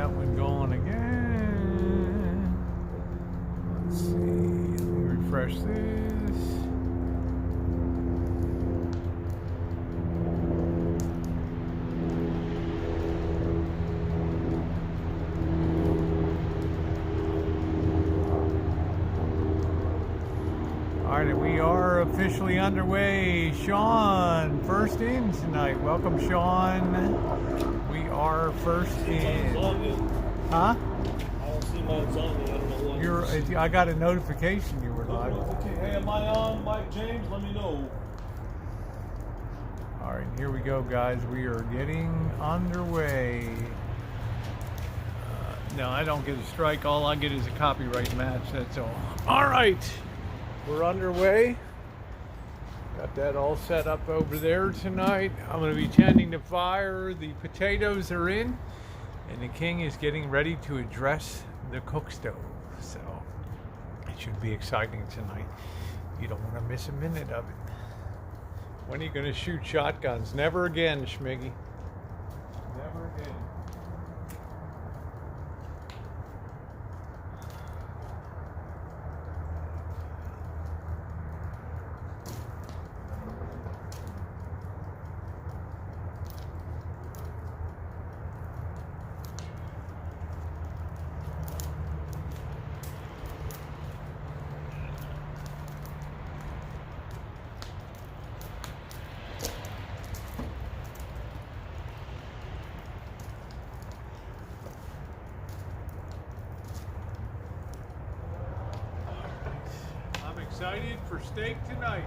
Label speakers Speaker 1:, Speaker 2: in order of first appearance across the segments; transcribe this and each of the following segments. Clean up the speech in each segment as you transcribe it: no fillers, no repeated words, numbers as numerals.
Speaker 1: that one going again. Let's see. Let me refresh this. All right, we are officially underway. Sean, first in tonight. Welcome, Sean. We are first in. Huh?
Speaker 2: I don't see mine's on me. I don't know why.
Speaker 1: I got a notification you were live.
Speaker 2: Okay, hey, am I on, Mike James? Let me know.
Speaker 1: All right, here we go, guys. We are getting underway. No, I don't get a strike. All I get is a copyright match. That's all. All right. We're underway. Got that all set up over there tonight. I'm going to be tending the fire. The potatoes are in, and the king is getting ready to address the cook stove. So it should be exciting tonight. You don't want to miss a minute of it. When are you going to shoot shotguns? Never again, Schmiggy. Never again. Excited for steak tonight.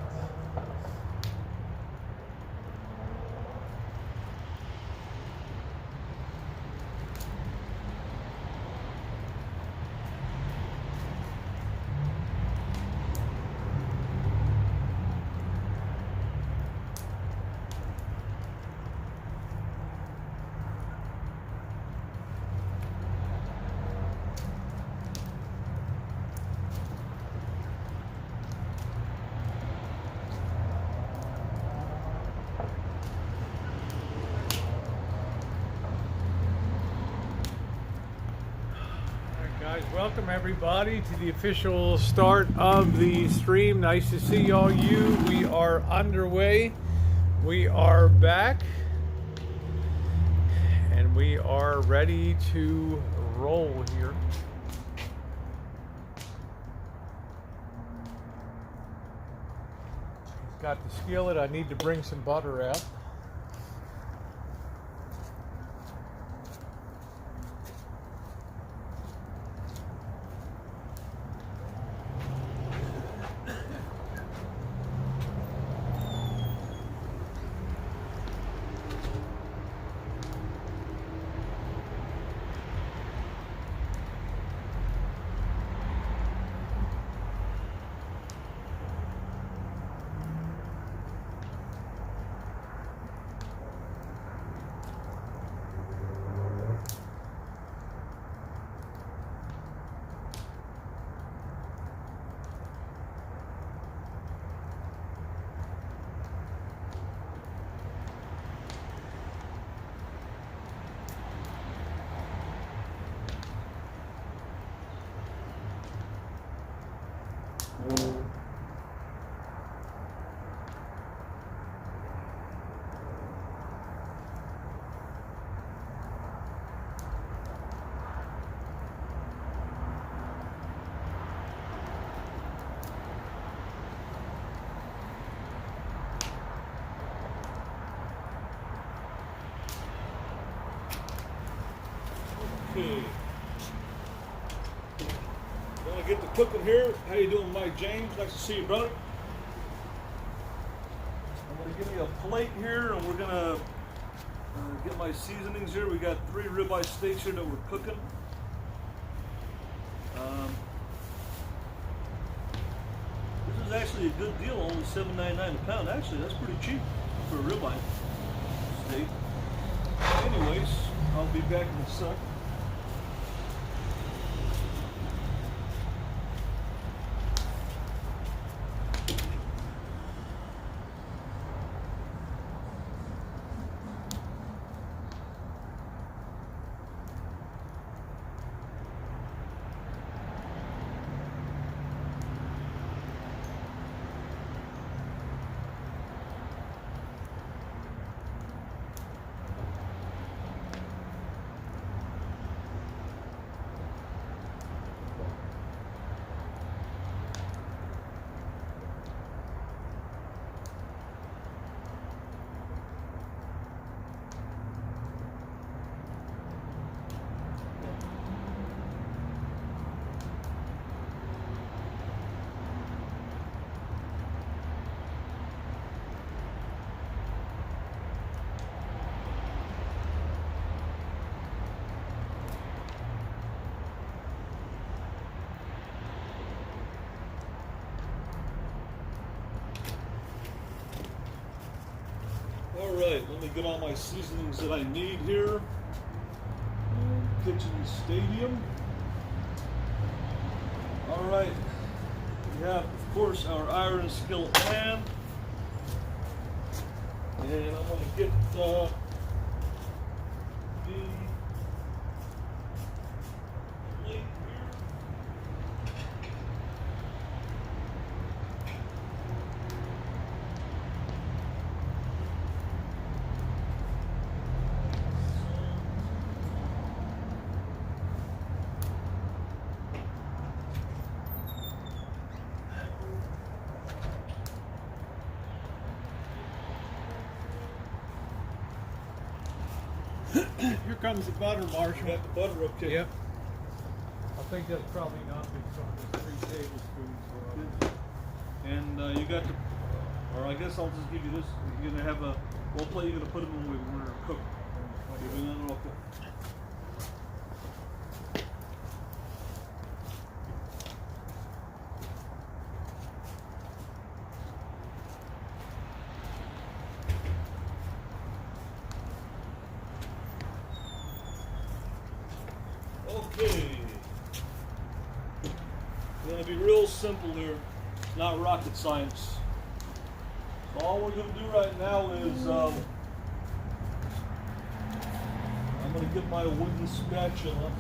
Speaker 1: Welcome everybody to the official start of the stream. Nice to see all you. We are underway. We are back. And we are ready to roll here. Got the skillet. I need to bring some butter out.
Speaker 2: Okay. Gonna get the cooking here. How you doing, Mike James? Nice to see you, brother. I'm gonna give you a plate here, and we're gonna get my seasonings here. We got 3 ribeye steaks here that we're cooking. This is actually a good deal, only $7.99 a pound. Actually, that's pretty cheap for a ribeye steak. Anyways, I'll be back in a sec. right, let me get all my seasonings that I need here. And kitchen stadium. All right, we have, of course, our iron skillet pan. And I'm going to get the plate here.
Speaker 1: Here comes the butter, Marshall.
Speaker 2: We got the butter up here.
Speaker 1: Yep. I think that's probably not big, so 3 tablespoons.
Speaker 2: And you got the, or I guess I'll just give you this. You're gonna have a well plate. You're gonna put them in when we're cooked. You're gonna cook. Okay. It's gonna be real simple here, not rocket science. So all we're gonna do right now is I'm gonna get my wooden spatula.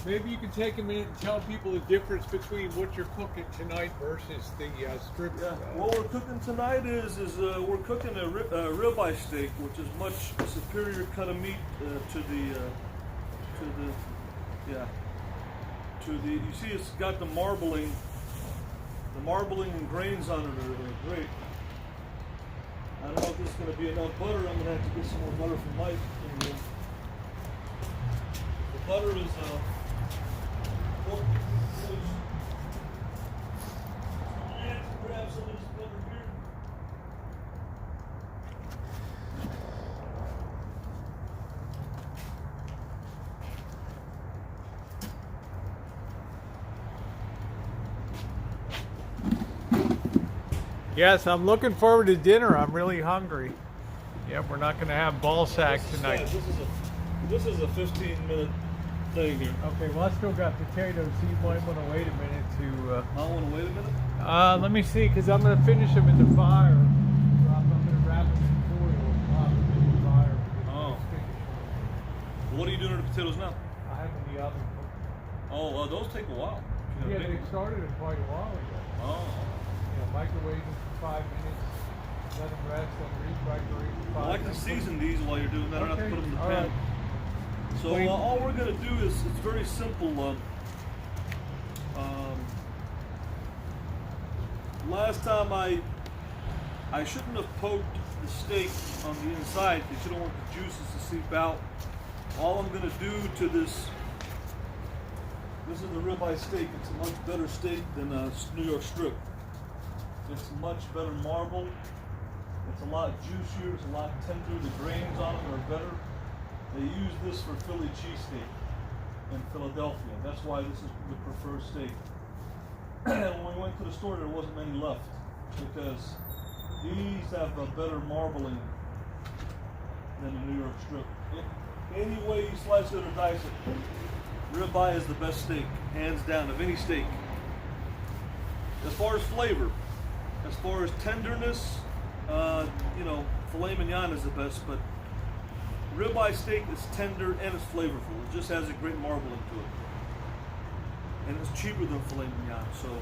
Speaker 1: Maybe you can take a minute and tell people the difference between what you're cooking tonight versus the strip.
Speaker 2: Yeah. What we're cooking tonight is we're cooking a ribeye steak, which is much superior cut of meat to the you see it's got the marbling and grains on it are great. I don't know if this is going to be enough butter. I'm going to have to get some more butter from Mike. The butter is grab some of this butter here.
Speaker 1: Yes, I'm looking forward to dinner. I'm really hungry. Yep, we're not going to have ball sack tonight.
Speaker 2: This is a 15-minute thing here.
Speaker 1: Okay, well, I still got potatoes, so you might want to wait a minute to...
Speaker 2: I want to wait a minute?
Speaker 1: let me see, because I'm going to finish them in the fire. I'm going to wrap them in foil and pop them in the fire.
Speaker 2: Oh. What are you doing to the potatoes now?
Speaker 1: I have them in the oven.
Speaker 2: Oh, those take a while.
Speaker 1: Yeah, they started them quite a while ago.
Speaker 2: Oh.
Speaker 1: Microwave them for 5 minutes, let them rest, then re-microwave for 5
Speaker 2: I like to
Speaker 1: minutes.
Speaker 2: season these while you're doing that. I don't have to put them in the
Speaker 1: all
Speaker 2: pan.
Speaker 1: right.
Speaker 2: So all we're going to do is, it's very simple. Last time I shouldn't have poked the steak on the inside because you don't want the juices to seep out. All I'm going to do to this is the ribeye steak. It's a much better steak than a New York strip. It's much better marbled. It's a lot juicier. It's a lot tender. The grains on it are better. They use this for Philly cheesesteak in Philadelphia. That's why this is the preferred steak. When we went to the store, there wasn't many left because these have a better marbling than the New York strip. Any way you slice it or dice it, ribeye is the best steak, hands down, of any steak. As far as flavor, as far as tenderness, filet mignon is the best, but ribeye steak is tender and it's flavorful. It just has a great marbling to it. And it's cheaper than filet mignon. So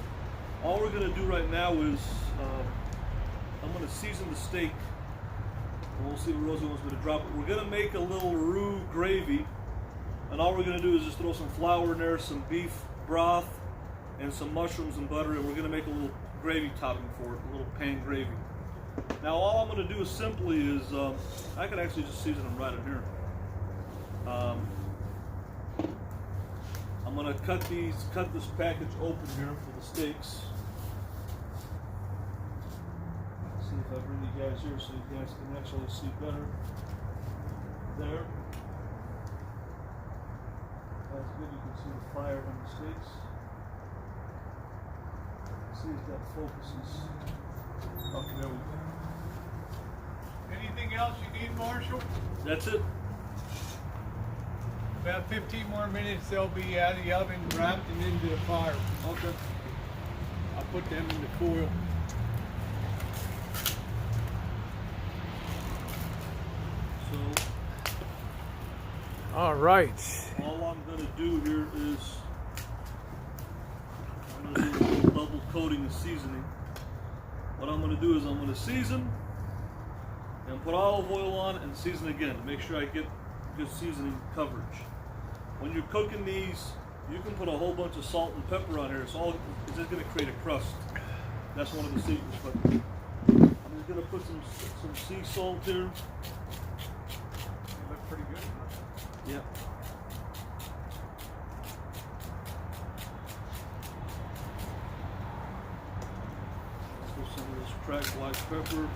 Speaker 2: all we're going to do right now is I'm going to season the steak. And we'll see what Rosie wants me to drop it. We're going to make a little roux gravy. And all we're going to do is just throw some flour in there, some beef broth, and some mushrooms and butter. And we're going to make a little gravy topping for it, a little pan gravy. Now all I'm going to do is simply is, I can actually just season them right in here. I'm going to cut this package open here for the steaks. See if I'll bring you guys here so you guys can actually see better. There. That's good. You can see the fire on the steaks. See if that focuses. Oh, there we go.
Speaker 1: Anything else you need, Marshall?
Speaker 2: That's it.
Speaker 1: About 15 more minutes, they'll be out of the oven, wrapped and into the fire.
Speaker 2: Okay.
Speaker 1: I'll put them in the foil.
Speaker 2: So,
Speaker 1: all right.
Speaker 2: all I'm going to do here is I'm going to do a little double coating of seasoning. What I'm going to do is I'm going to season and put olive oil on and season again to make sure I get good seasoning coverage. When you're cooking these, you can put a whole bunch of salt and pepper on here. It's just going to create a crust. That's one of the secrets. But I'm just going to put some sea salt here.
Speaker 1: They look pretty good.
Speaker 2: Yeah. Let's put some of this cracked black pepper.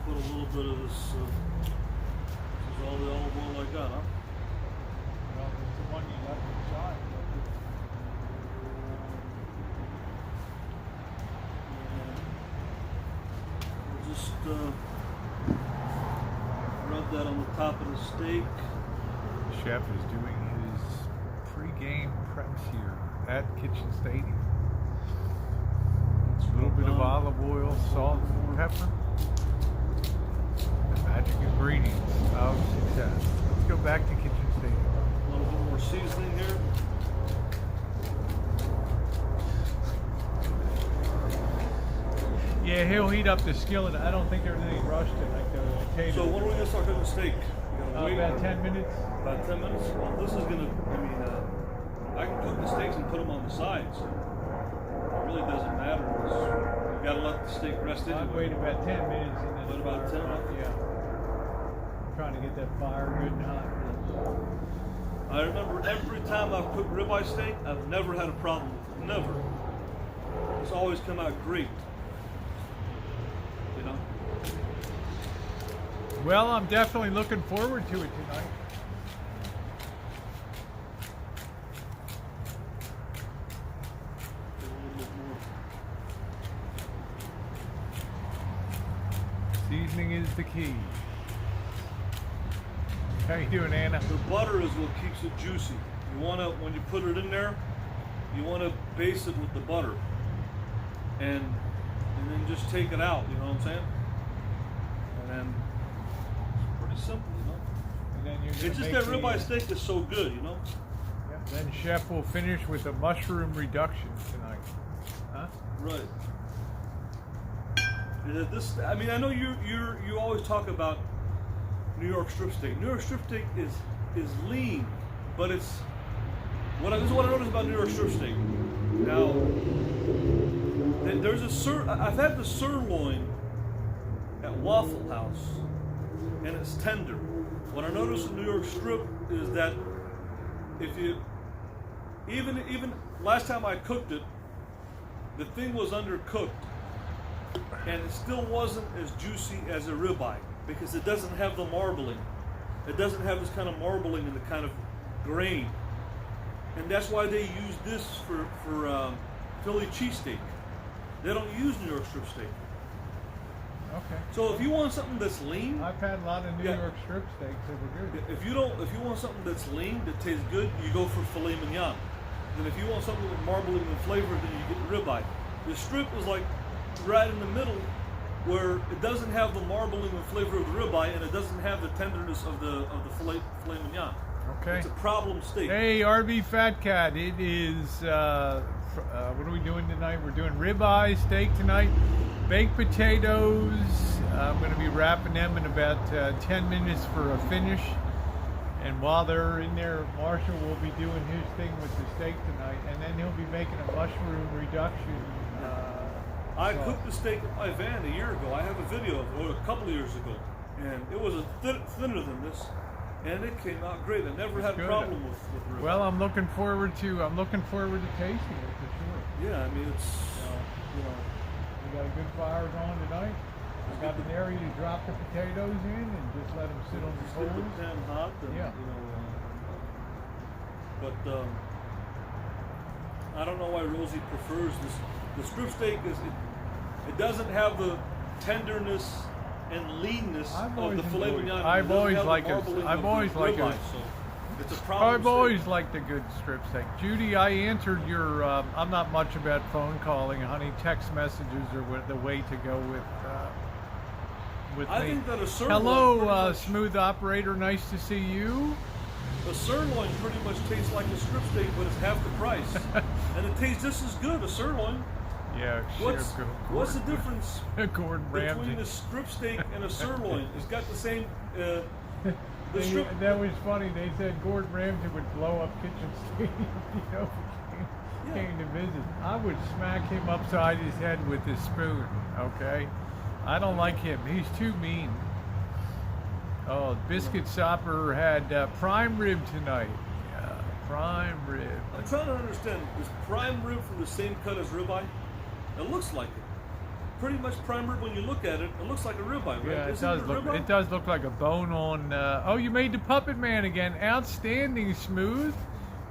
Speaker 2: Put a little bit of this. This is all the olive oil I got, huh?
Speaker 1: Well, it's the one you left inside.
Speaker 2: We'll just rub that on the top of the steak.
Speaker 1: The chef is doing his pre-game preps here at Kitchen Stadium. A little bit of olive oil, salt, and pepper. The magic ingredients of success. Let's go back to Kitchen Stadium.
Speaker 2: A little bit more seasoning here.
Speaker 1: Yeah, he'll heat up the skillet. I don't think there's any rush to like the potato.
Speaker 2: So when are we gonna start cooking the steak?
Speaker 1: About 10 minutes.
Speaker 2: About 10 minutes? Well, this is gonna, I can cook the steaks and put them on the sides. It really doesn't matter. You gotta let the steak rest
Speaker 1: I'd
Speaker 2: anyway.
Speaker 1: wait about 10 minutes and then
Speaker 2: Wait about 10?
Speaker 1: Yeah. Trying to get that fire good and hot.
Speaker 2: I remember every time I've cooked ribeye steak, I've never had a problem with it. Never. It's always come out great. You know?
Speaker 1: Well, I'm definitely looking forward to it tonight.
Speaker 2: A little bit more.
Speaker 1: Seasoning is the key. How you doing, Anna?
Speaker 2: The butter is what keeps it juicy. You wanna, when you put it in there, you wanna base it with the butter. And then just take it out, you know what I'm saying? And then it's pretty simple, you know?
Speaker 1: And then you're gonna
Speaker 2: It's just
Speaker 1: make
Speaker 2: that ribeye steak is so good, you know?
Speaker 1: Yep. Then chef will finish with a mushroom reduction tonight. Huh?
Speaker 2: Right. And this, I mean, I know you always talk about New York strip steak. New York strip steak is lean, but it's this is what I noticed about New York strip steak. Now, there's I've had the sirloin at Waffle House, and it's tender. What I noticed in New York strip is that if you even last time I cooked it, the thing was undercooked, and it still wasn't as juicy as a ribeye because it doesn't have the marbling. It doesn't have this kind of marbling and the kind of grain, and that's why they use this for Philly cheesesteak. They don't use New York strip steak.
Speaker 1: Okay.
Speaker 2: So if you want something that's lean,
Speaker 1: I've had a lot of New York strip steaks that were good.
Speaker 2: if you want something that's lean that tastes good, you go for filet mignon. And if you want something with marbling and flavor, then you get ribeye. The strip is like right in the middle, where it doesn't have the marbling and flavor of the ribeye, and it doesn't have the tenderness of the filet mignon.
Speaker 1: Okay.
Speaker 2: It's a problem steak.
Speaker 1: Hey, RB Fat Cat, it is, what are we doing tonight? We're doing ribeye steak tonight, baked potatoes. I'm going to be wrapping them in about 10 minutes for a finish. And while they're in there, Marshall will be doing his thing with the steak tonight, and then he'll be making a mushroom reduction.
Speaker 2: I
Speaker 1: sauce.
Speaker 2: cooked the steak in my van a year ago. I have a video of it, or a couple of years ago, and it was thinner than this, and it came out great. I never had a
Speaker 1: good.
Speaker 2: problem with ribeye.
Speaker 1: Well, I'm looking forward to tasting it for sure.
Speaker 2: Yeah, I mean it's
Speaker 1: We got a good fires on tonight. I got an area to drop the potatoes in and just let them sit on the
Speaker 2: just get the
Speaker 1: coals.
Speaker 2: pan hot, and
Speaker 1: Yeah.
Speaker 2: But I don't know why Rosie prefers this. The strip steak it doesn't have the tenderness and leanness
Speaker 1: I've
Speaker 2: of
Speaker 1: always
Speaker 2: the filet
Speaker 1: enjoyed-
Speaker 2: mignon.
Speaker 1: I've
Speaker 2: It doesn't
Speaker 1: always
Speaker 2: have the
Speaker 1: liked it.
Speaker 2: marbling
Speaker 1: I've
Speaker 2: of
Speaker 1: always
Speaker 2: the
Speaker 1: liked it.
Speaker 2: ribeye, so it's a problem.
Speaker 1: I've always liked a good strip steak. Judy, I answered your, I'm not much about phone calling, honey. Text messages are the way to go with
Speaker 2: I
Speaker 1: me.
Speaker 2: think that a sirloin.
Speaker 1: Hello,
Speaker 2: pretty much-
Speaker 1: smooth operator. Nice to see you.
Speaker 2: A sirloin pretty much tastes like a strip steak, but it's half the price, and it tastes just as good. A sirloin.
Speaker 1: Yeah,
Speaker 2: What's the difference
Speaker 1: Gordon
Speaker 2: between
Speaker 1: Ramsay.
Speaker 2: a strip steak and a sirloin? It's got the same. The strip.
Speaker 1: That was funny. They said Gordon Ramsay would blow up Kitchen Stadium, if he came to visit. I would smack him upside his head with his spoon. Okay, I don't like him. He's too mean. Oh, Biscuit Sopper had prime rib tonight. Yeah, prime rib.
Speaker 2: I'm trying to understand. Is prime rib from the same cut as ribeye? It looks like it. Pretty much prime rib. When you look at it, it looks like a ribeye, right?
Speaker 1: Yeah, it
Speaker 2: Isn't
Speaker 1: does
Speaker 2: a
Speaker 1: look.
Speaker 2: ribeye?
Speaker 1: It does look like a bone on. Oh, you made the Puppet Man again. Outstanding, Smooth.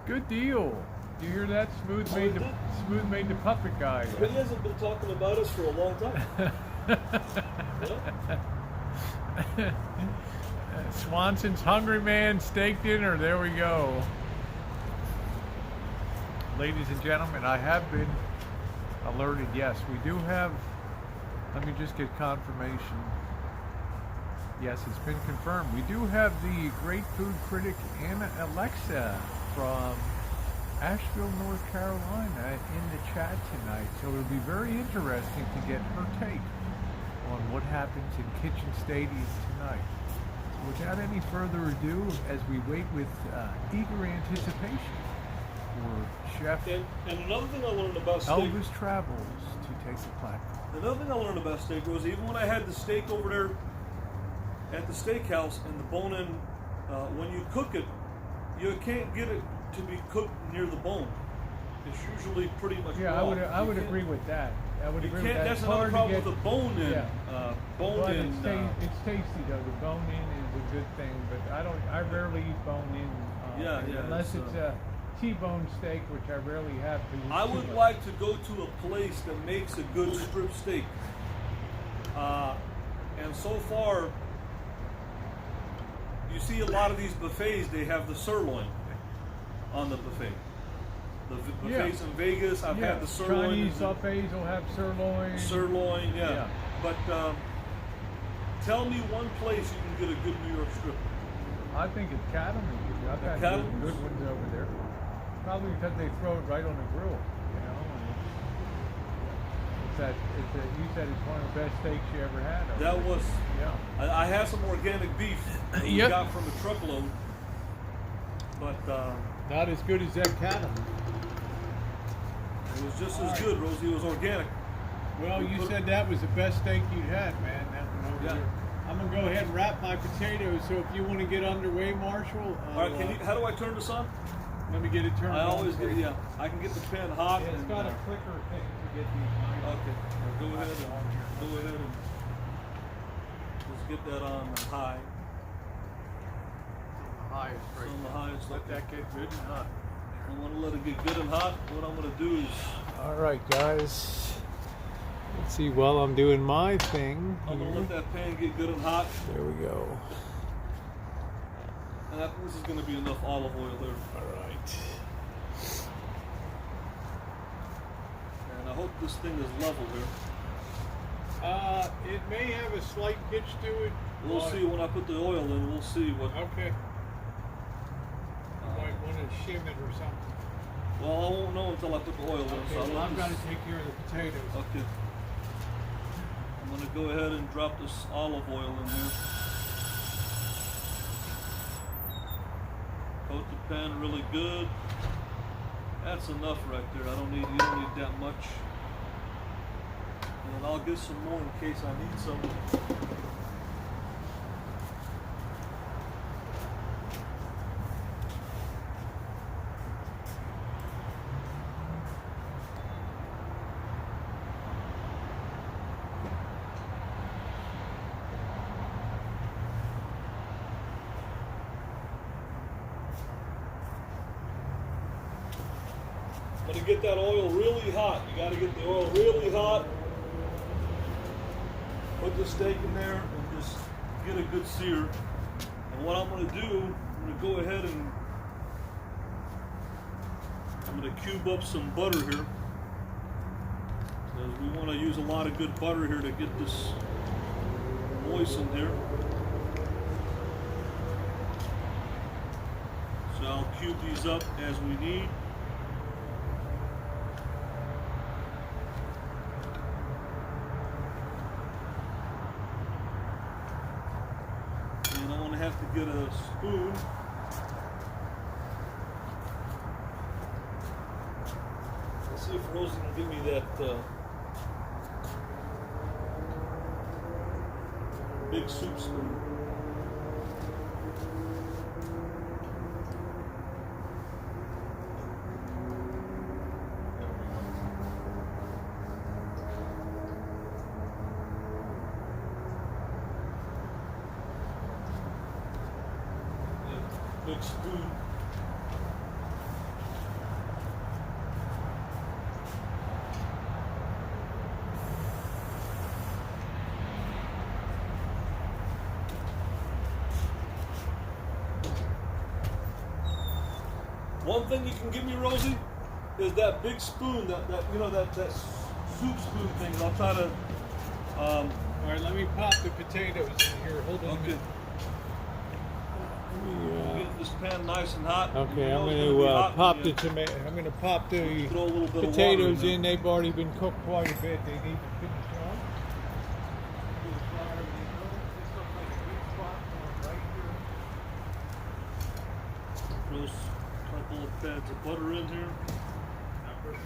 Speaker 1: Good deal. Do you hear that? Smooth
Speaker 2: I
Speaker 1: made the
Speaker 2: did.
Speaker 1: Smooth made the puppet guy.
Speaker 2: But he hasn't been talking about us for a long time. Yeah.
Speaker 1: Swanson's Hungry Man steak dinner. There we go. Ladies and gentlemen, I have been alerted. Yes, we do have. Let me just get confirmation. Yes, it's been confirmed. We do have the great food critic Anna Alexa from Asheville, North Carolina in the chat tonight. So it'll be very interesting to get her take on what happens in Kitchen Stadium tonight. Without any further ado, as we wait with eager anticipation for Chef
Speaker 2: And another thing I learned about steak.
Speaker 1: Elvis Travels to take the platform.
Speaker 2: Another thing I learned about steak was even when I had the steak over there at the steakhouse and the bone-in, when you cook it, you can't get it to be cooked near the bone. It's usually pretty much
Speaker 1: Yeah,
Speaker 2: raw.
Speaker 1: I would agree with that. I would
Speaker 2: You
Speaker 1: agree
Speaker 2: can't.
Speaker 1: with that.
Speaker 2: That's
Speaker 1: It's
Speaker 2: another
Speaker 1: hard to
Speaker 2: problem
Speaker 1: get.
Speaker 2: with the bone-in.
Speaker 1: Yeah. But
Speaker 2: Bone-in.
Speaker 1: it's tasty though. The bone in is a good thing, but I rarely eat bone in.
Speaker 2: Yeah,
Speaker 1: Unless
Speaker 2: it's,
Speaker 1: it's a T-bone steak, which I rarely have. 'Cause it's
Speaker 2: I
Speaker 1: too
Speaker 2: would
Speaker 1: much.
Speaker 2: like to go to a place that makes a good strip steak. And so far, you see a lot of these buffets, they have the sirloin on the buffet. The buffets in Vegas, I've had the sirloin.
Speaker 1: Chinese buffets will have sirloin.
Speaker 2: Sirloin, yeah.
Speaker 1: Yeah.
Speaker 2: But tell me one place you can get a good New York strip.
Speaker 1: I think it's Cattleman's. I've had
Speaker 2: Cattleman's?
Speaker 1: good ones over there. Probably because they throw it right on the grill, you know. And you said it's one of the best steaks you ever had. over
Speaker 2: That
Speaker 1: there.
Speaker 2: was,
Speaker 1: Yeah.
Speaker 2: I had some organic beef that we
Speaker 1: Yep.
Speaker 2: got from a truckload. But
Speaker 1: Not as good as that Cattleman.
Speaker 2: it was just as good, Rosie. It was organic.
Speaker 1: Well,
Speaker 2: We
Speaker 1: you
Speaker 2: put-
Speaker 1: said that was the best steak you'd had, man. That one over
Speaker 2: Yeah.
Speaker 1: there. I'm gonna go ahead and wrap my potatoes. So if you want to get underway, Marshall,
Speaker 2: All right, how do I turn this on?
Speaker 1: let me get it turned
Speaker 2: I
Speaker 1: on.
Speaker 2: always
Speaker 1: for
Speaker 2: get,
Speaker 1: you.
Speaker 2: I can get the pan hot.
Speaker 1: Yeah, it's
Speaker 2: and,
Speaker 1: got a clicker thing to get these.
Speaker 2: Okay, go ahead and let's get that on high.
Speaker 1: Highest
Speaker 2: It's on the highest.
Speaker 1: Let that get good and hot.
Speaker 2: I want to let it get good and hot. What I'm going to do is
Speaker 1: All right, guys. Let's see. While I'm doing my thing,
Speaker 2: I'm going to let that pan get good and hot.
Speaker 1: there we go.
Speaker 2: And this is going to be enough olive oil there.
Speaker 1: All right.
Speaker 2: And I hope this thing is level here.
Speaker 1: It may have a slight pitch to it.
Speaker 2: We'll see when I put the oil in. We'll see what.
Speaker 1: Okay. You might want to shim it or something.
Speaker 2: Well, I won't know until I put the oil in. So
Speaker 1: Okay,
Speaker 2: I'll
Speaker 1: well,
Speaker 2: let
Speaker 1: I've
Speaker 2: this-
Speaker 1: got to take care of the potatoes.
Speaker 2: Okay. I'm going to go ahead and drop this olive oil in here. pan really good. That's enough right there. You don't need that much. And I'll get some more in case I need some. To get that oil really hot, you got to get the oil really hot. Put the steak in there and just get a good sear. And what I'm going to do, I'm going to go ahead and I'm going to cube up some butter here. Because we want to use a lot of good butter here to get this moistened here. So I'll cube these up as we need. Have to get a spoon. Let's see if Rosie can give me that big soup spoon. Big spoon. One thing you can give me, Rosie, is that big spoon, that soup spoon thing. I'll try to.
Speaker 1: All right, let me pop the potatoes in here. Hold on.
Speaker 2: Okay. Get this pan nice and hot.
Speaker 1: Okay, I'm going to pop the tomato. I'm going to pop the potatoes in. They've already been cooked quite a bit. They need to finish off.
Speaker 2: Throw a couple of pads of butter in here.
Speaker 1: Number 3.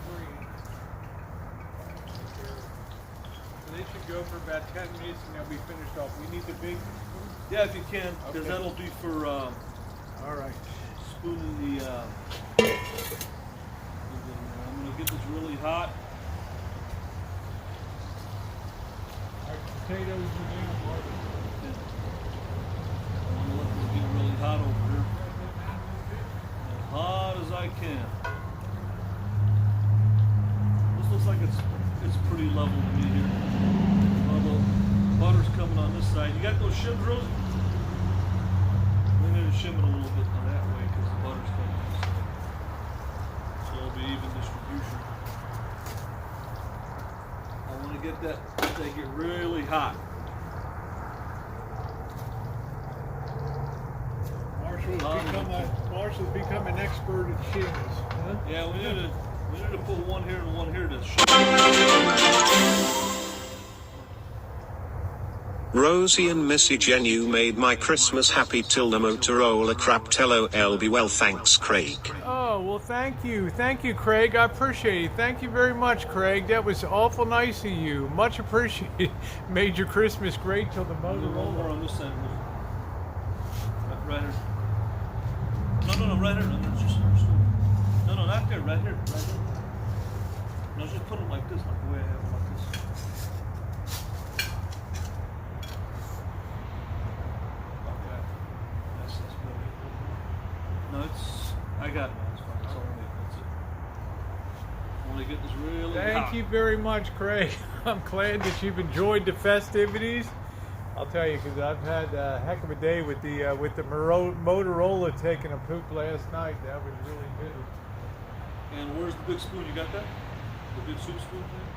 Speaker 1: So they should go for about 10 minutes and they'll be finished off. We need the big spoon?
Speaker 2: Yeah, if you can, because that'll be for
Speaker 1: all right.
Speaker 2: Spooning the I'm going to get this really hot.
Speaker 1: All right, potatoes in.
Speaker 2: I want to let this get really hot over here. As hot as I can. This looks like it's pretty level to me here. Well, the butter's coming on this side. You got those shims, Rosie? We need to shim it a little bit on that way because the butter's coming on this side. So it'll be even distribution. I want to get they get really hot.
Speaker 1: Marshall's become an expert at shims. Huh?
Speaker 2: Yeah, we need to put one here and one here to shim.
Speaker 3: Rosie and Missy Jen, you made my Christmas happy. Tilda Motorola Craptello LB. Well, thanks, Craig.
Speaker 1: Oh, well, thank you. Thank you, Craig. I appreciate it. Thank you very much, Craig. That was awful nice of you. Much appreciated. Made your Christmas great till the Motorola.
Speaker 2: More on this end. Right here. No, right here. No, not there. Right here. Right here. No, just put them like this, like the way I have them like this. No, I got it. It's fine. It's all right. That's it. I want to get this really hot.
Speaker 1: Thank you very much, Craig. I'm glad that you've enjoyed the festivities. I'll tell you, because I've had a heck of a day with the Motorola taking a poop last night. That was really good.
Speaker 2: And where's the big spoon? You got that? The big soup spoon thing?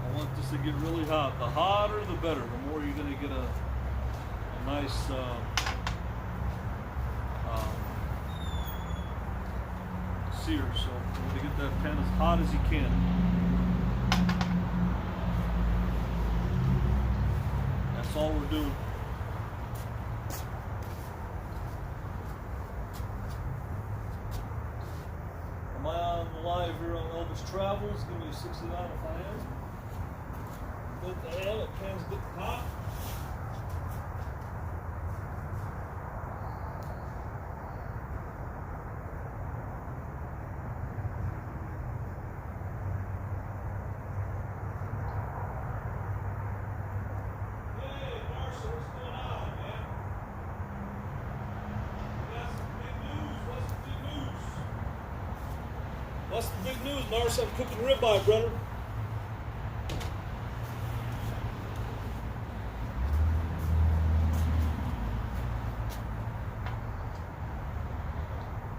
Speaker 2: I want this to get really hot. The hotter, the better. The more you're going to get a nice sear. So you want to get that pan as hot as you can. That's all we're doing. live here on Elvis Travels. Give me a 69 if I am. What the hell? It pan's getting hot. Hey, Marshall, what's going on, man? We got some big news. What's the big news? What's the big news, Marshall? I'm cooking ribeye, brother.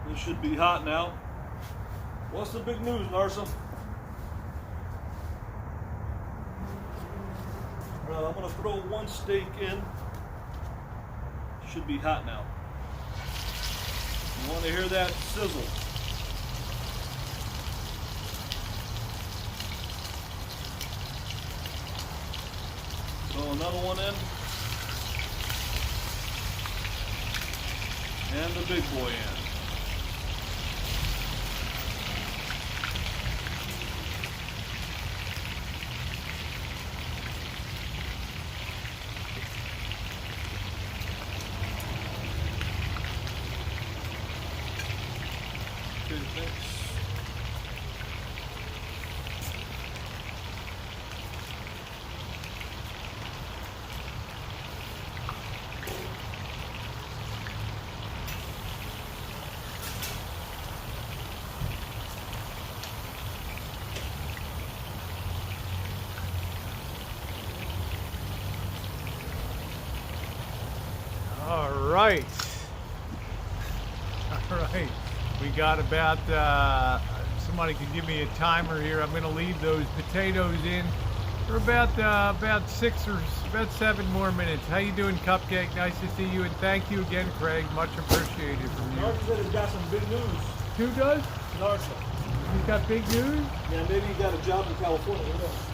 Speaker 2: This should be hot now. What's the big news, Narsa? Alright, I'm gonna throw one steak in. Should be hot now. You want to hear that sizzle? Throw another one in. And the big boy in. Okay, thanks.
Speaker 1: All right. All right. We got about, somebody can give me a timer here. I'm going to leave those potatoes in for about 7 more minutes. How you doing, Cupcake? Nice to see you, and thank you again, Craig. Much appreciated from you.
Speaker 2: Narsa said he's got some big news.
Speaker 1: Who does?
Speaker 2: Narsa.
Speaker 1: He's got big news?
Speaker 2: Yeah, maybe he got a job in California. Who knows?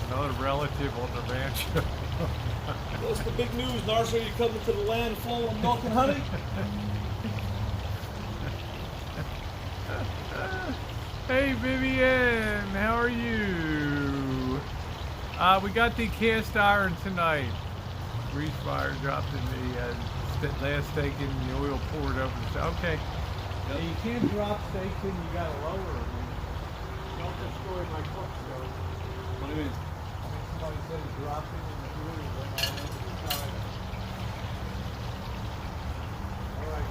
Speaker 1: Another relative on the Rancho.
Speaker 2: What's the big news, Narsa? You coming to the land full of milk and honey?
Speaker 1: Hey, Vivian, how are you? We got the cast iron tonight. Grease fire dropped in the last steak in the oil poured over the side. Okay. Now, you can't drop steaks in, you gotta lower them. Don't destroy my cook stove.
Speaker 2: What do you mean?
Speaker 1: Somebody said he dropped it in the oil when I went to the side. All right.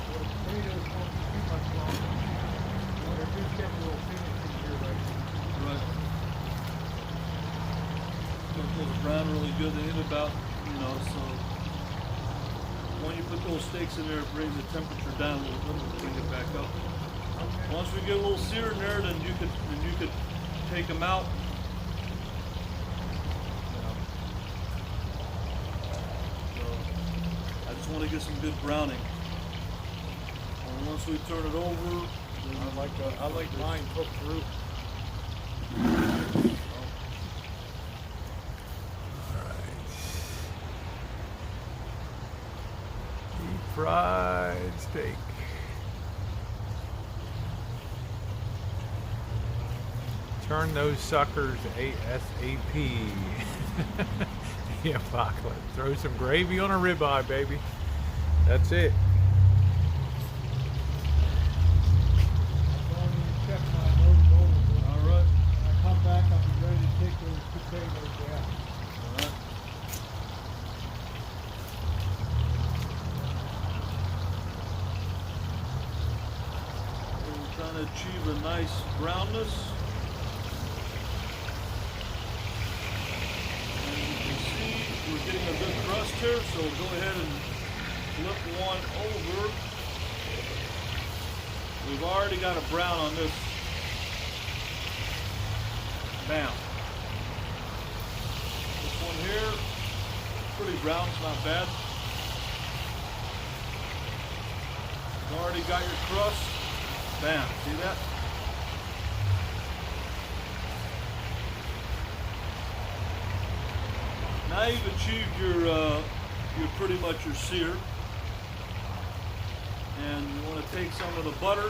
Speaker 1: Well, the potatoes won't be too much longer. They're just getting a little finished here right now.
Speaker 2: Right. Cook those brown really good. They need about, so when you put those steaks in there, it brings the temperature down a little bit, bring it back up.
Speaker 1: Okay.
Speaker 2: Once we get a little sear in there, then you could take them out. So I just want to get some good browning. And once we turn it over,
Speaker 1: I like mine cooked through. Deep fried steak. Turn those suckers ASAP. Yeah, Bachman. Throw some gravy on a ribeye, baby. That's it.
Speaker 2: all right.
Speaker 1: When I come back, I'll be ready to take those potatoes out.
Speaker 2: All right. We're trying to achieve a nice brownness. And you can see we're getting a good crust here, so go ahead and flip one over. We've already got a brown on this. Bam. This one here, pretty brown, it's not bad. You've already got your crust. Bam, see that? Now you've achieved your pretty much your sear. And you want to take some of the butter,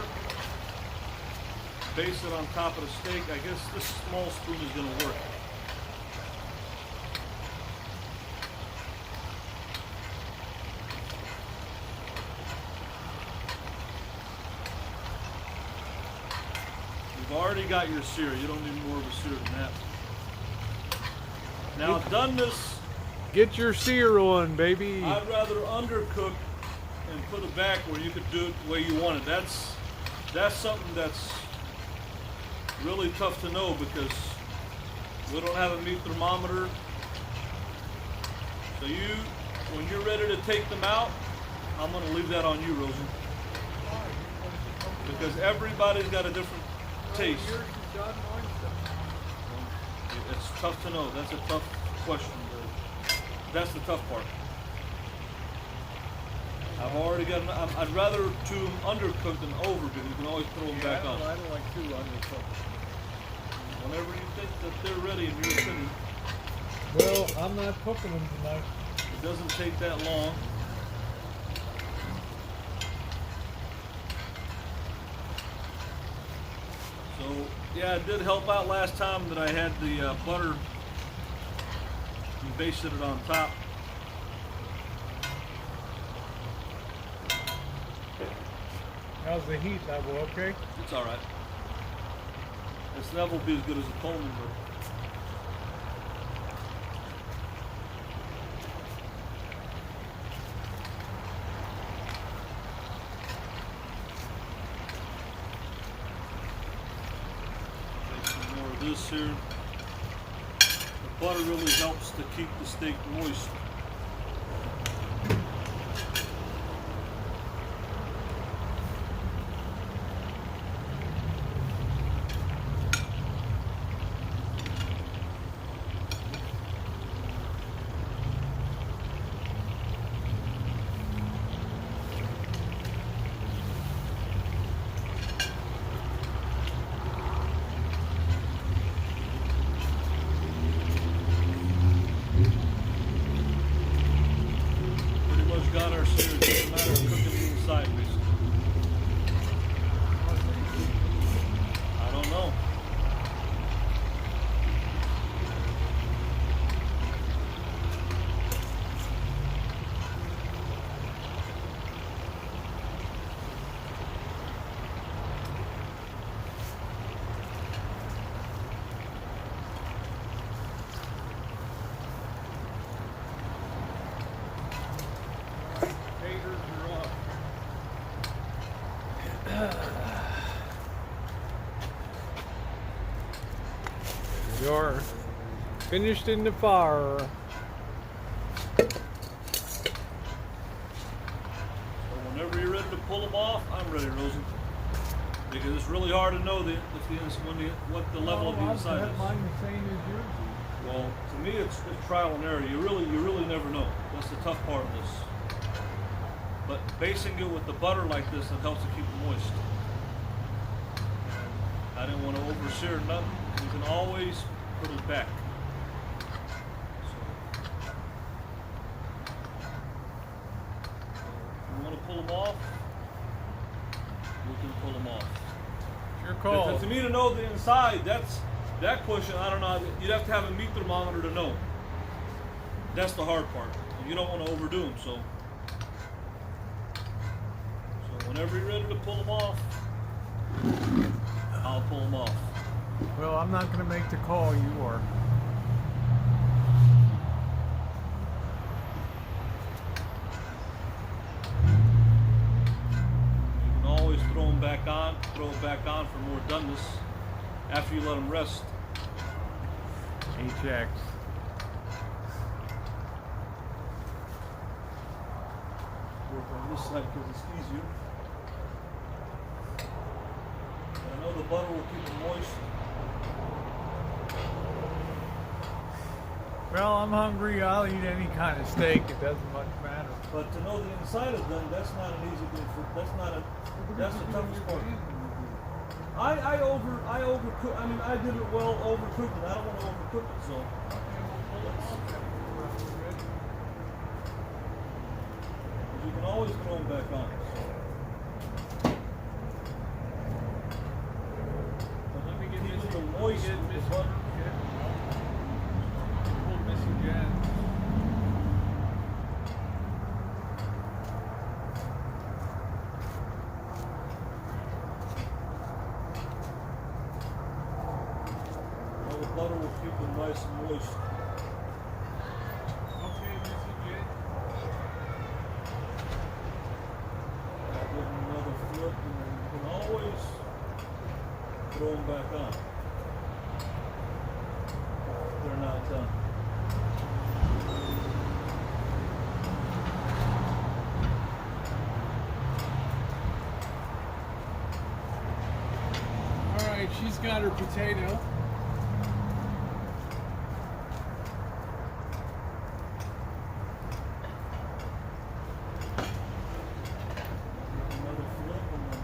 Speaker 2: base it on top of the steak. I guess this small spoon is going to work. You've already got your sear. You don't need more of a sear than that. Now I've done this.
Speaker 1: Get your sear on, baby.
Speaker 2: I'd rather undercook and put it back where you could do it the way you want it. That's something that's really tough to know because we don't have a meat thermometer. So when you're ready to take them out, I'm going to leave that on you, Rosie. Because everybody's got a different taste. It's tough to know. That's a tough question. That's the tough part. I've already got. I'd rather to undercook than over because you can always throw them back on.
Speaker 1: I don't like too undercooked.
Speaker 2: Whenever you think that they're ready and you're finished.
Speaker 1: Well, I'm not cooking them tonight.
Speaker 2: It doesn't take that long. So yeah, it did help out last time that I had the butter and basted it on top.
Speaker 1: How's the heat level? Okay.
Speaker 2: It's all right. This never will be as good as a Coleman, but take some more of this here. The butter really helps to keep the steak moist. Got our sear, it's just a matter of cooking the inside, basically. I don't know.
Speaker 1: You're finished in the fire.
Speaker 2: So whenever you're ready to pull them off, I'm ready, Rosie. Because it's really hard to know what the level of the inside is.
Speaker 1: Mine the same as yours.
Speaker 2: Well, to me, it's trial and error. You really never know. That's the tough part of this. But basting it with the butter like this, it helps to keep it moist. I didn't want to over-sear nothing. You can always put it back. If you want to pull them off, we can pull them off.
Speaker 1: Your call.
Speaker 2: To me, to know the inside, that question, I don't know. You'd have to have a meat thermometer to know. That's the hard part. You don't want to overdo them, so whenever you're ready to pull them off, I'll pull them off.
Speaker 1: Well, I'm not going to make the call. You are.
Speaker 2: You can always throw them back on, throw it back on for more doneness after you let them rest.
Speaker 1: HX.
Speaker 2: Work on this side because it's easier. I know the butter will keep it moist.
Speaker 1: Well, I'm hungry. I'll eat any kind of steak. It doesn't much matter.
Speaker 2: But to know the inside of them, that's not an easy thing. That's the toughest part. I overcook. I mean, I did it well overcooked it. I don't want to overcook it, so. You can always throw them back on. So. nice and moist.
Speaker 1: Okay, Missy Jen.
Speaker 2: Give them another flip, and then you can always throw them back on. They're not done.
Speaker 1: All right, she's got her potato.
Speaker 2: Another flip, and then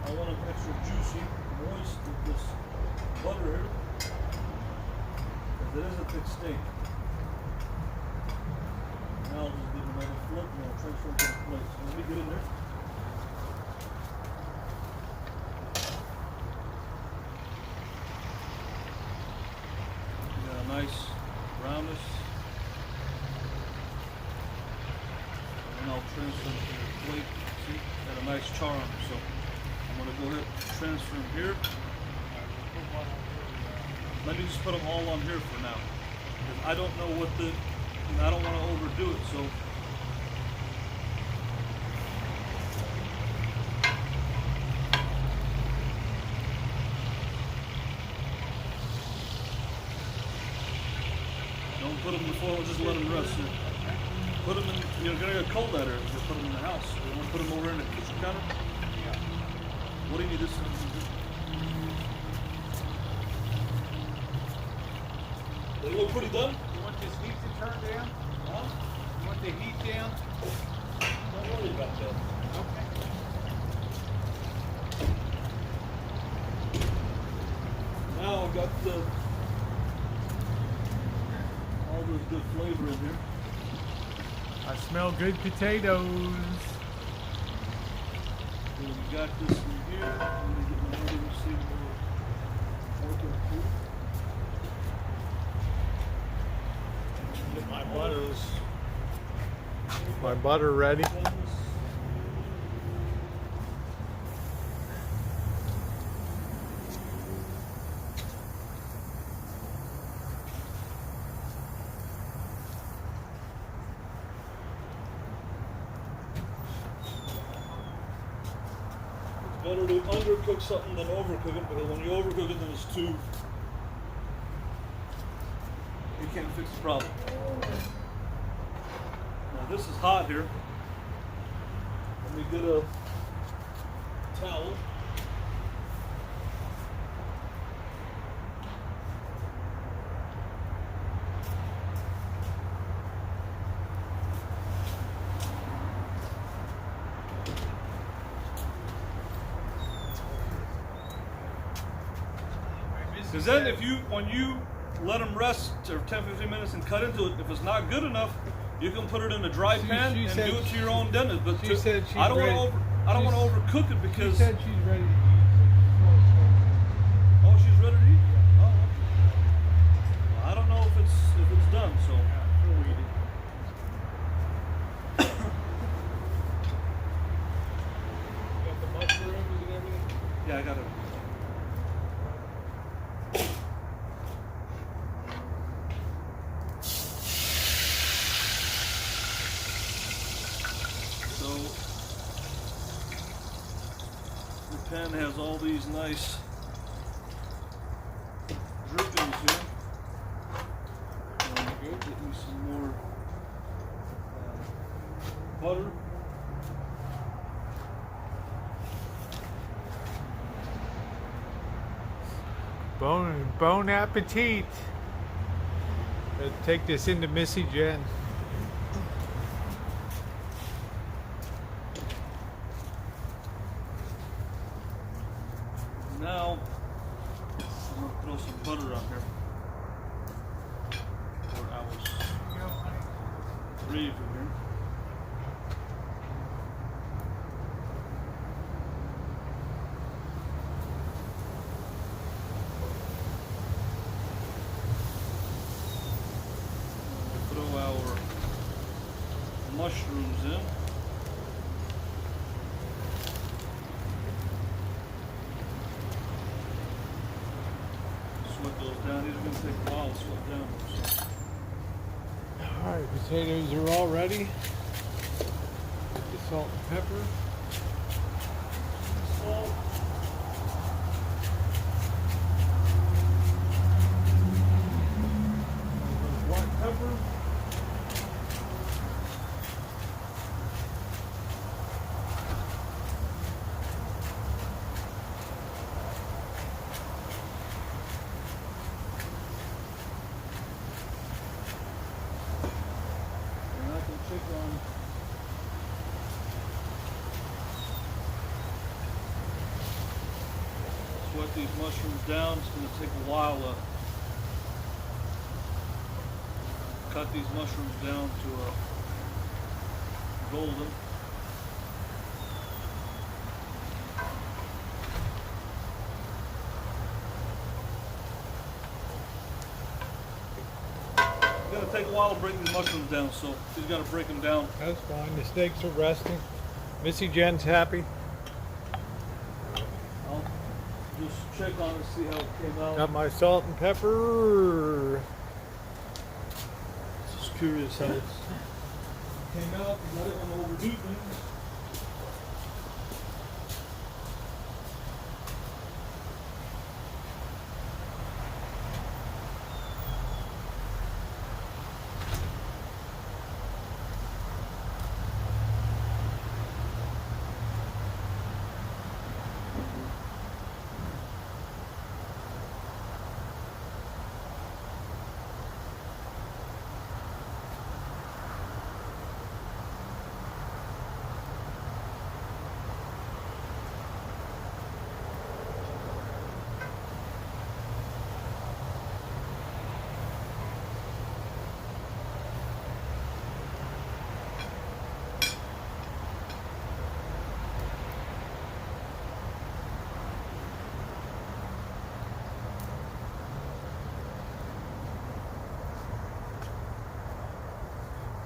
Speaker 2: I want them extra juicy, moist with this butter here, because it is a thick steak. Now I'll just give another flip, and I'll transfer it to the plate. So let me get in there. Got a nice brownness. And I'll transfer them to the plate. See, got a nice char on it. So I'm gonna go ahead and transfer them here. Let me just put them all on here for now. Because I don't know what the, and I don't want to overdo it. So don't put them before, just let them rest. Put them in, you're gonna get cold at her if you put them in the house. You want to put them over in the kitchen counter? What do you need this one to do? They look pretty done.
Speaker 1: You want this heat to turn down?
Speaker 2: Huh?
Speaker 1: You want the heat down?
Speaker 2: Don't worry about that.
Speaker 1: Okay.
Speaker 2: Now I've got all this good flavor in here.
Speaker 1: I smell good potatoes.
Speaker 2: So we got this in here. I'm gonna get my other receiver working too.
Speaker 1: Get my butter ready.
Speaker 2: Better to undercook something than overcook it, because when you overcook it, then it's too. You can't fix the problem. Now this is hot here. Let me get a towel. Because then when you let them rest for 10-15 minutes and cut into it, if it's not good enough, you can put it in a dry pan and do it to your own dentist. But
Speaker 1: She said she's
Speaker 2: I don't
Speaker 1: ready.
Speaker 2: want to overcook it because.
Speaker 1: She said she's ready to eat.
Speaker 2: Oh, she's ready to eat? Oh, okay. Well, I don't know if it's done, so.
Speaker 1: We'll eat it. You got the mushrooms and everything?
Speaker 2: Yeah, I got it. So the pan has all these nice drippings here. Good. Get me some more butter.
Speaker 1: Bon appetit. Let's take this into Missy Jen.
Speaker 2: Now I'm gonna throw some butter on here. Or I was ready for here. Throw our mushrooms in. Switch goes down. These are going to take a while to sweat down. So.
Speaker 1: Alright, potatoes are all ready. Get the salt and pepper.
Speaker 2: Salt. Black pepper. Sweat these mushrooms down. It's going to take a while to cut these mushrooms down to a golden. It's going to take a while to break these mushrooms down, so he's got to break them down.
Speaker 1: That's fine. The steaks are resting. Missy Jen's happy.
Speaker 2: I'll just check on it, see how it came out.
Speaker 1: Got my salt and pepper.
Speaker 2: Just curious how it came out. I didn't want to overdo things.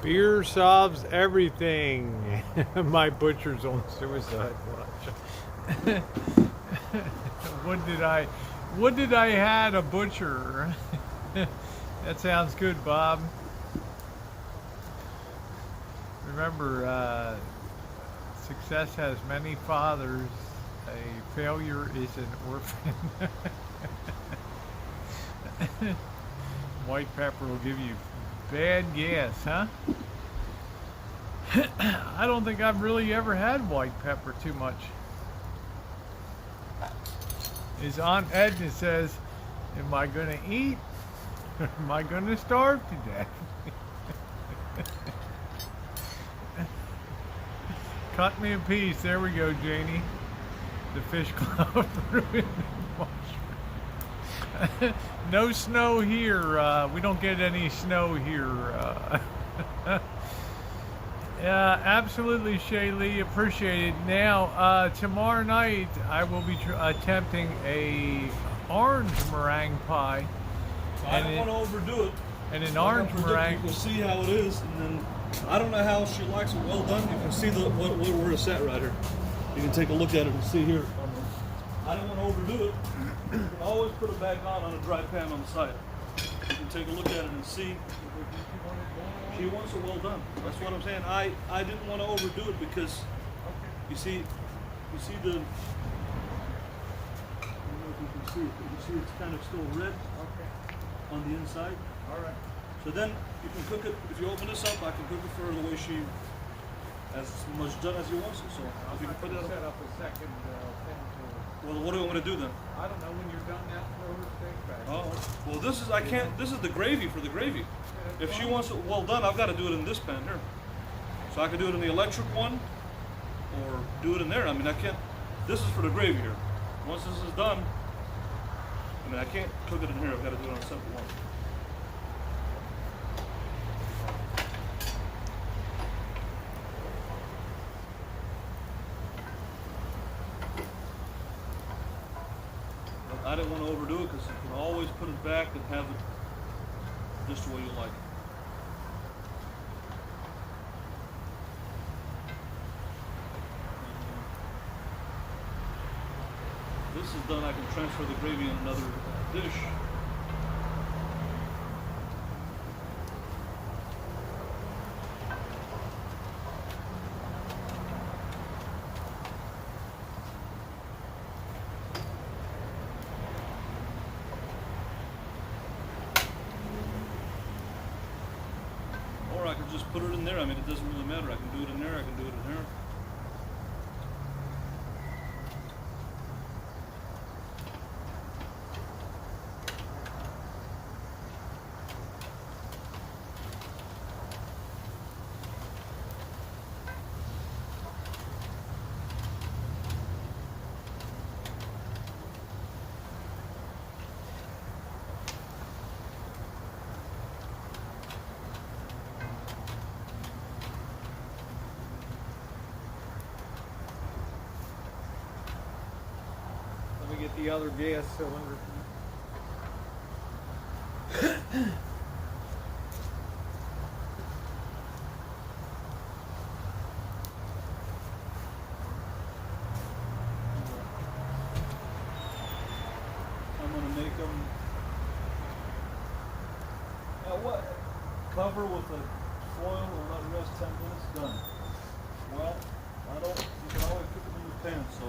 Speaker 1: Beer solves everything. My butcher's on suicide watch. What did I had a butcher? That sounds good, Bob. Remember, success has many fathers. A failure is an orphan. White pepper will give you bad gas, huh? I don't think I've really ever had white pepper too much. His Aunt Edna says, am I going to eat? Or am I going to starve to death? Cut me a piece. There we go, Janie. The fish club. No snow here. We don't get any snow here. Yeah, absolutely, Shaylee. Appreciate it. Now, tomorrow night, I will be attempting a orange meringue pie.
Speaker 2: I don't want to overdo it.
Speaker 1: And an orange meringue.
Speaker 2: We'll see how it is, and then I don't know how she likes it well done. You can see where it's at right here. You can take a look at it and see here. I don't want to overdo it. You can always put it back on a dry pan on the side. You can take a look at it and see. She wants it well done. That's what I'm saying. I didn't want to overdo it because you see the. I don't know if you can see it, but you see it's kind of still red on the inside.
Speaker 1: All right.
Speaker 2: So then you can cook it. If you open this up, I can cook it for her the way she as much done as you want to. So if you can put that
Speaker 1: set up a second thing to.
Speaker 2: Well, what do you want me to do then?
Speaker 1: I don't know. When you're done now, throw her steak back.
Speaker 2: Oh, well, this is I can't. This is the gravy for the gravy. If she wants it well done, I've got to do it in this pan here. So I can do it in the electric one, or do it in there. I mean, I can't. This is for the gravy here. Once this is done, I mean, I can't cook it in here. I've got to do it on a separate one. I didn't want to overdo it because you can always put it back and have it just the way you like it. This is done, I can transfer the gravy in another dish just put it in there. I mean, it doesn't really matter. I can do it in there. I can do it in there.
Speaker 1: Let me get the other gas cylinder.
Speaker 2: I'm gonna make them. Now what? Cover with a foil and let it rest 10 minutes. Done. Well, I don't. You can always cook them in the pan. So.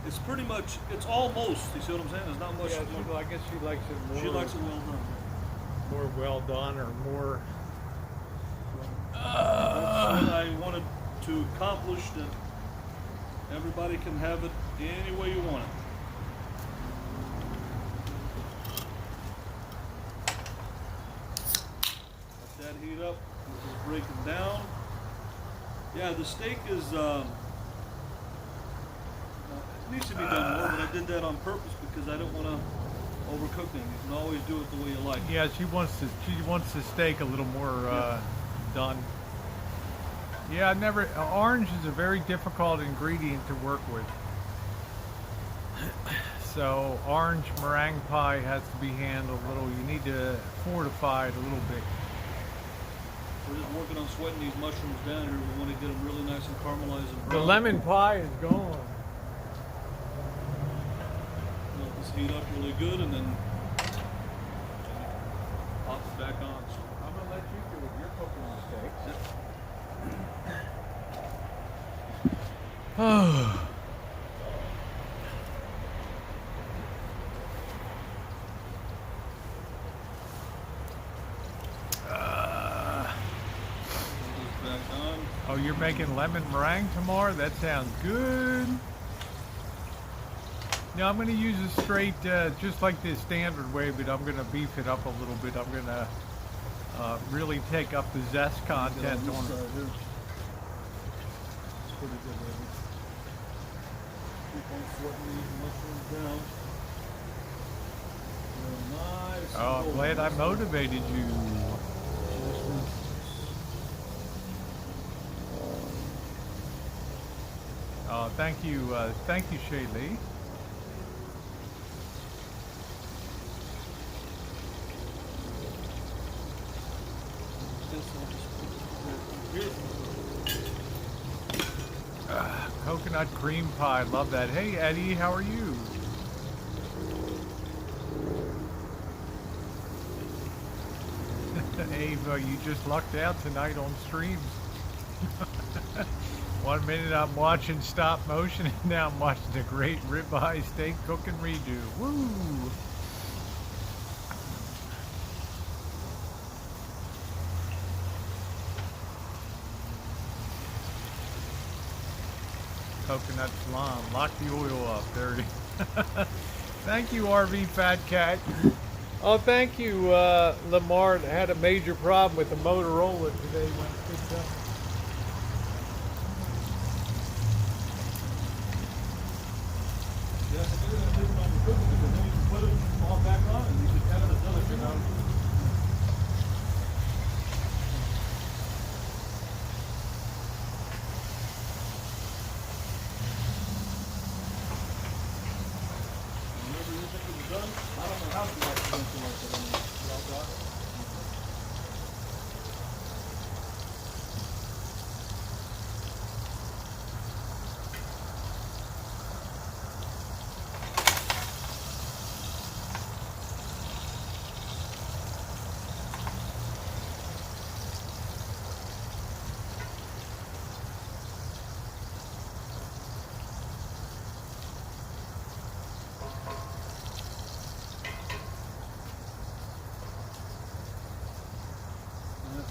Speaker 2: It's pretty much, it's almost, you see what I'm saying? There's not much.
Speaker 1: Yeah, I guess she likes it more.
Speaker 2: She likes it well done.
Speaker 1: More well done or more.
Speaker 2: That's what I wanted to accomplish, that everybody can have it any way you want it. Let that heat up. This is breaking down. Yeah, the steak is, it needs to be done more, but I did that on purpose because I don't want to overcook them. You can always do it the way you like.
Speaker 1: Yeah, she wants the steak a little more done. Yeah, orange is a very difficult ingredient to work with. So orange meringue pie has to be handled a little. You need to fortify it a little bit.
Speaker 2: We're just working on sweating these mushrooms down here. We want to get them really nice and caramelized and brown.
Speaker 1: The lemon pie is gone.
Speaker 2: Let this heat up really good and then pop it back on. So
Speaker 1: I'm gonna let you do it. You're cooking the steaks. Oh. Oh, you're making lemon meringue tomorrow? That sounds good. Now I'm going to use a straight, just like the standard way, but I'm going to beef it up a little bit. I'm going to really take up the zest content on it.
Speaker 2: It's pretty good, baby. Keep on sweating these mushrooms down. They're nice.
Speaker 1: Oh, I'm glad I motivated you. Oh, thank you, Shaylee. Coconut cream pie, love that. Hey Eddie, how are you? Ava, you just lucked out tonight on streams. 1 minute I'm watching stop motion, and now I'm watching the great ribeye steak cook and redo. Woo! Coconut salami. Lock the oil up. There it is. Thank you, RV Fat Cat. Oh, thank you, Lamar. Had a major problem with the Motorola today when it picked up.
Speaker 2: Yeah, so you're going to take them on the cooking because then you can put it all back on and you can have it another thing on. Whenever you think it's done, I don't know how to.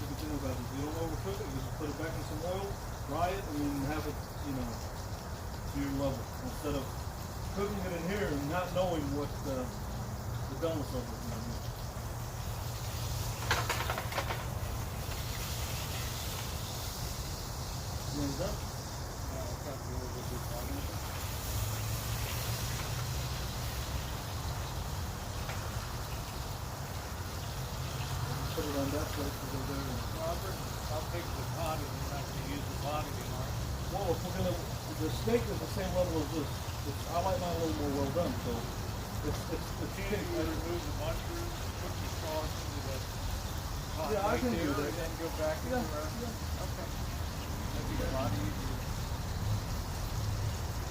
Speaker 2: good thing about it is you don't overcook it. You just put it back in some oil, fry it, and then have it, you know, to your level. Instead of cooking it in here and not knowing what the balance of it is going to be. You want it done? Put it on that plate to go there.
Speaker 1: Robert, I'll take the pot if you're not going to use the pot anymore.
Speaker 2: Well, if we're gonna, the steak is the same level as this. I like mine a little more well done, so it's
Speaker 1: Can you remove the mushrooms, put the sauce into the pot
Speaker 2: Yeah, I
Speaker 1: right
Speaker 2: can do
Speaker 1: there,
Speaker 2: that.
Speaker 1: and then go back into
Speaker 2: Yeah,
Speaker 1: our...
Speaker 2: yeah.
Speaker 1: Okay. That'd be a lot easier.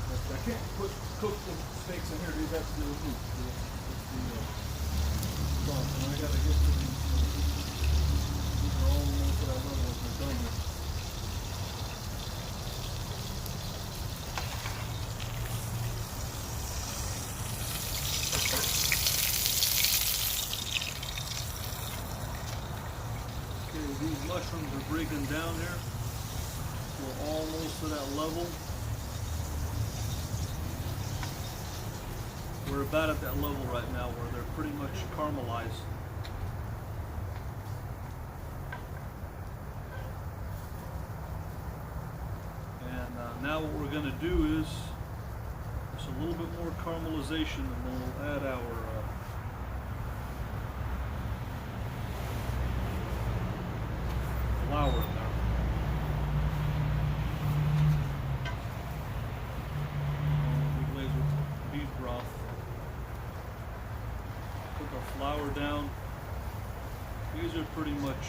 Speaker 2: I can't cook the steaks in here. These have to do with meat. The sauce, and I gotta get to these. These are all the ones that I love when they're done with. Okay, these mushrooms are breaking down here. We're almost to that level. We're about at that level right now where they're pretty much caramelized. And now what we're going to do is just a little bit more caramelization, and then we'll add our flour now. We glaze with beef broth. Put the flour down. These are pretty much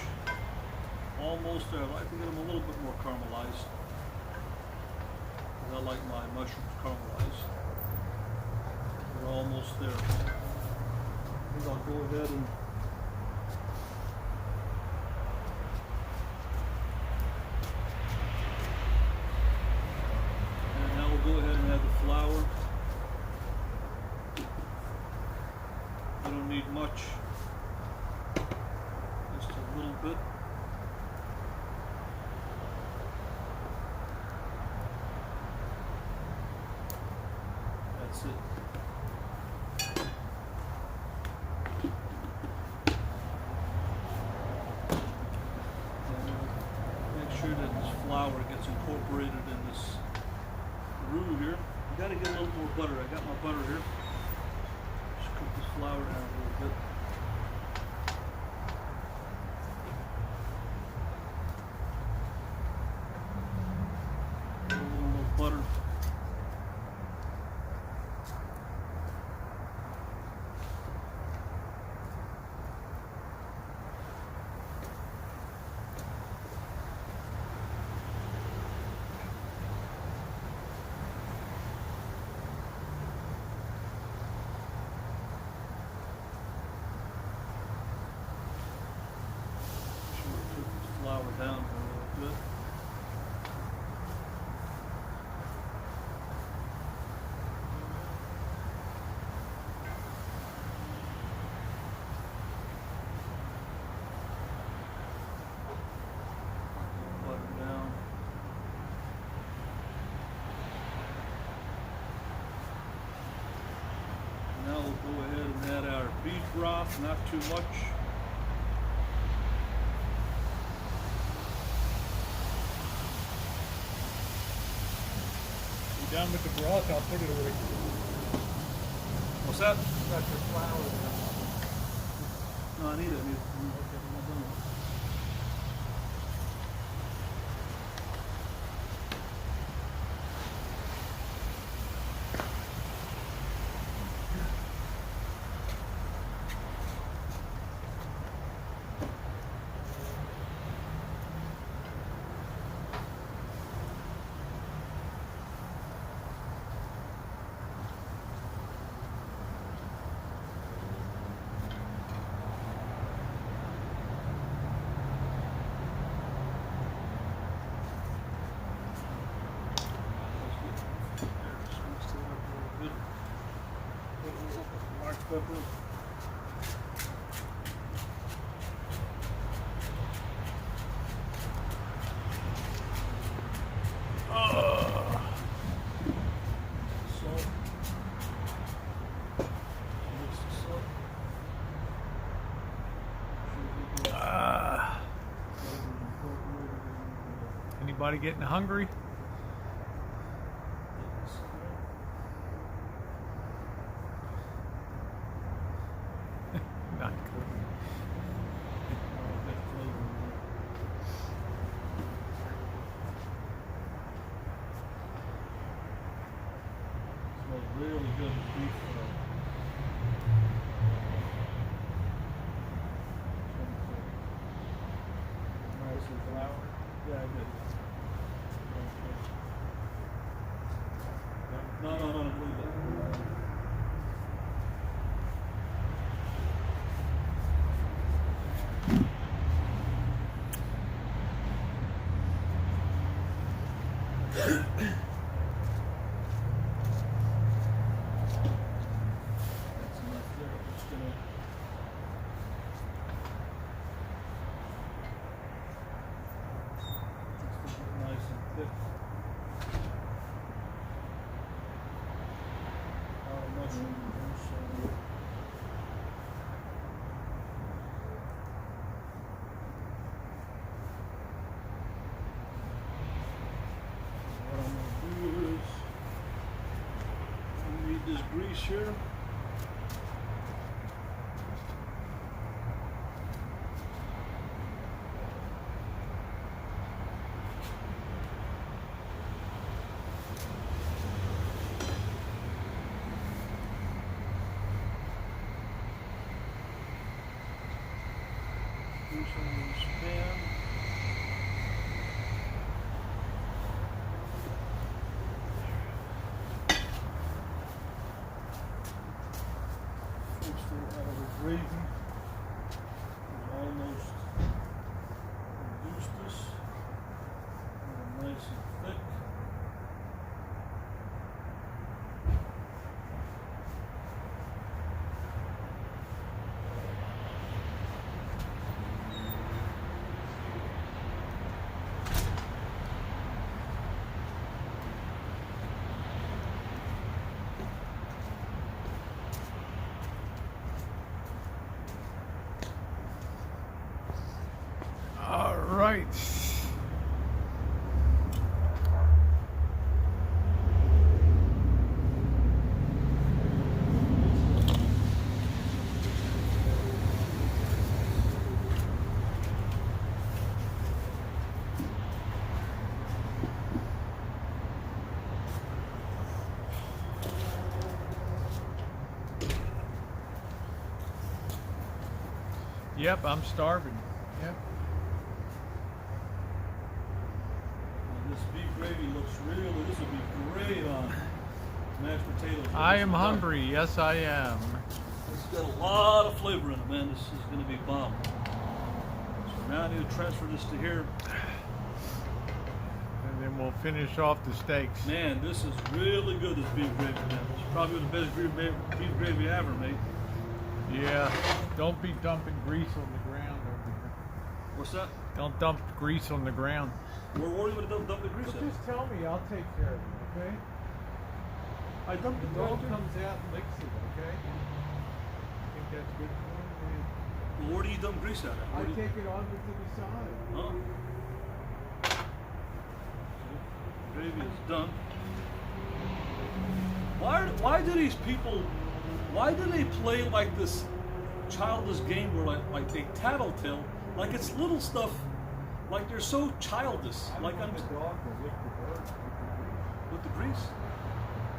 Speaker 2: almost there. I like to get them a little bit more caramelized. I like my mushrooms caramelized. We're almost there. I think I'll go ahead and now we'll go ahead and add the flour. You don't need much, just a little bit. That's it. Make sure that this flour gets incorporated in this roux here. You gotta get a little more butter. I got my butter here. Just cook this flour down a little bit. A little more butter. Flour down a little bit. Butter down. Now we'll go ahead and add our beef broth, not too much.
Speaker 1: Done with the broth, I'll put it away.
Speaker 2: What's that?
Speaker 1: Got your flour there.
Speaker 2: No, I need it. I'm not done. Pepper.
Speaker 1: Anybody getting hungry? Not cooking.
Speaker 2: Smells really good with beef. Nice and flour. Yeah, I did. No, leave that. That's enough there. I'm just gonna just to get nice and thick. Mushroom so what I'm going to do is I need this grease here. Grease on this pan. Mix it out of the gravy. It's almost reduced this. Nice and thick.
Speaker 1: All right. Yep, I'm starving. Yep.
Speaker 2: This beef gravy looks really, this would be great on mashed potatoes.
Speaker 1: I am hungry. Yes, I am.
Speaker 2: It's got a lot of flavor in it, man. This is going to be bomb. So now I need to transfer this to here.
Speaker 1: And then we'll finish off the steaks.
Speaker 2: Man, this is really good, this beef gravy, man. It's probably the best beef gravy I ever made.
Speaker 1: Yeah. Don't be dumping grease on the ground over here.
Speaker 2: What's that?
Speaker 1: Don't dump grease on the ground.
Speaker 2: Where are you going to dump the grease
Speaker 1: Well,
Speaker 2: at?
Speaker 1: just tell me. I'll take care of it, okay?
Speaker 2: I dumped it
Speaker 1: The dog
Speaker 2: right there.
Speaker 1: comes out and licks it, okay? Think that's good for him?
Speaker 2: Well, where do you dump grease at?
Speaker 1: I take it on to the side.
Speaker 2: Oh. Gravy is done. Why do these people, why do they play like this childish game where like they tattletale, like it's little stuff, like they're so childish. Like I'm
Speaker 1: the dog will lick the bird
Speaker 2: with the grease.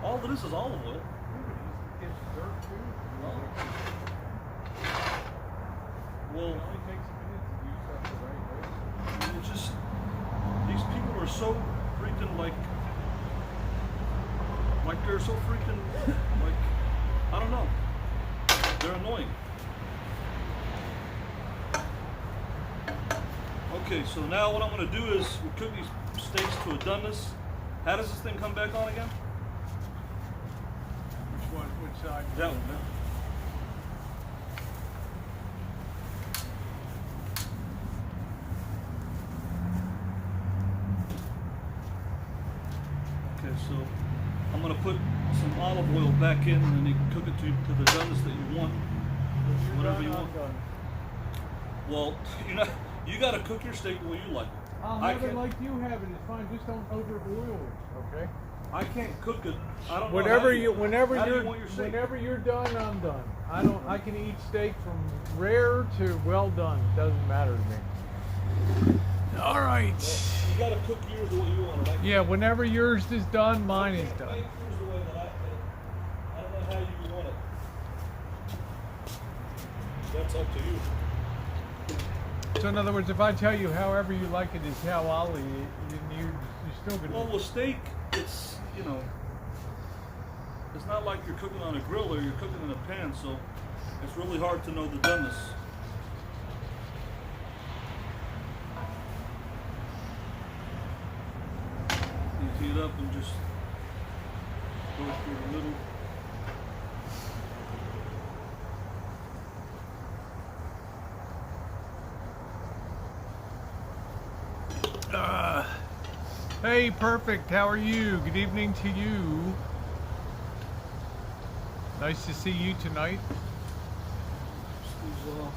Speaker 2: All it is olive oil.
Speaker 1: It gets dirt too.
Speaker 2: Well,
Speaker 1: It only takes a minute to do stuff the right way.
Speaker 2: it's just these people are so freaking like they're so freaking like I don't know. They're annoying. Okay, so now what I'm going to do is we'll cook these steaks to a doneness. How does this thing come back on again?
Speaker 1: Which one? Which side?
Speaker 2: That one, man. Okay, so I'm going to put some olive oil back in, and then you can cook it to the doneness that you want. Whatever you want.
Speaker 1: Done.
Speaker 2: Well, you got to cook your steak the way you like it.
Speaker 1: I'll
Speaker 2: I
Speaker 1: have it
Speaker 2: can't-
Speaker 1: like you have it. It's fine. Just don't overboil it, okay?
Speaker 2: I can't cook it. I don't know.
Speaker 1: Whenever
Speaker 2: how
Speaker 1: you, whenever
Speaker 2: how do
Speaker 1: you're,
Speaker 2: you want your steak?
Speaker 1: whenever you're done, I'm done. I can eat steak from rare to well done. It doesn't matter to me. All right.
Speaker 2: You gotta cook yours the way you want it.
Speaker 1: Yeah, whenever yours is done, mine is
Speaker 2: Make
Speaker 1: done.
Speaker 2: yours the way that I don't know how you want it. That's up to you.
Speaker 1: So in other words, if I tell you however you like it is how I'll eat it, you're still gonna.
Speaker 2: Well, with steak, it's, you know, it's not like you're cooking on a grill or you're cooking in a pan, so it's really hard to know the doneness. You heat it up and just go through the middle.
Speaker 1: Hey, perfect. How are you? Good evening to you. Nice to see you tonight.
Speaker 2: Squeeze it off.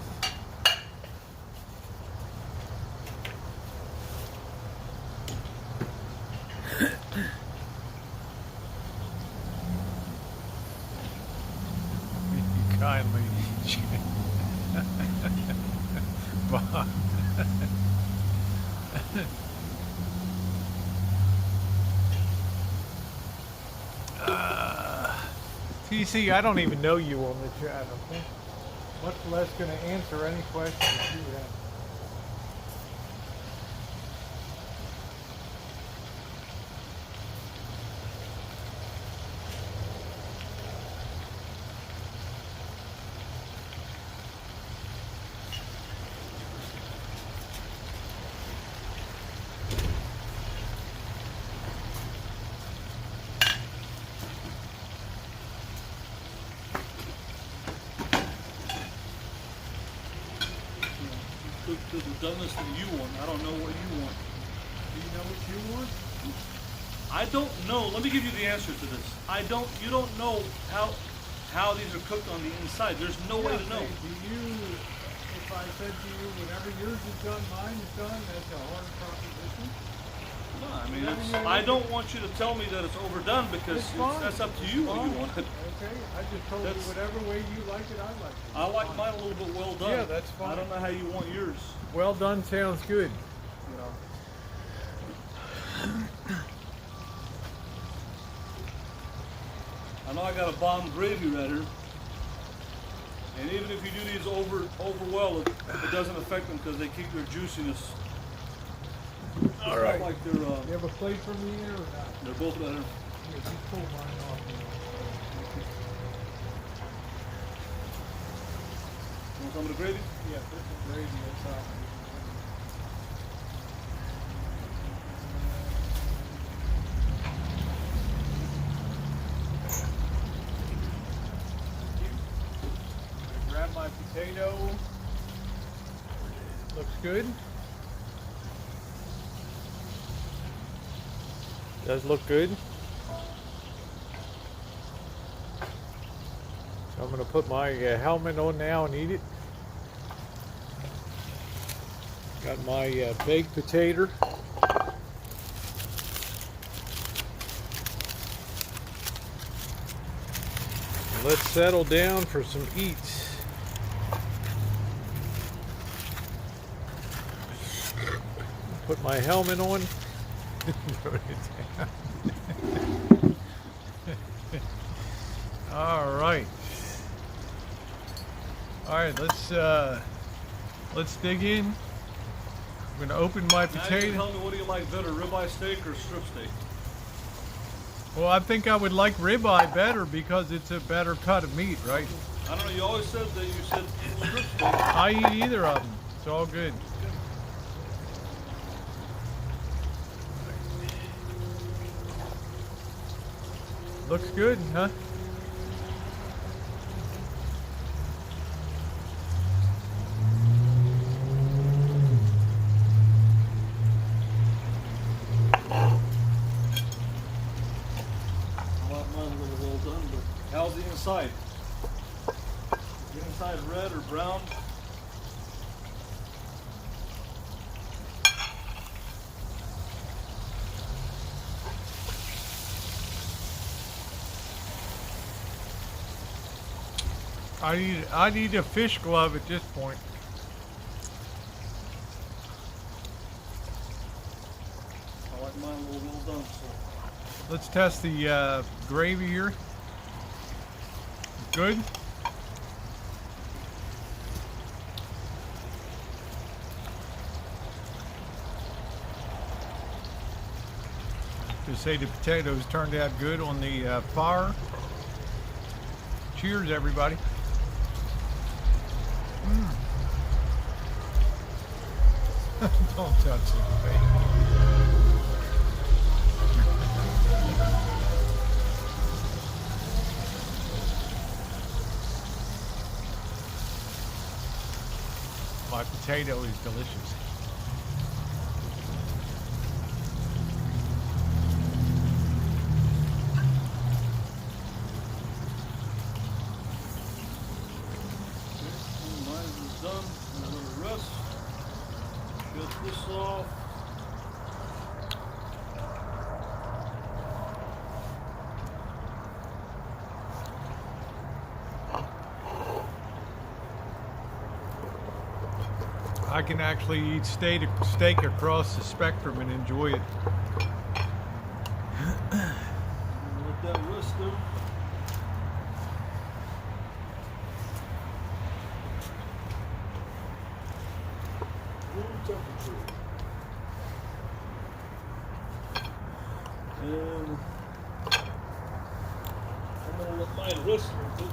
Speaker 1: Kindly. Bob. TC, I don't even know you on the chat, okay? Much less going to answer any questions you have.
Speaker 2: Cook to the doneness that you want. I don't know what you want.
Speaker 1: Do you know what you want?
Speaker 2: I don't know. Let me give you the answer to this. You don't know how these are cooked on the inside. There's no way to know.
Speaker 1: Do you, if I said to you, whenever yours is done, mine is done, that's a hard proposition?
Speaker 2: No, I mean, I don't want you to tell me that it's overdone because
Speaker 1: It's fine.
Speaker 2: that's up to you
Speaker 1: It's
Speaker 2: what you
Speaker 1: fine.
Speaker 2: want it.
Speaker 1: Okay, I just told you whatever way you like it, I like it.
Speaker 2: I like mine a little bit well done.
Speaker 1: Yeah, that's fine.
Speaker 2: I don't know how you want yours.
Speaker 1: Well done sounds good. You know.
Speaker 2: I know I got a bomb gravy right here. And even if you do these over well, it doesn't affect them because they keep their juiciness.
Speaker 1: All
Speaker 2: It's
Speaker 1: right.
Speaker 2: not like they're,
Speaker 1: You have a plate for me here or not?
Speaker 2: they're both right here.
Speaker 1: Here, just pull mine off.
Speaker 2: Want some of the gravy?
Speaker 1: Yeah, put some gravy on top. Grab my potato. Looks good. Does look good. So I'm going to put my helmet on now and eat it. Got my baked potato. Let's settle down for some eats. Put my helmet on. Put it down. All right. All right, let's dig in. I'm gonna open my
Speaker 2: Now you can
Speaker 1: potato.
Speaker 2: tell me, what do you like better, ribeye steak or strip steak?
Speaker 1: Well, I think I would like ribeye better because it's a better cut of meat, right?
Speaker 2: I don't know, you always said that you said strip steak.
Speaker 1: I eat either of them. It's all good. Looks good, huh?
Speaker 2: I like mine a little well done, but how's the inside? Is the inside red or brown?
Speaker 1: I need a fish glove at this point.
Speaker 2: I like mine a little well done, so.
Speaker 1: Let's test the gravy here. Good. To say the potatoes turned out good on the fire. Cheers, everybody. Don't touch it, baby. My potato is delicious.
Speaker 2: Mine is done. I'm going to rest. Shut this off.
Speaker 1: I can actually eat steak across the spectrum and enjoy it.
Speaker 2: Let that rest there. Room temperature. And I'm going to let mine rest a little bit.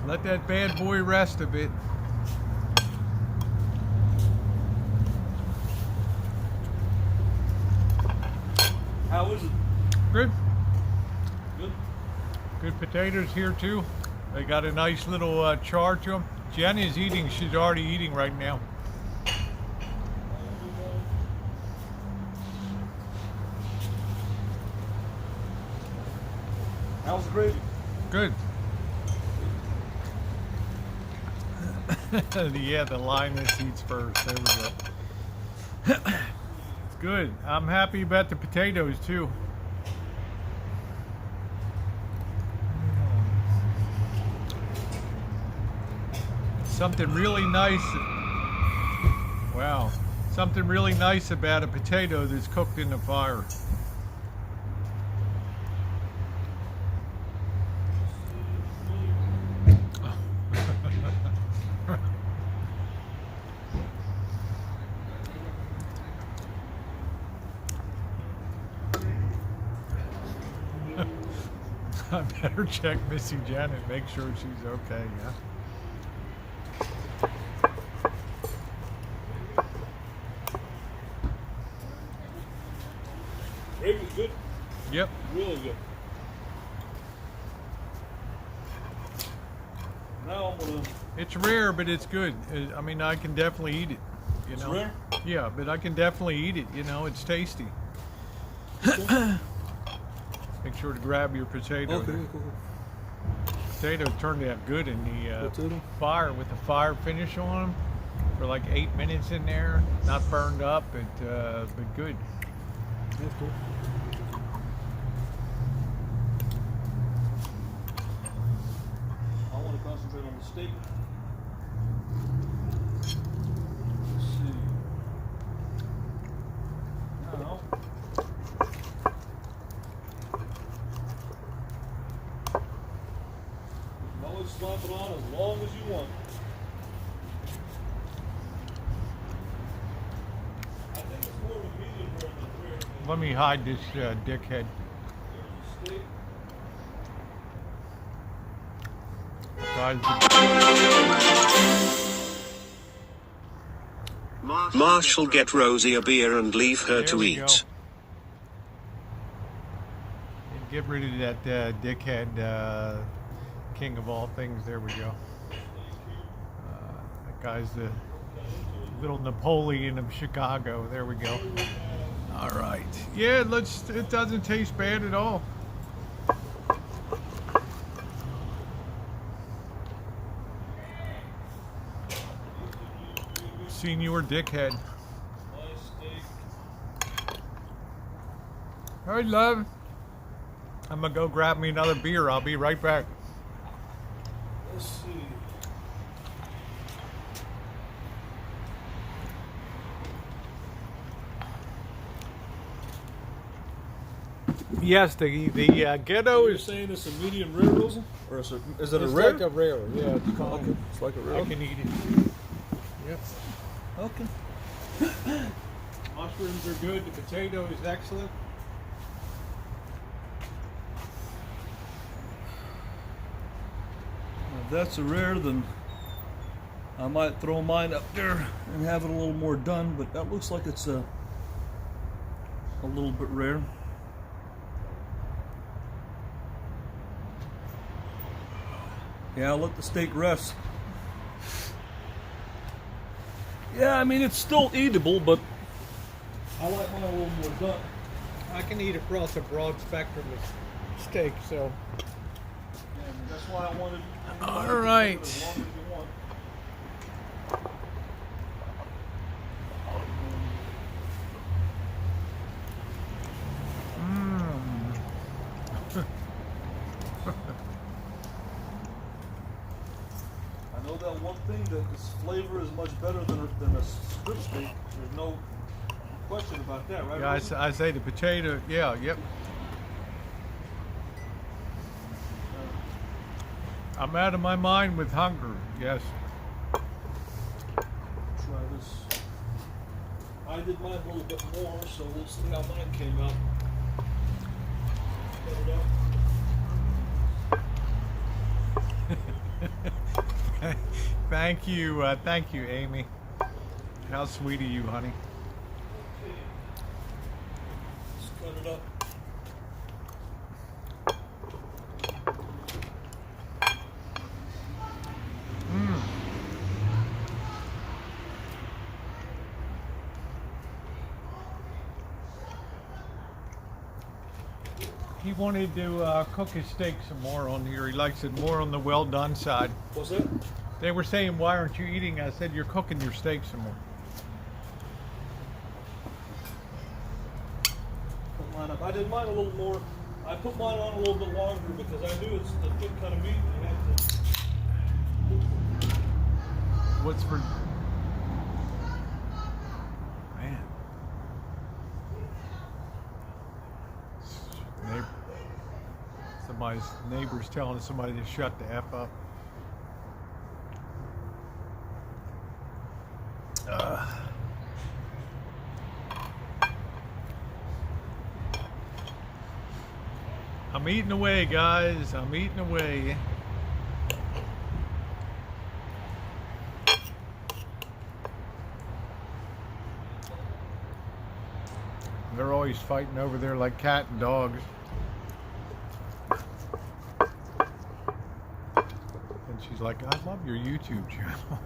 Speaker 1: Let that bad boy rest a bit.
Speaker 2: How is it?
Speaker 1: Good.
Speaker 2: Good?
Speaker 1: Good potatoes here too. They got a nice little char to them. Jen is eating. She's already eating right now.
Speaker 2: How's the gravy?
Speaker 1: Good. Yeah, the lioness eats first. There we go. Good. I'm happy about the potatoes too. Something really nice. Wow. Something really nice about a potato that's cooked in the fire. I better check Missy Jen and make sure she's okay, yeah?
Speaker 2: Gravy's good.
Speaker 1: Yep.
Speaker 2: Really good. Now I'm gonna.
Speaker 1: It's rare, but it's good. I mean, I can definitely eat it. You
Speaker 2: It's
Speaker 1: know?
Speaker 2: rare?
Speaker 1: Yeah, but I can definitely eat it. You know, it's tasty. Make sure to grab your potato.
Speaker 2: Okay, cool.
Speaker 1: Potatoes turned out good in the
Speaker 2: Potato?
Speaker 1: fire with the fire finish on them for like 8 minutes in there. Not burned up, but good.
Speaker 2: That's cool. I want to concentrate on the steak. Let's see. Now, you can always slap it on as long as you want. I think it's more of a medium rare than rare.
Speaker 1: Let me hide this dickhead.
Speaker 2: There's a steak.
Speaker 3: Marshall, get Rosie a beer and leave her
Speaker 1: There
Speaker 3: to
Speaker 1: we go.
Speaker 3: eat.
Speaker 1: And get rid of that dickhead, king of all things. There we go. That guy's the little Napoleon of Chicago. There we go. All right. Yeah, it doesn't taste bad at all. Senior dickhead.
Speaker 2: Nice steak.
Speaker 1: All right, love. I'm gonna go grab me another beer. I'll be right back.
Speaker 2: Let's see.
Speaker 1: Yes, the ghetto
Speaker 2: You're
Speaker 1: is.
Speaker 2: saying it's a medium rare, Rosa? Or is it a
Speaker 1: It's
Speaker 2: rare?
Speaker 1: like a rare. Yeah, it's called.
Speaker 2: Okay, it's like a rare.
Speaker 1: I can eat it. Yep.
Speaker 2: Okay.
Speaker 1: Mushrooms are good. The potato is excellent.
Speaker 2: If that's a rare, then I might throw mine up there and have it a little more done, but that looks like it's a little bit rare. Yeah, I'll let the steak rest. Yeah, I mean, it's still eatable, but I like mine a little more done.
Speaker 1: I can eat across a broad spectrum of steak, so.
Speaker 2: And that's why I wanted.
Speaker 1: All right.
Speaker 2: As long as you want. I know that one thing, that its flavor is much better than a strip steak. There's no question about that, right?
Speaker 1: Yeah,
Speaker 2: Rosie?
Speaker 1: I say the potato. Yeah, yep. I'm out of my mind with hunger. Yes.
Speaker 2: Try this. I did mine a little bit more, so we'll see how mine came out. Cut it up.
Speaker 1: Thank you, Amy. How sweet of you, honey.
Speaker 2: Okay. Let's cut it up.
Speaker 1: He wanted to cook his steak some more on here. He likes it more on the well done side.
Speaker 2: What's that?
Speaker 1: They were saying, why aren't you eating? I said, you're cooking your steak some more.
Speaker 2: Put mine up. I did mine a little more. I put mine on a little bit longer because I knew it's the thick kind of meat. You have to.
Speaker 1: What's for... Man. Somebody's neighbor's telling somebody to shut the F up. I'm eating away, guys. I'm eating away. They're always fighting over there like cat and dogs. And she's like, I love your YouTube channel.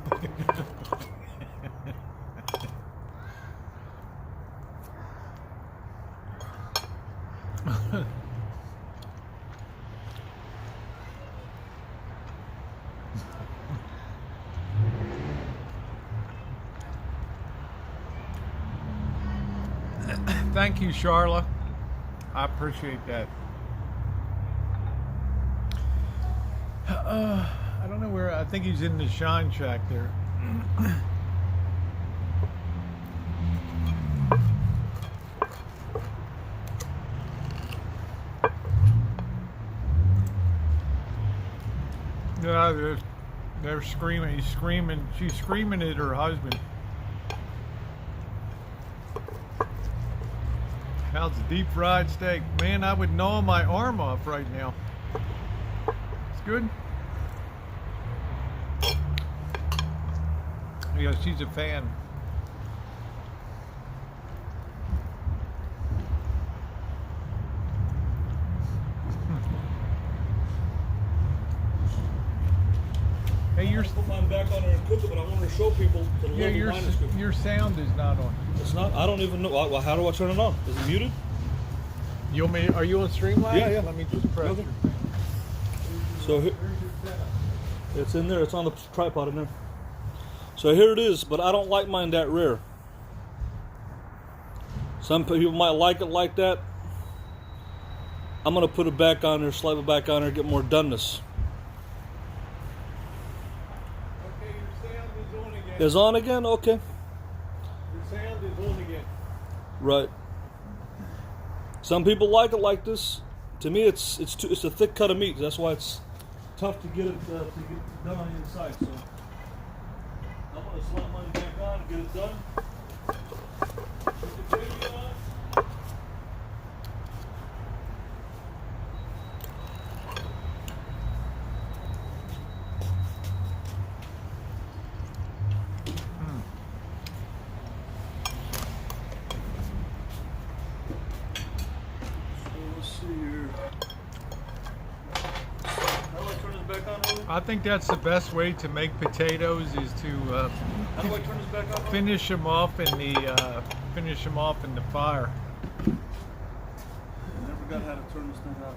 Speaker 1: Thank you, Charla. I appreciate that. I don't know where. I think he's in the Shine Shack there. Yeah, they're screaming. He's screaming. She's screaming at her husband. How's the deep fried steak? Man, I would gnaw my arm off right now. It's good. Yeah, she's a fan. Hey,
Speaker 2: I put mine back on there and cook it, but I want to show people the
Speaker 1: yeah,
Speaker 2: level mine is cooking.
Speaker 1: your sound is not on.
Speaker 2: It's not. I don't even know. Well, how do I turn it on? Is it muted?
Speaker 1: You want me? Are you on Streamline?
Speaker 2: Yeah, yeah.
Speaker 1: Let me just press.
Speaker 2: Okay. So it's in there. It's on the tripod in there. So here it is, but I don't like mine that rare. Some people might like it like that. I'm gonna put it back on there, slide it back on there, get more doneness.
Speaker 1: Okay, your sound is on again.
Speaker 2: Is on again? Okay.
Speaker 1: Your sound is on again.
Speaker 2: Right. Some people like it like this. To me, it's a thick cut of meat. That's why it's tough to get it done on the inside. So I'm gonna slap mine back on and get it done. Put the gravy on.
Speaker 1: I think that's the best way to make potatoes is to
Speaker 2: How do I turn this back on?
Speaker 1: finish them off in the fire.
Speaker 2: I never got how to turn this thing on.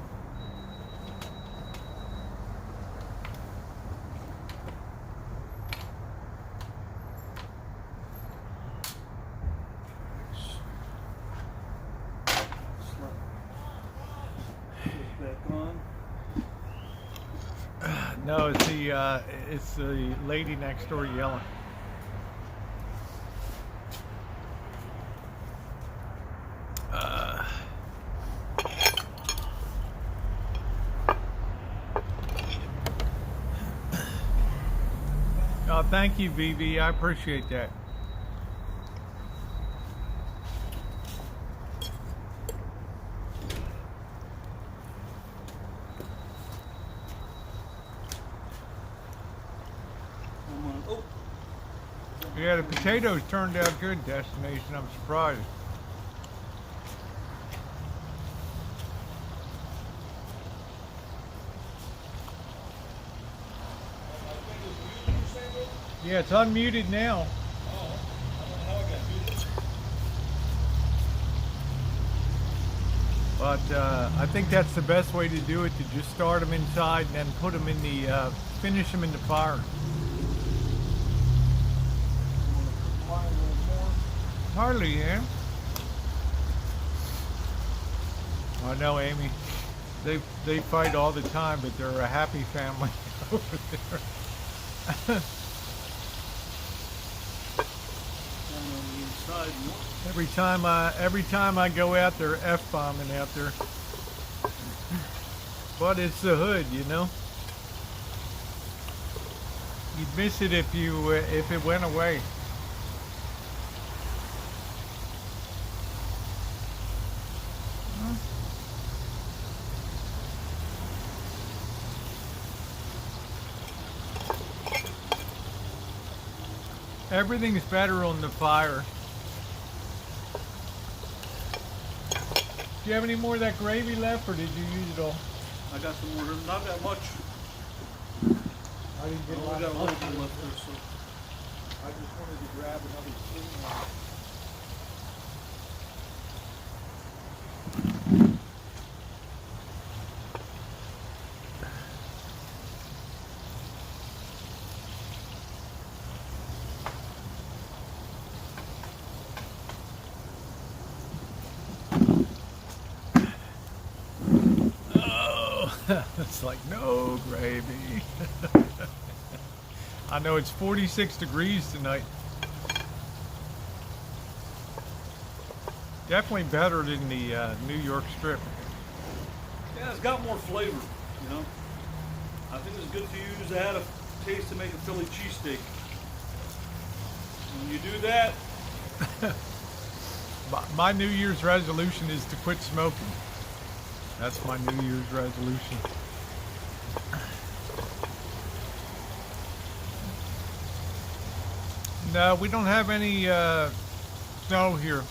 Speaker 2: Back on.
Speaker 1: No, it's the lady next door yelling. Oh, thank you, VV. I appreciate that.
Speaker 2: Oh,
Speaker 1: Yeah, the potatoes turned out good, Destination. I'm surprised. Yeah, it's unmuted now. But I think that's the best way to do it, to just start them inside and then put them in the, finish them in the fire. Hardly, yeah. I know, Amy. They fight all the time, but they're a happy family over there. Every time I go out there, F-bombing out there. But it's the hood, you know. You'd miss it if it went away. Everything's better on the fire. Do you have any more of that gravy left, or did you use it all?
Speaker 2: I got some more. Not that much.
Speaker 1: I didn't get
Speaker 2: I
Speaker 1: a
Speaker 2: only
Speaker 1: lot
Speaker 2: got a little
Speaker 1: of
Speaker 2: bit left there, so.
Speaker 1: I just wanted to grab another spoon. It's like, no gravy. I know it's 46 degrees tonight. Definitely better than the New York strip.
Speaker 2: Yeah, it's got more flavor, you know. I think it's good to use to add a taste to make a Philly cheesesteak. When you do that,
Speaker 1: My New Year's resolution is to quit smoking. That's my New Year's resolution. No, we don't have any snow here.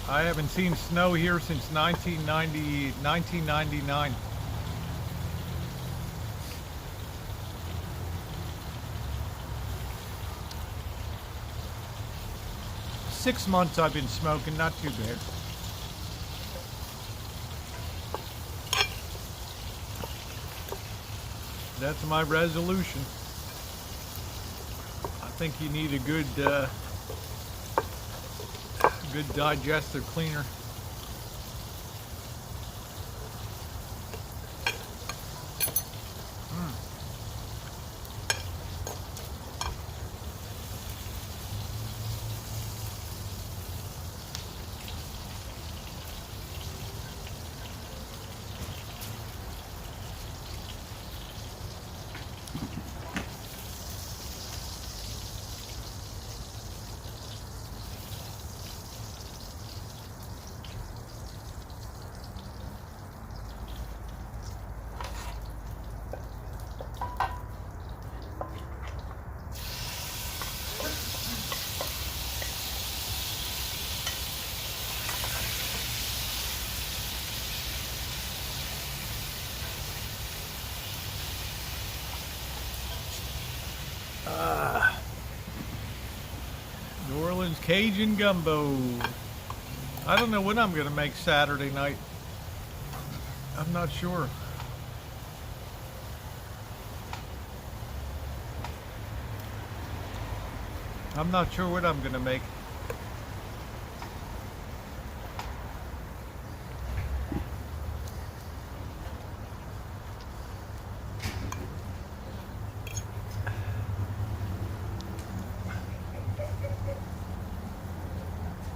Speaker 1: I haven't seen snow here since 1999. Six months I've been smoking, not too bad. That's my resolution. think you need a good digestive cleaner. New Orleans Cajun gumbo. I don't know what I'm gonna make Saturday night. I'm not sure. I'm not sure what I'm gonna make.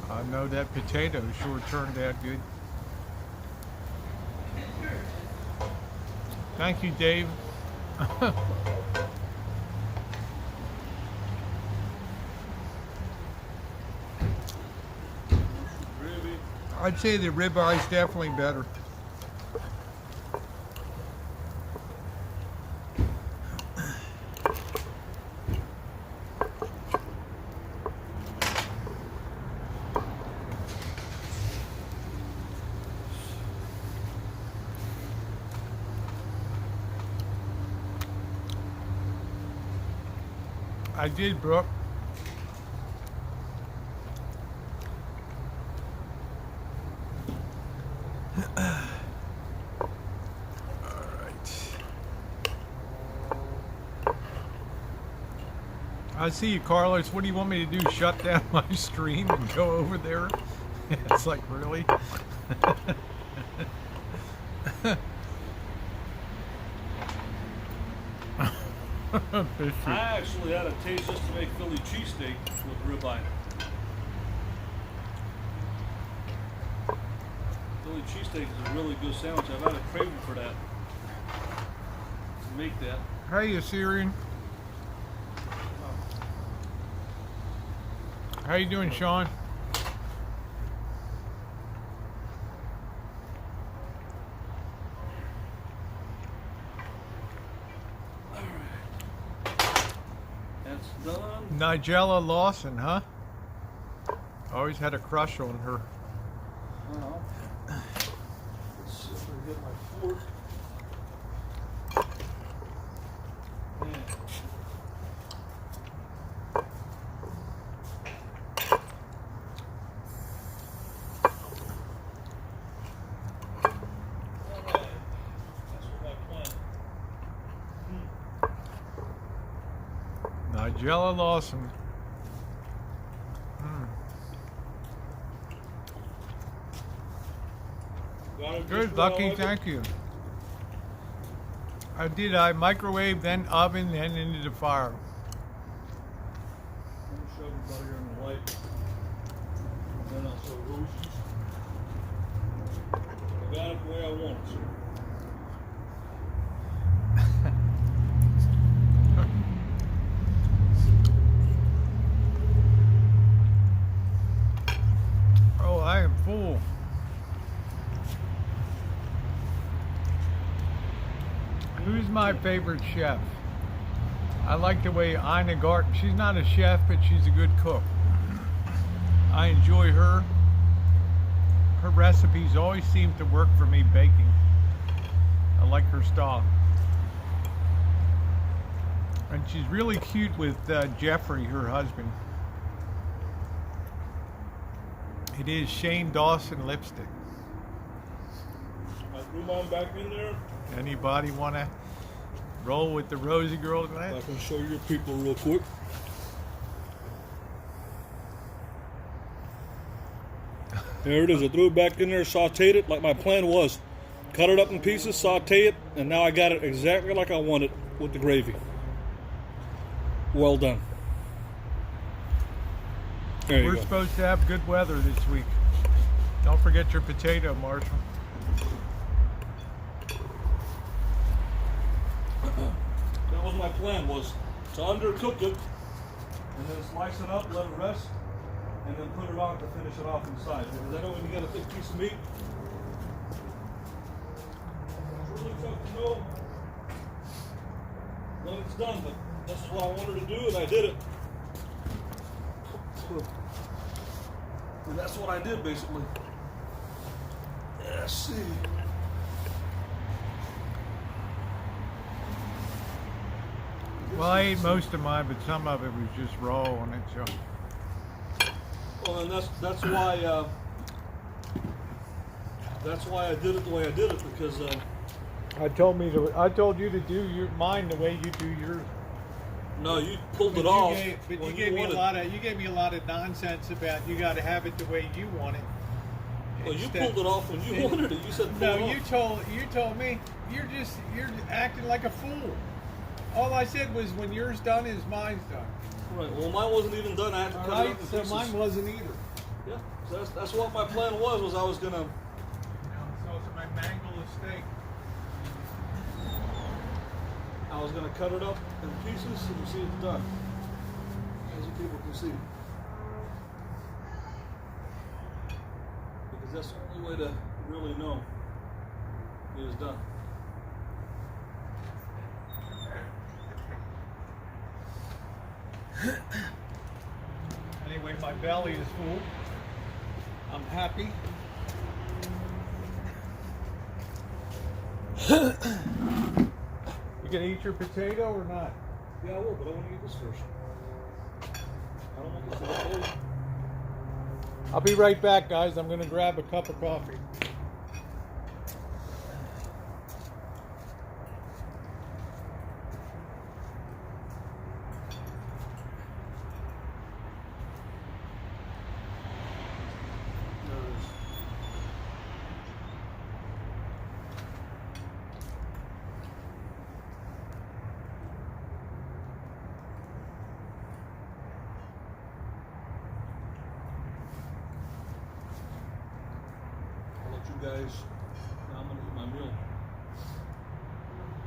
Speaker 1: I know that potato sure turned out good. Thank you, Dave. I'd say the ribeye is definitely better. I did, Brooke. I see you, Carlos. What do you want me to do? Shut down my stream and go over there? It's like, really?
Speaker 2: I actually had a taste just to make Philly cheesesteak with ribeye. Philly cheesesteak is a really good sandwich. I've had a craving for that. To make that.
Speaker 1: Hey, Searing. How you doing, Sean?
Speaker 2: That's done.
Speaker 1: Nigella Lawson, huh? Always had a crush on her.
Speaker 2: Well, let's see if I can get my fork.
Speaker 1: Nigella Lawson. Good, Lucky, thank you. I did. I microwave, then oven, then into the fire.
Speaker 2: Let me show everybody on the light. Then I'll show roses. I got it the way I want it, sir.
Speaker 1: Oh, I am full. Who's my favorite chef? I like the way Ina Garten, she's not a chef, but she's a good cook. I enjoy her. Her recipes always seem to work for me baking. I like her style. And she's really cute with Jeffrey, her husband. It is Shane Dawson lipstick.
Speaker 2: My blue mom back in there.
Speaker 1: Anybody want to roll with the Rosie Girl tonight?
Speaker 2: I can show your people real quick. There it is. I threw it back in there, sauteed it like my plan was. Cut it up in pieces, saute it, and now I got it exactly like I wanted with the gravy. Well done. There you
Speaker 1: We're
Speaker 2: go.
Speaker 1: supposed to have good weather this week. Don't forget your potato, Marshall.
Speaker 2: That was my plan, was to undercook it and then slice it up, let it rest, and then put it on to finish it off inside. Because I know when you get a thick piece of meat, it's really tough to know when it's done, but this is what I wanted to do and I did it. And that's what I did basically. Let's see.
Speaker 1: Well, I ate most of mine, but some of it was just raw on it. So
Speaker 2: Well, and that's why I did it the way I did it, because
Speaker 1: I told you to do mine the way you do yours.
Speaker 2: no, you pulled
Speaker 1: But
Speaker 2: it off.
Speaker 1: you
Speaker 2: when
Speaker 1: gave me
Speaker 2: wanted.
Speaker 1: you gave me a lot of nonsense about you got to have it the way you want it.
Speaker 2: Well, you
Speaker 1: Instead-
Speaker 2: pulled it off when you wanted it. You said pull
Speaker 1: No,
Speaker 2: it
Speaker 1: you
Speaker 2: off.
Speaker 1: told me you're acting like a fool. All I said was when yours done is mine's done.
Speaker 2: Right. Well, mine wasn't even done. I had to
Speaker 1: All
Speaker 2: cut it
Speaker 1: right,
Speaker 2: up in
Speaker 1: so
Speaker 2: pieces.
Speaker 1: mine wasn't either.
Speaker 2: Yeah. So that's what my plan was I was gonna.
Speaker 1: So my mangle of steak.
Speaker 2: I was gonna cut it up in pieces so you see it's done. As you people can see. Because that's the only way to really know it is done.
Speaker 1: Anyway, my belly is full. I'm happy. You gonna eat your potato or not?
Speaker 2: Yeah, I will, but I want to eat this first. I don't want this to get cold.
Speaker 1: I'll be right back, guys. I'm gonna grab a cup of coffee.
Speaker 2: There it is. I'll let you guys. Now I'm gonna eat my meal.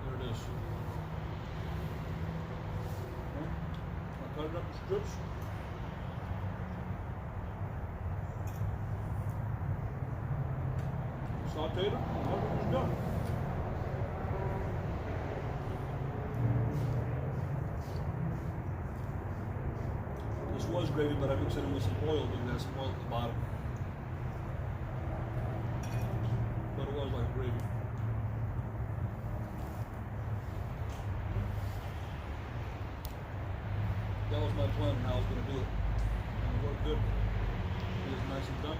Speaker 2: There it is. Okay. I'll cut it up in strips. Saute it, and everything's done. This was gravy, but I mixed it in with some oil because it has some oil at the bottom. But it was like gravy. That was my plan and how I was going to do it. And it worked good. It is nice and done.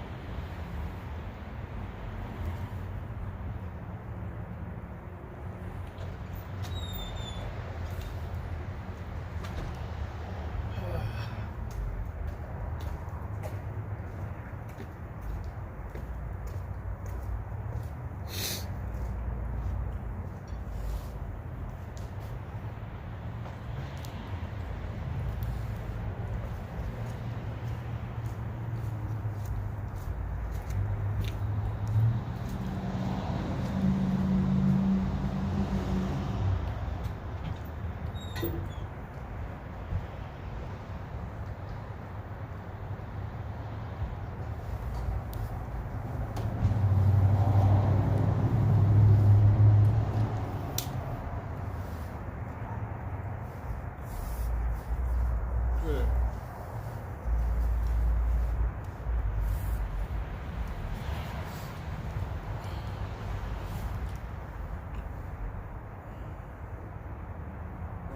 Speaker 2: Good.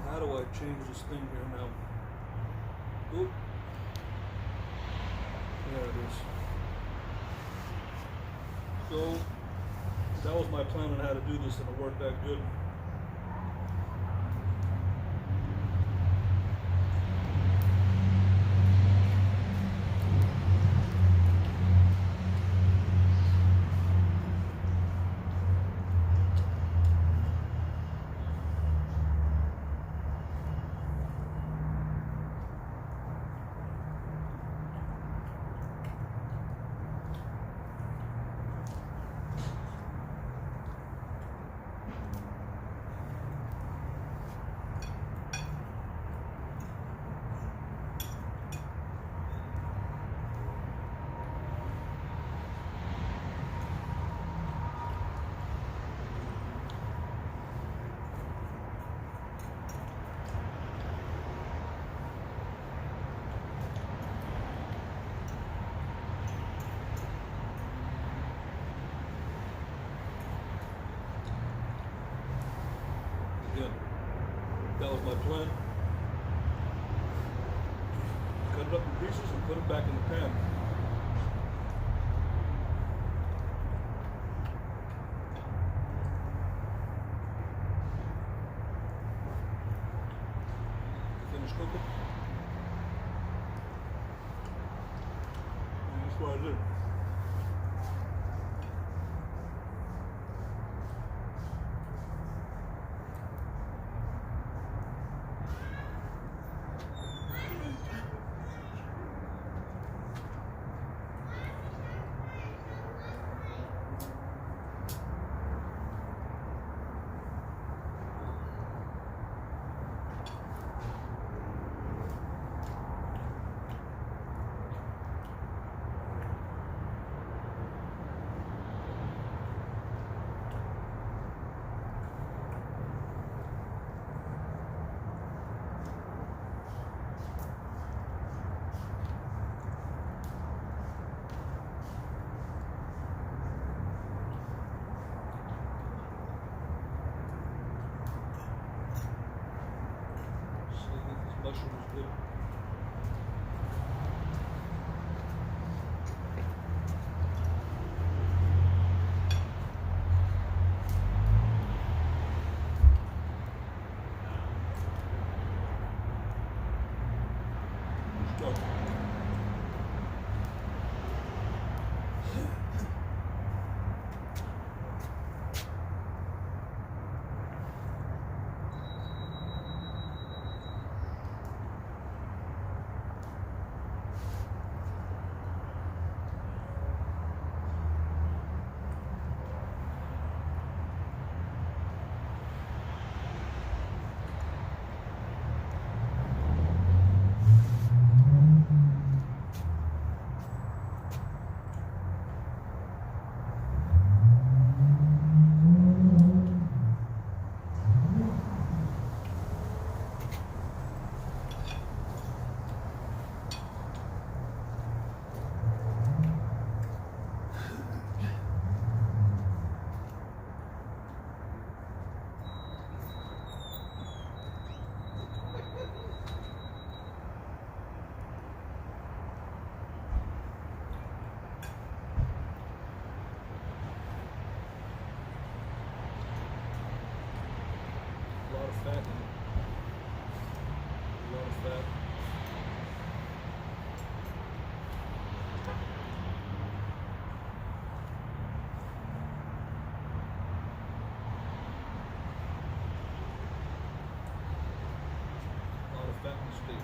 Speaker 2: Now, how do I change this thing here now? Oop. There it is. So, that was my plan on how to do this, and it worked out good. Again, that was my plan. Cut it up in pieces and put it back in the pan. Finish cooking. And that's what I did. Mushroom is good. Let's go. A lot of fat in it. A lot of fat. A lot of fat in the steak.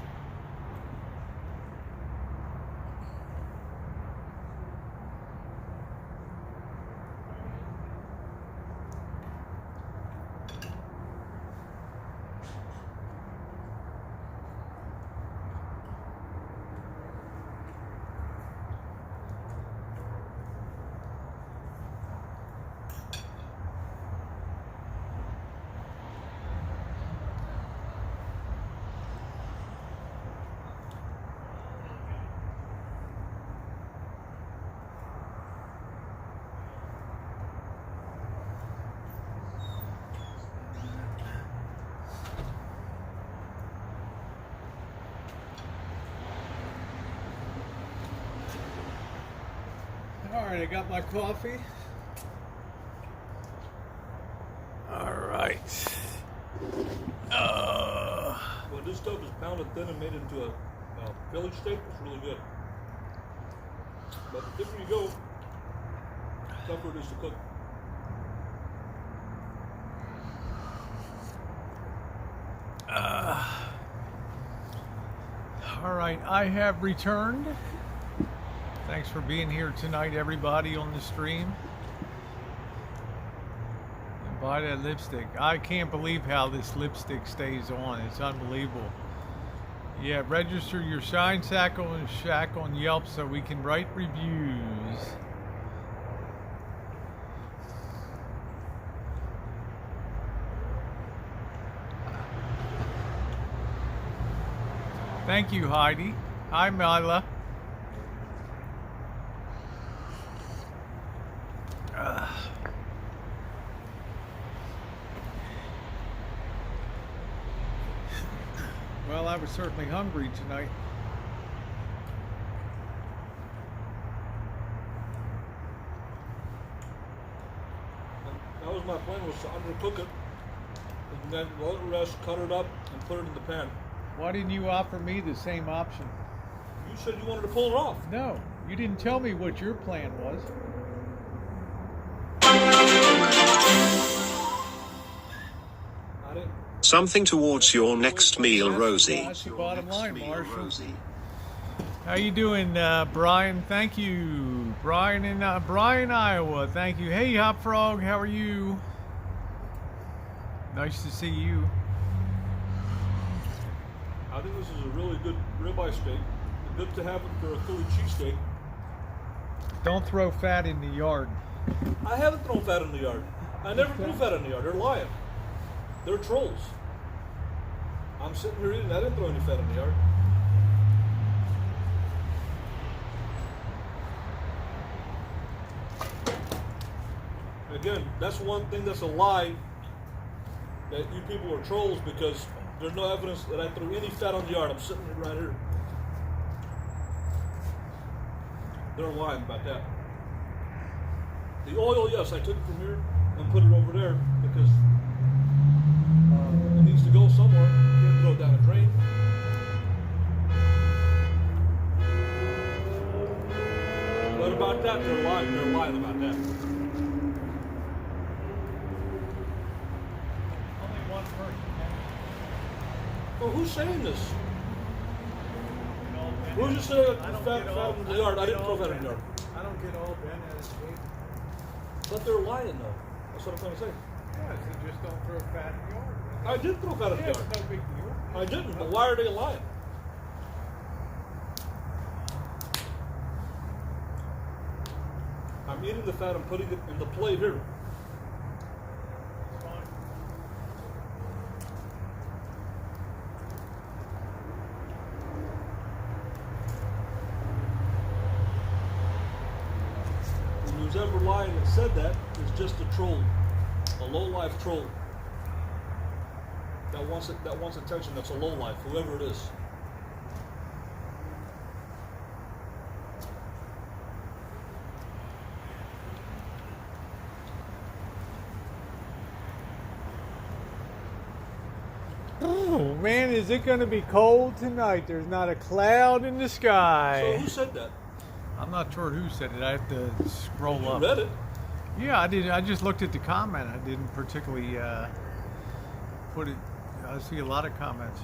Speaker 1: All right, I got my coffee. All right.
Speaker 2: When this stuff is pounded thin and made into a village steak, it's really good. But the thicker you go, the tougher it is to cook.
Speaker 1: All right, I have returned. Thanks for being here tonight, everybody on the stream. And buy that lipstick. I can't believe how this lipstick stays on. It's unbelievable. Yeah, register your Shine Shack on Yelp so we can write reviews. Thank you, Heidi. Hi, Mila. I was certainly hungry tonight.
Speaker 2: That was my plan, was to undercook it, and then let it rest, cut it up, and put it in the pan.
Speaker 1: Why didn't you offer me the same option?
Speaker 2: You said you wanted to pull it off.
Speaker 1: No, you didn't tell me what your plan was.
Speaker 2: I didn't.
Speaker 3: Something towards your next meal, Rosie.
Speaker 1: That's the bottom line, Marshall. How you doing, Brian? Thank you. Brian in Iowa. Thank you. Hey, Hop Frog, how are you? Nice to see you.
Speaker 2: I think this is a really good ribeye steak. Good to have it for a Philly cheesesteak.
Speaker 1: Don't throw fat in the yard.
Speaker 2: I haven't thrown fat in the yard. I never threw fat in the yard. They're lying. They're trolls. I'm sitting here eating. I didn't throw any fat in the yard. Again, that's one thing that's a lie, that you people are trolls, because there's no evidence that I threw any fat on the yard. I'm sitting right here. They're lying about that. The oil, yes, I took it from here and put it over there because it needs to go somewhere. You can't throw it down a drain. But about that, they're lying. They're lying about that.
Speaker 1: Only one person.
Speaker 2: Well, who's saying this? Who's just saying fat in the yard? I didn't throw fat in the yard.
Speaker 1: I don't get all bent at his weight.
Speaker 2: But they're lying, though. That's what I'm trying to say.
Speaker 1: Yeah, so just don't throw fat in the yard.
Speaker 2: I did throw fat in the
Speaker 1: Yeah,
Speaker 2: yard.
Speaker 1: it's no big deal.
Speaker 2: I didn't, but why are they lying? I'm eating the fat and putting it in the plate here.
Speaker 1: It's fine.
Speaker 2: And who's ever lying and said that is just a troll, a low-life troll. That wants attention. That's a low-life, whoever it is.
Speaker 1: Oh man, is it going to be cold tonight? There's not a cloud in the sky.
Speaker 2: So who said that?
Speaker 1: I'm not sure who said it. I have to scroll
Speaker 2: You
Speaker 1: up.
Speaker 2: read it.
Speaker 1: Yeah, I did. I just looked at the comment. I didn't particularly put it. I see a lot of comments.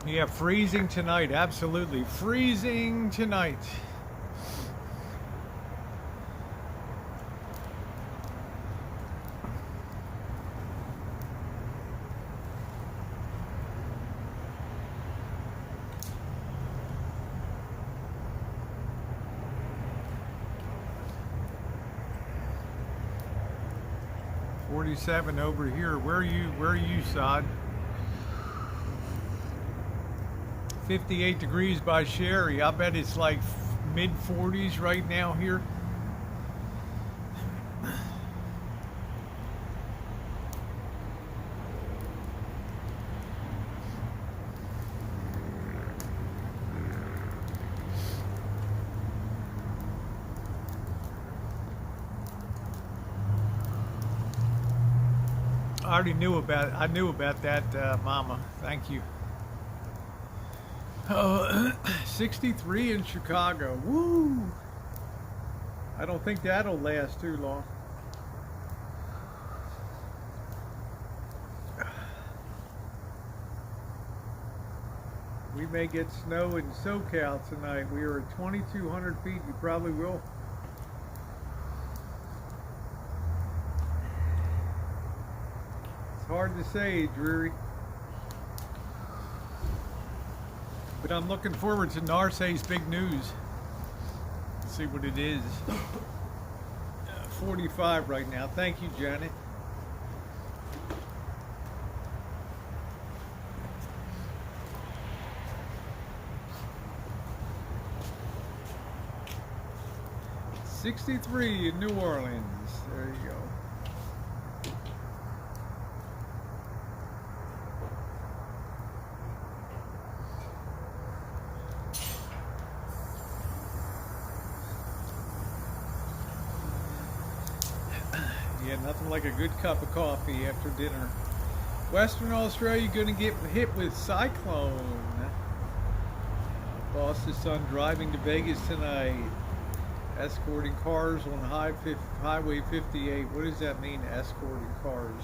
Speaker 1: Yeah, freezing tonight. Absolutely freezing tonight. .47 over here. Where are you, Sod? 58 degrees by Sherry. I bet it's like mid 40s right now here. I knew about that, Mama. Thank you. 63 in Chicago. Woo! I don't think that'll last too long. We may get snow in SoCal tonight. We are at 2,200 feet. You probably will. Hard to say, Drury. But I'm looking forward to Narce's big news. Let's see what it is. 45 right now. Thank you, Janet. .63 in New Orleans. There you go. Yeah, nothing like a good cup of coffee after dinner. Western Australia gonna get hit with cyclone. Boss's son driving to Vegas tonight, escorting cars on Highway 58. What does that mean, escorting cars?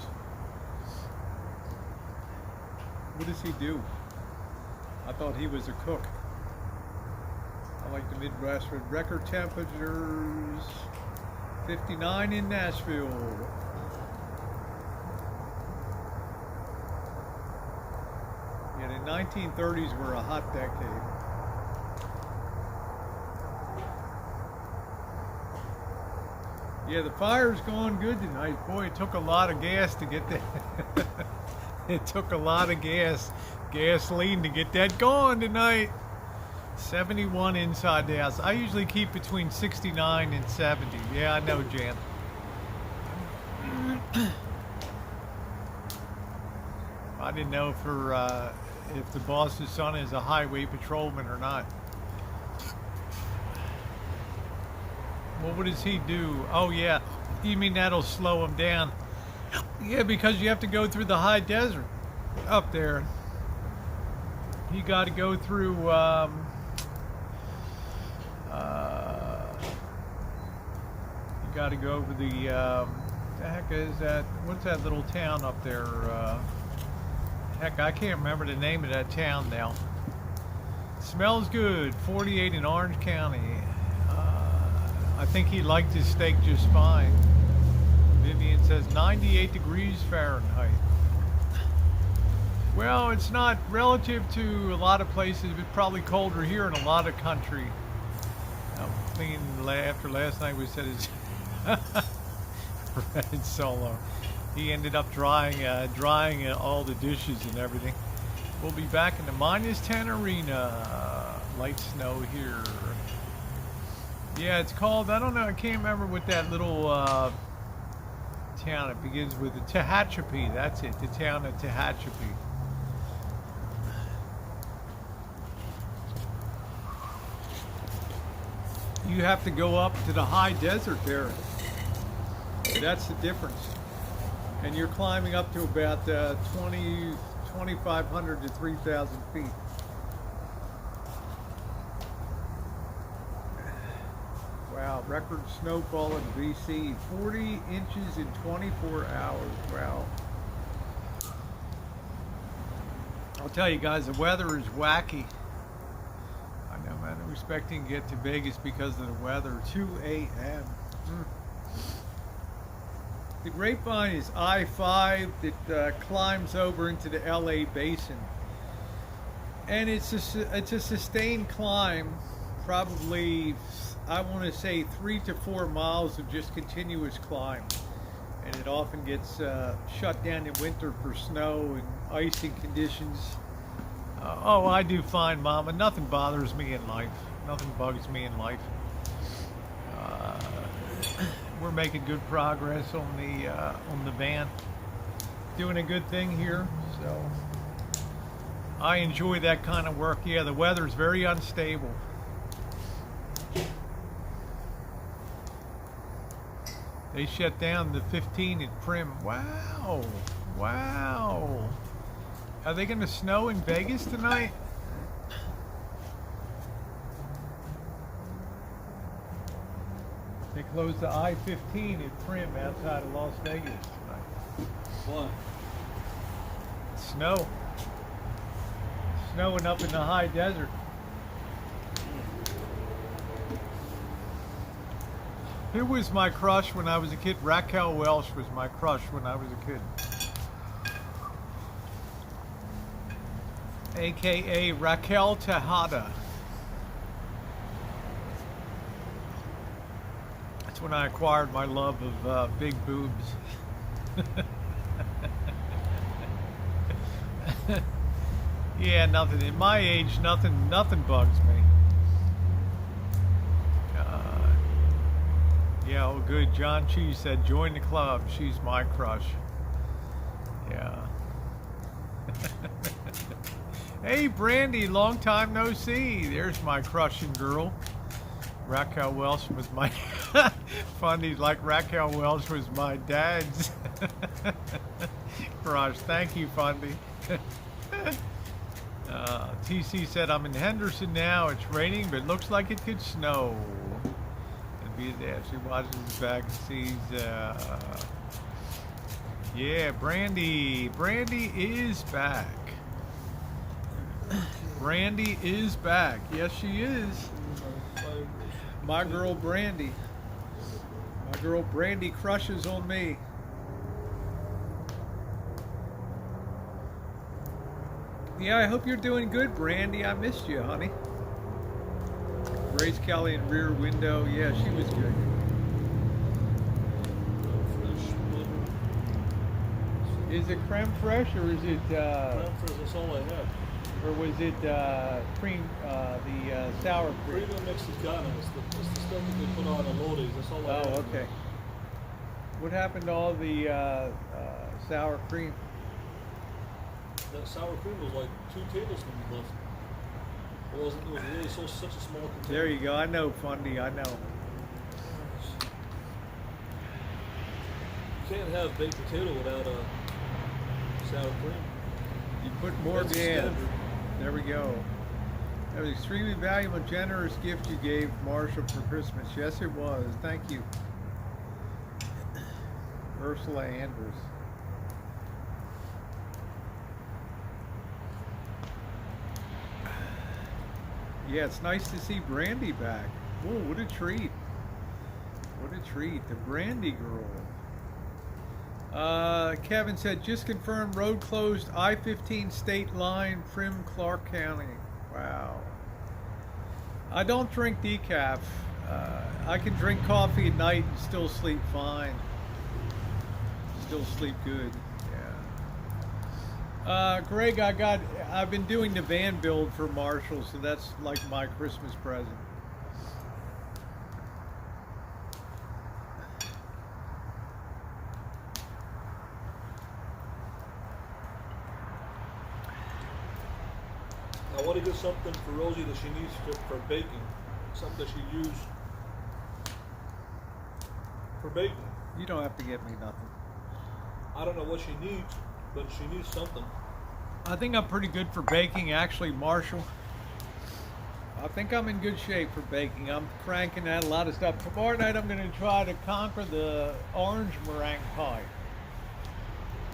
Speaker 1: What does he do? I thought he was a cook. I like the Midwest with record temperatures. 59 in Nashville. Yeah, the 1930s were a hot decade. Yeah, the fire's going good tonight. Boy, it took a lot of gas to get that. It took a lot of gasoline to get that going tonight. 71 inside the house. I usually keep between 69 and 70. Yeah, I know, Jan. I didn't know if the boss's son is a highway patrolman or not. Well, what does he do? Oh, yeah. You mean that'll slow him down? Yeah, because you have to go through the high desert up there. You got to go through... you got to go over the heck is that? What's that little town up there? Heck, I can't remember the name of that town now. Smells good. 48 in Orange County. I think he liked his steak just fine. Vivian says 98 degrees Fahrenheit. Well, it's not relative to a lot of places. It's probably colder here in a lot of country. I'm thinking after last night we said it's Red Solo. He ended up drying all the dishes and everything. We'll be back in the -10 arena. Light snow here. Yeah, it's called, I don't know, I can't remember what that little town, it begins with the Tehachapi. That's it, the town of Tehachapi. You have to go up to the high desert there. That's the difference. And you're climbing up to about 2,500 to 3,000 feet. Wow, record snowfall in BC, 40 inches in 24 hours. Wow. I'll tell you guys, the weather is wacky. I know, man. I'm expecting to get to Vegas because of the weather. 2 a.m. The Grapevine is I-5 that climbs over into the LA basin. And it's a sustained climb, probably, I want to say 3 to 4 miles of just continuous climb. And it often gets shut down in winter for snow and icing conditions. Oh, I do fine, Mama. Nothing bothers me in life. Nothing bugs me in life. We're making good progress on the van. Doing a good thing here, so I enjoy that kind of work. Yeah, the weather's very unstable. They shut down the 15 at Prim. Wow. Wow. Are they going to snow in Vegas tonight? They closed the I-15 at Prim outside of Las Vegas tonight.
Speaker 2: What?
Speaker 1: Snow. Snowing up in the high desert. Who was my crush when I was a kid? Raquel Welch was my crush when I was a kid. AKA Raquel Tejada. That's when I acquired my love of big boobs. Yeah, nothing. At my age, nothing bugs me. Yeah, oh good. John Cheese said, join the club. She's my crush. Yeah. Hey, Brandy, long time no see. There's my crushing girl. Raquel Welch was my... Fundy's like Raquel Welch was my dad's crush. Thank you, Fundy. TC said, I'm in Henderson now. It's raining, but it looks like it could snow. And be there. She watches his back and sees... yeah, Brandy. Brandy is back. Brandy is back. Yes, she is. My girl Brandy. My girl Brandy crushes on me. Yeah, I hope you're doing good, Brandy. I missed you, honey. Grace Kelly in Rear Window. Yeah, she was good. Is it creme fraiche or is it...
Speaker 2: Creme fraiche, that's all I have.
Speaker 1: Or was it cream, the sour cream?
Speaker 2: Premium Mexicana. It's the stuff that they put on a Lodes. That's all I have.
Speaker 1: Oh, okay. What happened to all the sour cream?
Speaker 2: That sour cream was like 2 tablespoons left. It was really such a small container.
Speaker 1: There you go. I know, Fundy. I know.
Speaker 2: You can't have baked potato without sour cream.
Speaker 1: You put more
Speaker 2: That's
Speaker 1: in.
Speaker 2: standard.
Speaker 1: There we go. That was an extremely valuable, generous gift you gave Marshall for Christmas. Yes, it was. Thank you. Ursula Andrews. Yeah, it's nice to see Brandy back. Whoa, what a treat. What a treat. The Brandy girl. Kevin said, just confirmed road closed, I-15 state line, Prim, Clark County. Wow. I don't drink decaf. I can drink coffee at night and still sleep fine. Still sleep good. Yeah. Greg, I've been doing the van build for Marshall, so that's like my Christmas present.
Speaker 2: I want to get something for Rosie that she needs for baking. Something that she used for baking.
Speaker 1: You don't have to get me nothing.
Speaker 2: I don't know what she needs, but she needs something.
Speaker 1: I think I'm pretty good for baking, actually, Marshall. I think I'm in good shape for baking. I'm cranking out a lot of stuff. Tomorrow night I'm going to try to conquer the orange meringue pie,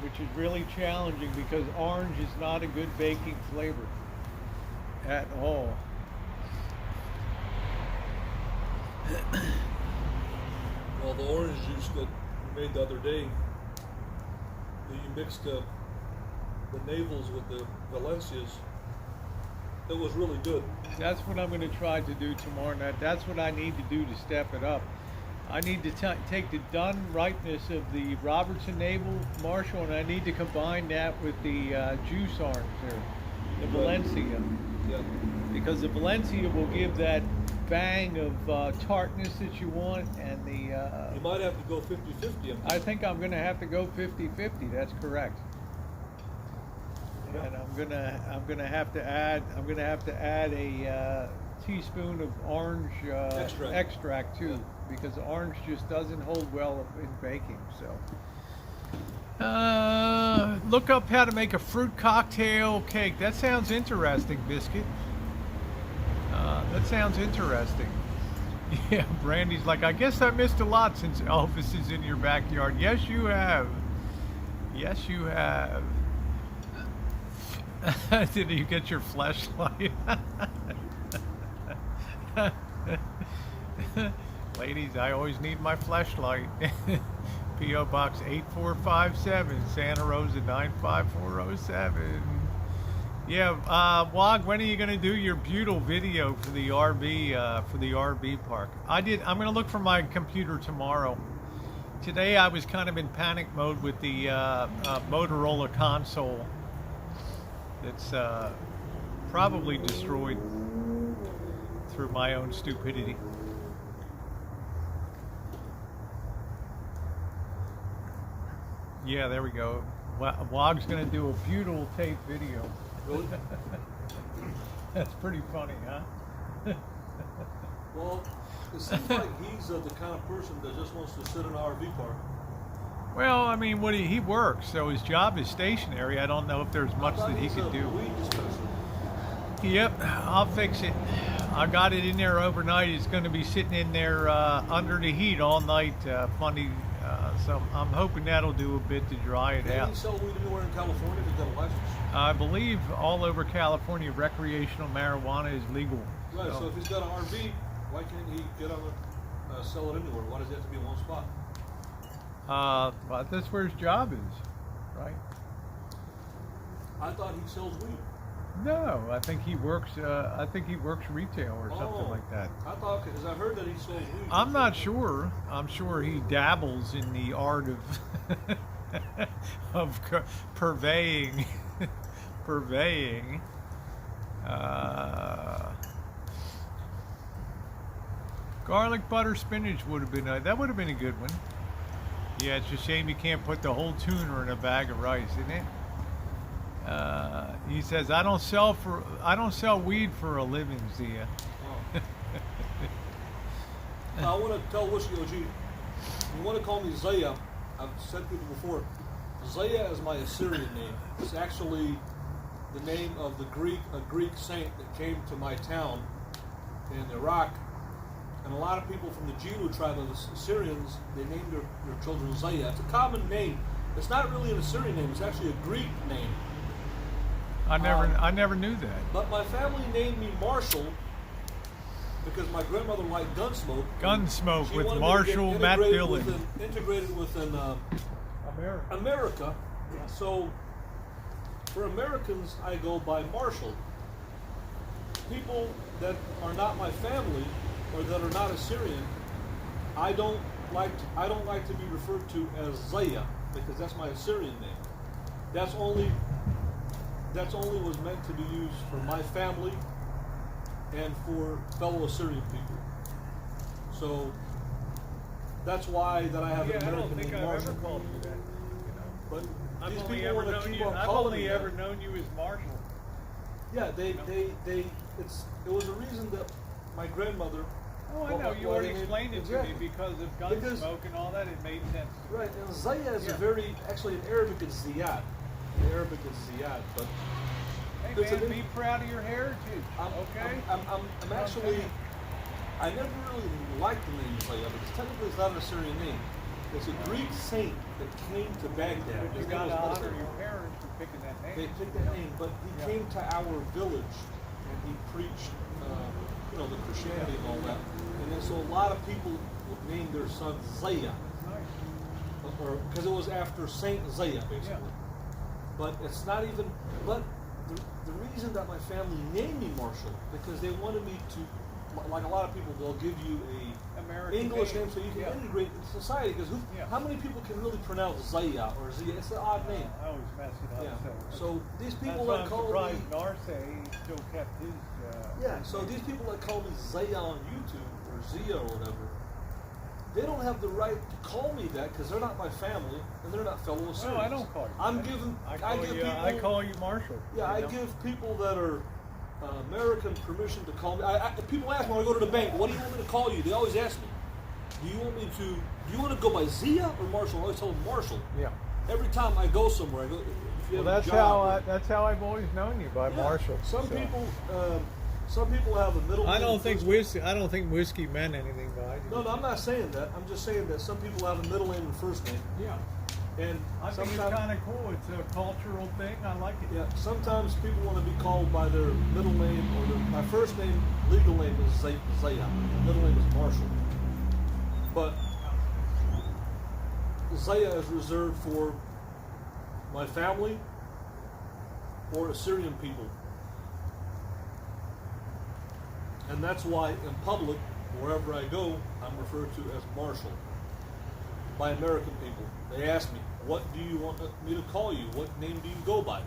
Speaker 1: which is really challenging because orange is not a good baking flavor at all.
Speaker 2: Well, the orange juice that we made the other day, you mixed the navels with the Valencias. It was really good.
Speaker 1: That's what I'm going to try to do tomorrow night. That's what I need to do to step it up. I need to take the done ripeness of the Robertson navel, Marshall, and I need to combine that with the juice orange there, the Valencia.
Speaker 2: Yeah.
Speaker 1: Because the Valencia will give that bang of tartness that you want, and the...
Speaker 2: you might have to go 50-50.
Speaker 1: I think I'm going to have to go 50-50. That's correct. And I'm gonna have to add a teaspoon of orange extract too, because orange just doesn't hold well in baking. So look up how to make a fruit cocktail cake. That sounds interesting, Biscuit. That sounds interesting. Yeah, Brandy's like, I guess I missed a lot since Elvis is in your backyard. Yes, you have. Yes, you have. Did you get your flashlight? Ladies, I always need my flashlight. P.O. Box 8457, Santa Rosa 95407. Yeah, Wog, when are you going to do your beautiful video for the RV park? I'm going to look for my computer tomorrow. Today I was kind of in panic mode with the Motorola console. It's probably destroyed through my own stupidity. Yeah, there we go. Wog's gonna do a beautiful tape video.
Speaker 2: Really?
Speaker 1: That's pretty funny, huh?
Speaker 2: Well, it seems like he's the kind of person that just wants to sit in an RV park.
Speaker 1: Well, I mean, what he works, so his job is stationary. I don't know if there's much that he could do.
Speaker 2: Weed dispenser.
Speaker 1: Yep, I'll fix it. I got it in there overnight. It's going to be sitting in there under the heat all night. Funny, so I'm hoping that'll do a bit to dry it
Speaker 2: Can
Speaker 1: out.
Speaker 2: he sell weed anywhere in California if he's got a license?
Speaker 1: I believe all over California, recreational marijuana is legal.
Speaker 2: Right, so if he's got an RV, why can't he get on it, sell it anywhere? Why does he have to be in one spot?
Speaker 1: But that's where his job is, right?
Speaker 2: I thought he sells weed.
Speaker 1: No, I think he works. I think he works retail or something like that.
Speaker 2: I thought, because I heard that he sold weed.
Speaker 1: I'm not sure. I'm sure he dabbles in the art of purveying. Garlic butter spinach would have been that would have been a good one. Yeah, it's a shame you can't put the whole tuna in a bag of rice, isn't it? He says, I don't sell weed for a living, Zia.
Speaker 2: Oh. I want to tell Whiskey OG, you want to call me Zaya, I've said to people before, Zaya is my Assyrian name. It's actually the name of a Greek saint that came to my town in Iraq. And a lot of people from the Genu tribe of the Assyrians, they named their children Zaya. It's a common name. It's not really an Assyrian name. It's actually a Greek name.
Speaker 1: I never knew that.
Speaker 2: But my family named me Marshall because my grandmother liked Gunsmoke.
Speaker 1: Gunsmoke
Speaker 2: She
Speaker 1: with
Speaker 2: wanted me to
Speaker 1: Marshall
Speaker 2: get
Speaker 1: Matt
Speaker 2: integrated
Speaker 1: Dillon.
Speaker 2: Integrated within America. So for Americans, I go by Marshall. People that are not my family or that are not Assyrian, I don't like to be referred to as Zaya because that's my Assyrian name. That's only was meant to be used for my family and for fellow Assyrian people. So that's why that I have an American name, Marshall.
Speaker 1: called you that.
Speaker 2: But
Speaker 1: I've
Speaker 2: these
Speaker 1: only
Speaker 2: people
Speaker 1: ever
Speaker 2: want to
Speaker 1: known
Speaker 2: keep
Speaker 1: you.
Speaker 2: on
Speaker 1: I've
Speaker 2: calling
Speaker 1: only
Speaker 2: me
Speaker 1: ever
Speaker 2: that.
Speaker 1: known you as Marshall.
Speaker 2: Yeah, it was a reason that my grandmother.
Speaker 1: Oh, I know. You already explained it to me because of Gunsmoke and all that. It made sense to me.
Speaker 2: Right, and Zaya is actually in Arabic it's Ziyad. In Arabic it's Ziyad, but
Speaker 1: Hey man, be proud of your heritage. Okay.
Speaker 2: I'm actually. I never really liked the name Zaya because technically it's not an Assyrian name. It's a Greek saint that came to Baghdad.
Speaker 1: But you got to honor your parents for picking that name.
Speaker 2: They picked that name, but he came to our village and he preached, the Christianity and all that. And then so a lot of people named their son Zaya, because it was after Saint Zaya, basically. But it's not even. But the reason that my family named me Marshall because they wanted me to, like a lot of people, they'll give you a
Speaker 1: American
Speaker 2: English name so you can integrate in society. Because how many people can really pronounce Zaya or Zia? It's an odd name.
Speaker 1: I always mess it up.
Speaker 2: Yeah. So these people
Speaker 1: that
Speaker 2: call me.
Speaker 1: Narse still kept his.
Speaker 2: So these people that call me Zaya on YouTube or Zia or whatever, they don't have the right to call me that because they're not my family and they're not fellow Assyrians.
Speaker 1: No, I don't call you.
Speaker 2: I
Speaker 1: call you Marshall.
Speaker 2: Yeah, I give people that are American permission to call me. People ask me when I go to the bank, "What do you want me to call you?" They always ask me, "Do you want to go by Zia or Marshall?" I always tell them Marshall.
Speaker 1: Yeah.
Speaker 2: Every time I go somewhere, I go.
Speaker 1: That's how I've always known you by Marshall.
Speaker 2: Some people have a middle name.
Speaker 1: I don't think whiskey meant anything by it.
Speaker 2: No, I'm not saying that. I'm just saying that some people have a middle name and first name.
Speaker 1: Yeah.
Speaker 2: And
Speaker 1: I think it's kind of cool. It's a cultural thing. I like it.
Speaker 2: Yeah. Sometimes people want to be called by their middle name or my first name, legal name is Zaya. My middle name is Marshall. But Zaya is reserved for my family or Assyrian people. And that's why in public, wherever I go, I'm referred to as Marshall by American people. They ask me, "What do you want me to call you? What name do you go by?"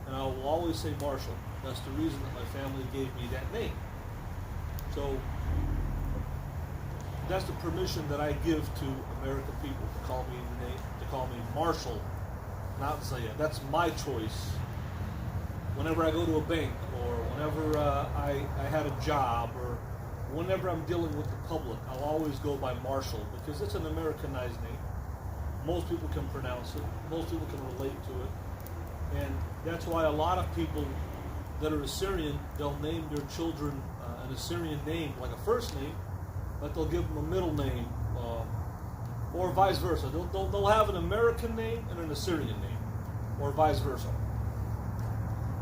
Speaker 2: And I will always say Marshall. That's the reason that my family gave me that name. So that's the permission that I give to American people to call me the name, to call me Marshall, not Zaya. That's my choice. Whenever I go to a bank, or whenever I had a job, or whenever I'm dealing with the public, I'll always go by Marshall because it's an Americanized name. Most people can pronounce it. Most people can relate to it. And that's why a lot of people that are Assyrian, they'll name their children an Assyrian name, like a first name, but they'll give them a middle name, or vice versa. They'll have an American name and an Assyrian name, or vice versa.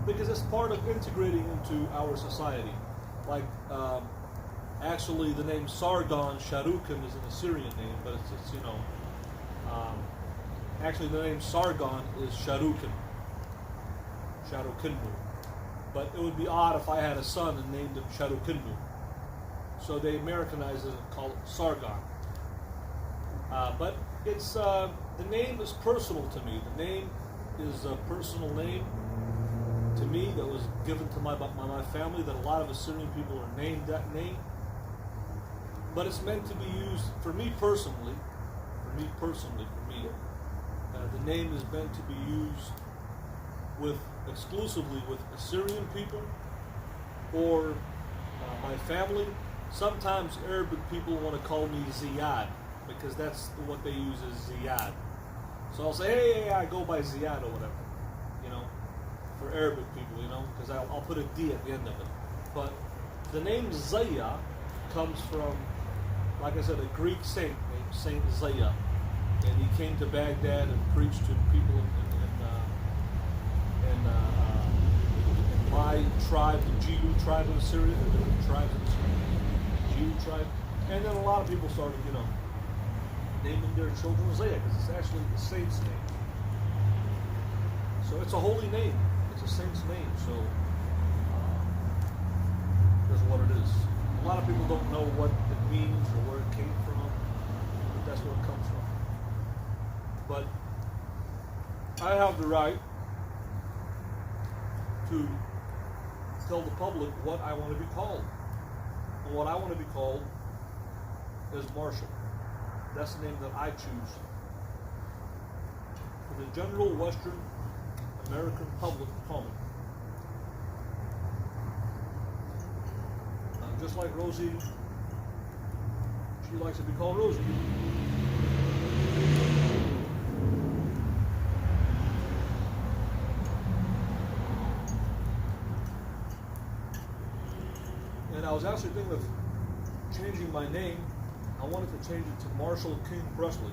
Speaker 2: Because it's part of integrating into our society. Like, actually, the name Sargon Sharukan is an Assyrian name, but it's actually the name Sargon is Sharukan, Sharukinmu. But it would be odd if I had a son and named him Sharukinmu. So they Americanized it and called it Sargon. But it's the name is personal to me. The name is a personal name to me that was given to my family. That a lot of Assyrian people are named that name. But it's meant to be used for me personally. The name is meant to be used exclusively with Assyrian people or my family. Sometimes Arabic people want to call me Ziyad because that's what they use as Ziyad. So I'll say, hey, I go by Ziyad or whatever, for Arabic people, because I'll put a D at the end of it. But the name Zaya comes from, like I said, a Greek saint named Saint Zaya. And he came to Baghdad and preached to people in my tribe, the Jew tribe of Assyria, the different tribes of Assyria, Jew tribe. And then a lot of people started, naming their children Zaya because it's actually the saint's name. So it's a holy name. It's a saint's name. So that's what it is. A lot of people don't know what it means or where it came from, but that's where it comes from. But I have the right to tell the public what I want to be called. And what I want to be called is Marshall. That's the name that I choose. For the general Western American public to call me. Just like Rosie, she likes to be called Rosie. And I was actually thinking of changing my name. I wanted to change it to Marshall King Presley.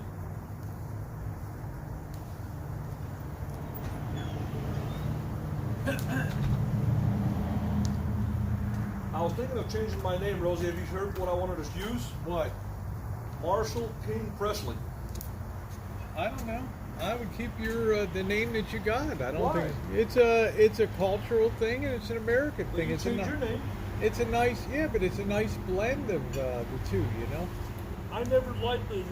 Speaker 2: I was thinking of changing my name, Rosie. Have you heard what I wanted to use?
Speaker 1: What?
Speaker 2: Marshall King Presley.
Speaker 1: I don't know. I would keep your the name that you got. I don't
Speaker 2: Why?
Speaker 1: think it's a cultural thing and it's an American
Speaker 2: Well,
Speaker 1: thing.
Speaker 2: you
Speaker 1: It's
Speaker 2: change your name.
Speaker 1: It's a nice, but it's a nice blend of the two,
Speaker 2: I never liked the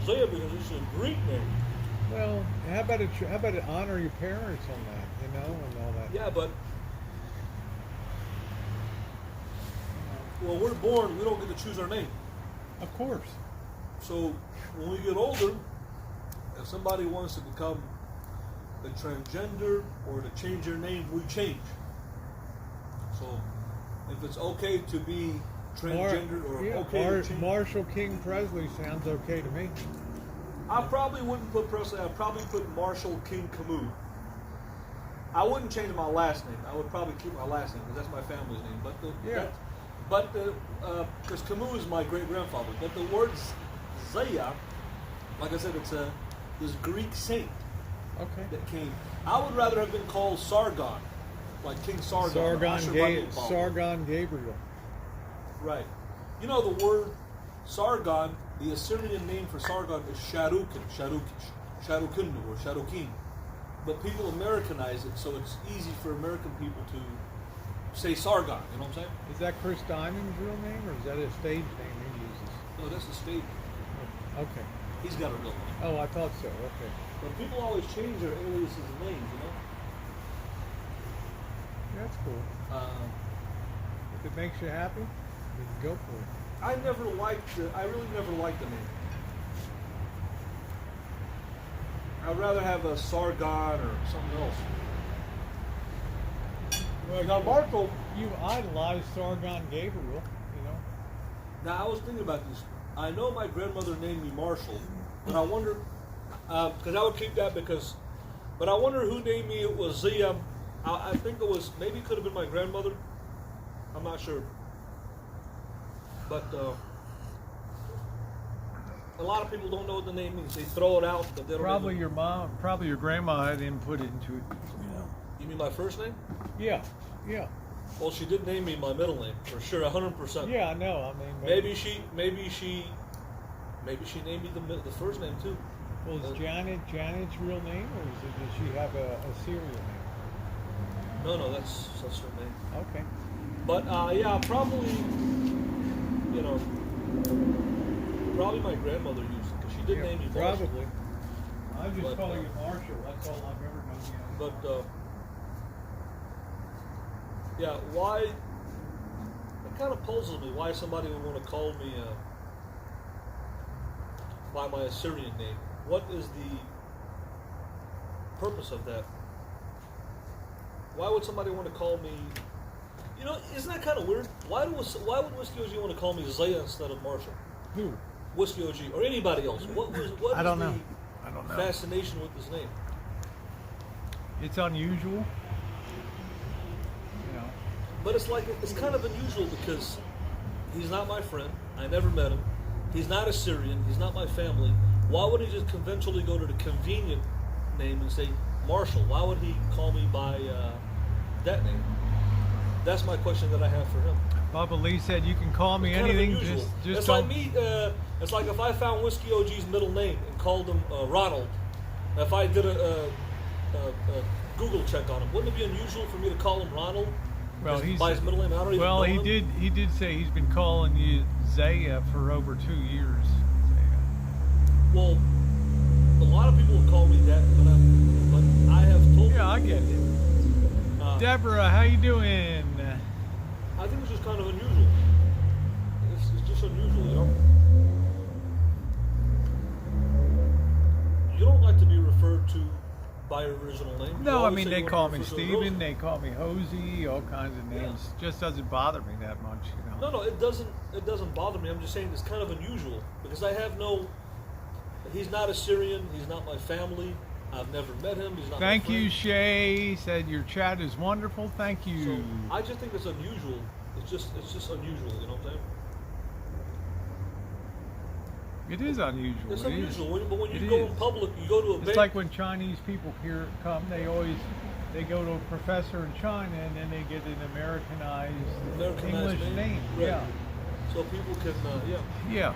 Speaker 2: Zaya because it's a Greek name.
Speaker 1: Well, how about it honor your parents on that, and all that.
Speaker 2: Yeah, but well, we're born. We don't get to choose our name.
Speaker 1: Of course.
Speaker 2: So when we get older, if somebody wants to become a transgender or to change their name, we change. So if it's okay to be transgender or okay to change,
Speaker 1: Marshall King Presley sounds okay to me.
Speaker 2: I probably wouldn't put Presley. I'd probably put Marshall King Camus. I wouldn't change my last name. I would probably keep my last name because that's my family's name. But because Camus is my great grandfather. But the word Zaya, like I said, it's this Greek saint that came. I would rather have been called Sargon, like King Sargon.
Speaker 1: Sargon Gabriel.
Speaker 2: Right. You know the word Sargon. The Assyrian name for Sargon is Sharukin, Sharukinnu, or Sharukin. But people Americanize it, so it's easy for American people to say Sargon. You know what I'm saying?
Speaker 1: Is that Chris Diamond's real name, or is that a stage name he uses?
Speaker 2: No, that's the state.
Speaker 1: Okay.
Speaker 2: He's got a real name.
Speaker 1: Oh, I thought so. Okay.
Speaker 2: But people always change their aliases and names,
Speaker 1: That's cool. If it makes you happy. then go for it.
Speaker 2: I really never liked the name. I'd rather have a Sargon or something else.
Speaker 1: Well,
Speaker 2: Now, Marco,
Speaker 1: you idolize Sargon Gabriel, you know.
Speaker 2: now I was thinking about this. I know my grandmother named me Marshall, but I wonder, because I would keep that but I wonder who named me. It was I think it was, maybe it could have been my grandmother. I'm not sure. But a lot of people don't know what the name means. They throw it out, but they don't
Speaker 1: Probably
Speaker 2: even-
Speaker 1: your mom, probably your grandma had input into it.
Speaker 2: You mean my first name?
Speaker 1: Yeah, yeah,
Speaker 2: Well, she did name me my middle name for sure, 100%.
Speaker 1: yeah. I know. I mean,
Speaker 2: Maybe she named me the first name too.
Speaker 1: Well, is Janet's real name, or does she have a serial name?
Speaker 2: No, that's her name.
Speaker 1: Okay.
Speaker 2: But yeah, probably, probably my grandmother used it because she did name me Marshall.
Speaker 1: Probably. I just
Speaker 2: But,
Speaker 1: call you Marshall. That's all I've ever known you.
Speaker 2: But yeah, why? It kind of puzzles me why somebody would want to call me by my Assyrian name. What is the purpose of that? Why would somebody want to call me? You know, isn't that kind of weird? Why would Whiskey OG want to call me Zaya instead of Marshall?
Speaker 1: Who?
Speaker 2: Whiskey OG or anybody else? What
Speaker 1: I don't
Speaker 2: is
Speaker 1: know.
Speaker 2: the
Speaker 1: I don't know.
Speaker 2: fascination with this name?
Speaker 1: It's unusual. You know.
Speaker 2: But it's kind of unusual because he's not my friend. I never met him. He's not Assyrian. He's not my family. Why would he just conventionally go to the convenient name and say Marshall? Why would he call me by that name? That's my question that I have for him.
Speaker 1: Bubba Lee said you can call me
Speaker 2: It's kind of
Speaker 1: anything.
Speaker 2: unusual.
Speaker 1: Just
Speaker 2: It's
Speaker 1: don't.
Speaker 2: like me. It's like if I found Whiskey OG's middle name and called him Ronald. If I did a Google check on him, wouldn't it be unusual for me to call him Ronald?
Speaker 1: Well,
Speaker 2: Just
Speaker 1: he's
Speaker 2: by his middle name. I don't even
Speaker 1: well.
Speaker 2: know
Speaker 1: He
Speaker 2: him.
Speaker 1: did. He did say he's been calling you Zaya for over 2 years.
Speaker 2: Well, a lot of people would call me that, but I have told.
Speaker 1: Yeah, I get it. Deborah, how you doing?
Speaker 2: I think it's just kind of unusual. It's just unusual, you know. You don't like to be referred to by your original name. You
Speaker 1: No, I
Speaker 2: always
Speaker 1: mean
Speaker 2: say
Speaker 1: they
Speaker 2: you wanna
Speaker 1: call
Speaker 2: be
Speaker 1: me
Speaker 2: referred to as
Speaker 1: Steven,
Speaker 2: Rosie.
Speaker 1: they call me Hosey, all kinds of names. Just doesn't bother me that much, you know.
Speaker 2: No, it doesn't. It doesn't bother me. I'm just saying it's kind of unusual because I have no. He's not Assyrian. He's not my family. I've never met him. He's not.
Speaker 1: Thank
Speaker 2: my
Speaker 1: you,
Speaker 2: friend.
Speaker 1: Shay. Said your chat is wonderful. Thank you.
Speaker 2: So I just think it's unusual. It's just unusual. You know what I'm saying?
Speaker 1: It is unusual.
Speaker 2: It's
Speaker 1: It is.
Speaker 2: unusual. But when you
Speaker 1: It
Speaker 2: go
Speaker 1: is.
Speaker 2: in public, you go to a
Speaker 1: It's
Speaker 2: bank.
Speaker 1: like when Chinese people here come, they go to a professor in China and then they get an Americanized English name.
Speaker 2: Right.
Speaker 1: Yeah.
Speaker 2: So people can,
Speaker 1: Yeah.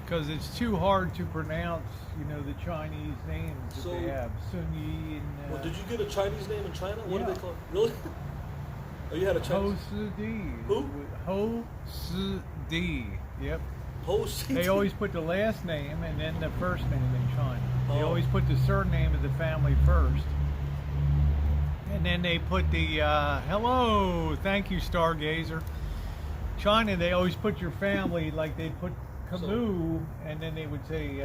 Speaker 1: Because it's too hard to pronounce, you know, the Chinese names that
Speaker 2: So-
Speaker 1: they have. Sun Yi and
Speaker 2: Well, did you get a Chinese name in China? What
Speaker 1: Yeah.
Speaker 2: do they call it? Really? Oh, you had a
Speaker 1: Ho
Speaker 2: Chinese.
Speaker 1: Si Di.
Speaker 2: Who?
Speaker 1: Ho Si Di. Yep. They always put the last name and then the first name in China. They
Speaker 2: Oh.
Speaker 1: always put the surname of the family first. And then they put the, hello, thank you, Stargazer. China, they always put your family, like they'd put Camus, and then they would say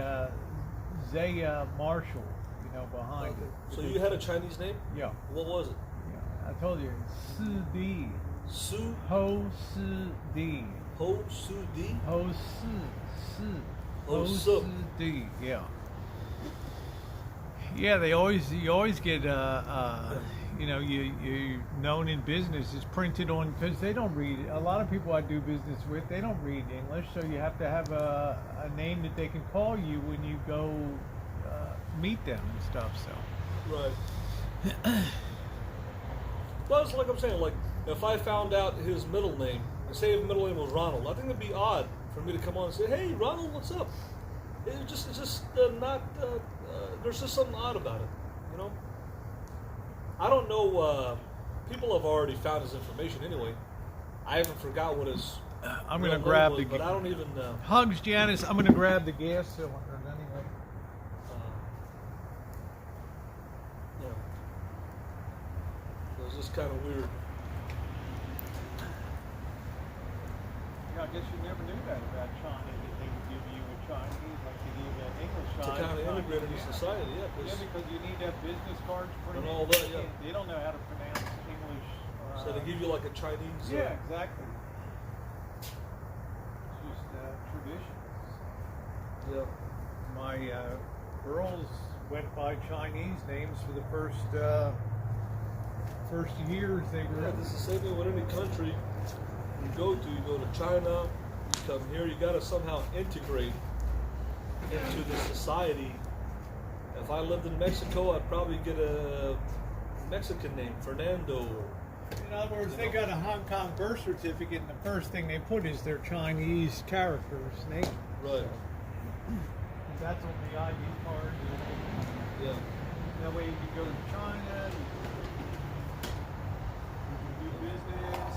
Speaker 1: Zaya Marshall, you know, behind it.
Speaker 2: So you had a Chinese name?
Speaker 1: Yeah,
Speaker 2: What was it?
Speaker 1: yeah. I told you, Si Di.
Speaker 2: Su
Speaker 1: Ho Si Di.
Speaker 2: Ho Su Di.
Speaker 1: Ho Si.
Speaker 2: Ho
Speaker 1: Ho
Speaker 2: Su.
Speaker 1: Si Di. Yeah. Yeah, you always get you know, you known in business is printed on, because they don't read. A lot of people I do business with, they don't read English, so you have to have a name that they can call you when you go meet them and stuff. So
Speaker 2: Right. Well, it's like I'm saying, like if I found out his middle name, and say his middle name was Ronald, I think it'd be odd for me to come on and say, "Hey, Ronald, what's up?" It's just not. There's just something odd about it, you know. I don't know. People have already found his information anyway. I haven't forgot what his.
Speaker 1: I'm
Speaker 2: real
Speaker 1: gonna
Speaker 2: name
Speaker 1: grab
Speaker 2: was,
Speaker 1: the.
Speaker 2: but I don't even.
Speaker 1: Hugs, Janice. I'm gonna grab the gas cylinder anyway.
Speaker 2: Yeah. It was just kind of weird.
Speaker 1: I guess you never knew that about China, that they would give you a Chinese like they give an English
Speaker 2: To
Speaker 1: sign.
Speaker 2: kind of integrate into society, yeah.
Speaker 1: Yeah, because you need to have business cards printed.
Speaker 2: And all that, yeah.
Speaker 1: They don't know how to pronounce English.
Speaker 2: So they give you like a Chinese.
Speaker 1: Yeah, exactly. It's just tradition.
Speaker 2: Yeah.
Speaker 1: My girls went by Chinese names for the first years they were.
Speaker 2: Yeah, this is the same thing with any country you go to China, you come here, you got to somehow integrate into the society. If I lived in Mexico, I'd probably get a Mexican name, Fernando.
Speaker 1: In other words, they got a Hong Kong birth certificate, and the first thing they put is their Chinese characters name.
Speaker 2: Right.
Speaker 1: That's on the ID card.
Speaker 2: Yeah.
Speaker 1: That way you can go to China, you can do business.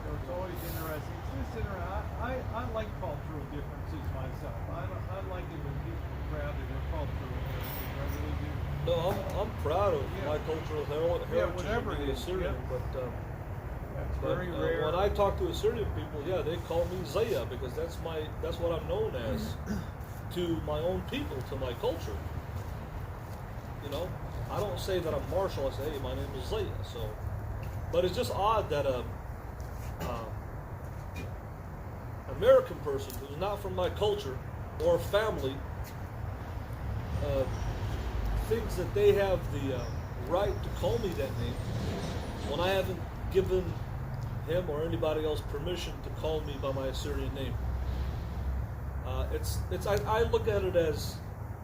Speaker 1: So it's always interesting. It's just interesting. I like cultural differences myself. I like it when people are proud of their cultural differences. I really do.
Speaker 2: No, I'm proud of my cultural heritage
Speaker 1: whatever
Speaker 2: being
Speaker 1: it is,
Speaker 2: Assyrian,
Speaker 1: yeah.
Speaker 2: but
Speaker 1: That's very rare.
Speaker 2: when I talk to Assyrian people, yeah, they call me Zaya because that's what I'm known as to my own people, to my culture. You know, I don't say that I'm Marshall. I say, hey, my name is Zaya. So, but it's just odd that American person who's not from my culture or family thinks that they have the right to call me that name when I haven't given him or anybody else permission to call me by my Assyrian name. I look at it as,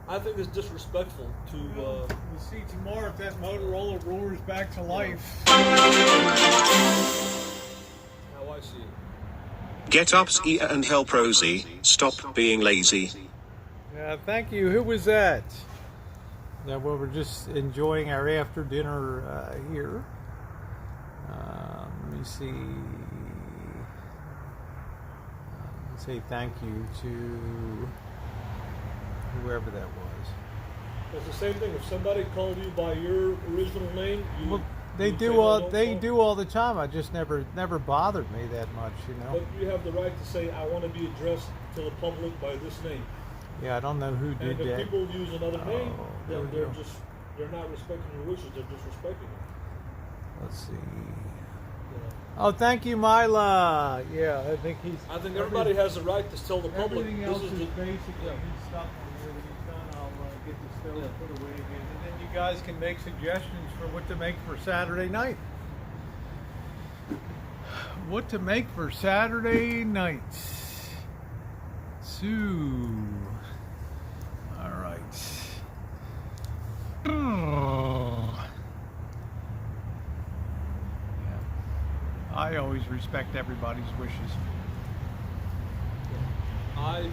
Speaker 2: I think it's disrespectful to.
Speaker 1: We'll see tomorrow if that Motorola roars back to life.
Speaker 2: How I see it.
Speaker 3: Get up, Sia, and help Rosie. Stop being lazy.
Speaker 1: Yeah, thank you. Who was that? Yeah, well, we're just enjoying our after dinner here. Let me see. Say thank you to whoever that was.
Speaker 2: It's the same thing. If somebody called you by your original name,
Speaker 1: Well, they do all the time. I just never bothered me that much, you know.
Speaker 2: But you have the right to say, I want to be addressed to the public by this name.
Speaker 1: Yeah, I don't know who did
Speaker 2: And if
Speaker 1: that.
Speaker 2: people use another name,
Speaker 1: there
Speaker 2: then
Speaker 1: we go.
Speaker 2: they're not respecting your wishes. They're disrespecting it.
Speaker 1: Let's see.
Speaker 2: You know?
Speaker 1: Oh, thank you, Mila. Yeah, I think
Speaker 2: everybody has the right to tell the public.
Speaker 1: Everything
Speaker 2: This
Speaker 1: else
Speaker 2: is
Speaker 1: is
Speaker 2: the,
Speaker 1: basically his stuff on here that he's done. I'll get the stove put away again, and then you guys can make suggestions for what to make for Saturday night. What to make for Saturday night? Sue. All right. I always respect everybody's wishes.
Speaker 2: I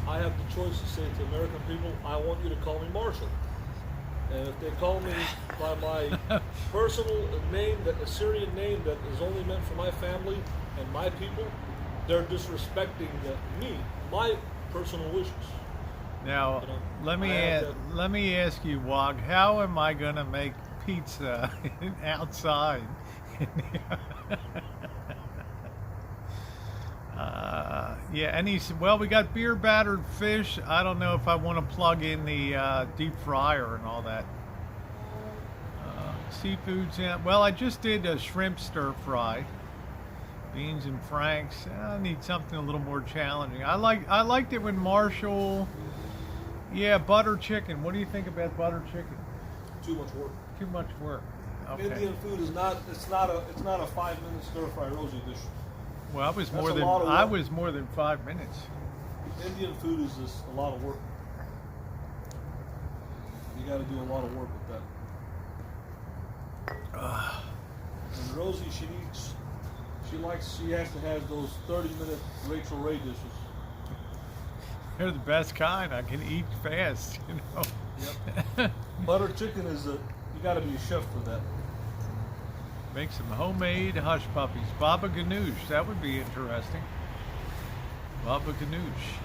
Speaker 2: have the choice to say to American people, I want you to call me Marshall. And if they call me by my personal name, that Assyrian name that is only meant for my family and my people, they're disrespecting me, my personal wishes.
Speaker 1: Now,
Speaker 2: You know,
Speaker 1: let me ask you, Wog, how am I gonna make pizza outside? Yeah, and he said, well, we got beer battered fish. I don't know if I want to plug in the deep fryer and all that. Seafoods, yeah. Well, I just did a shrimp stir fry, beans and franks. I need something a little more challenging. I liked it when Marshall. Yeah, butter chicken. What do you think about butter chicken?
Speaker 2: Too much work.
Speaker 1: Too much work. Okay.
Speaker 2: Indian food is not. It's not a 5-minute stir fry Rosie dish.
Speaker 1: Well, I was
Speaker 2: That's
Speaker 1: more
Speaker 2: a
Speaker 1: than
Speaker 2: lot of work.
Speaker 1: I was more than 5 minutes.
Speaker 2: Indian food is just a lot of work. You got to do a lot of work with that. And Rosie, she has to have those 30-minute Rachel Ray dishes.
Speaker 1: They're the best kind. I can eat fast, you know.
Speaker 2: Yep. Butter chicken is you got to be a chef for that.
Speaker 1: Make some homemade hush puppies. Baba ganoush. That would be interesting. Baba ganoush.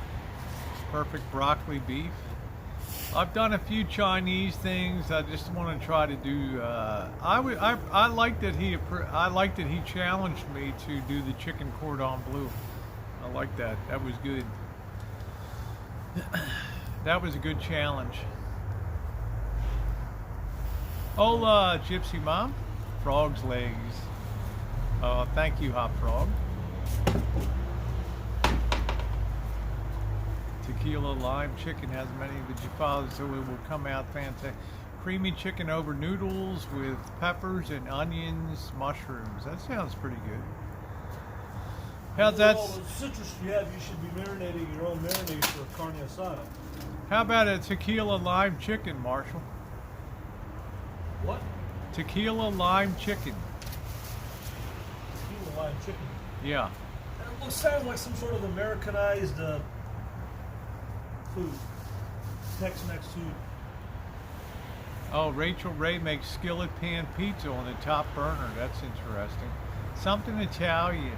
Speaker 1: Perfect broccoli beef. I've done a few Chinese things. I just want to try to do. I like that I like that he challenged me to do the chicken cordon bleu. I like that. That was good. That was a good challenge. Hola, Gypsy Mom. Frog's legs. Thank you, Hot Frog. Tequila lime chicken has many vegetables, so it will come out fantastic. Creamy chicken over noodles with peppers and onions, mushrooms. That sounds pretty good. How's that?
Speaker 2: All the citrus you have, you should be marinating your own marinade for carne asada.
Speaker 1: How about a tequila lime chicken, Marshall?
Speaker 2: What?
Speaker 1: Tequila lime chicken.
Speaker 2: Tequila lime chicken.
Speaker 1: Yeah.
Speaker 2: It sounds like some sort of Americanized food. Tex-Mex food.
Speaker 1: Oh, Rachel Ray makes skillet pan pizza on the top burner. That's interesting. Something Italian.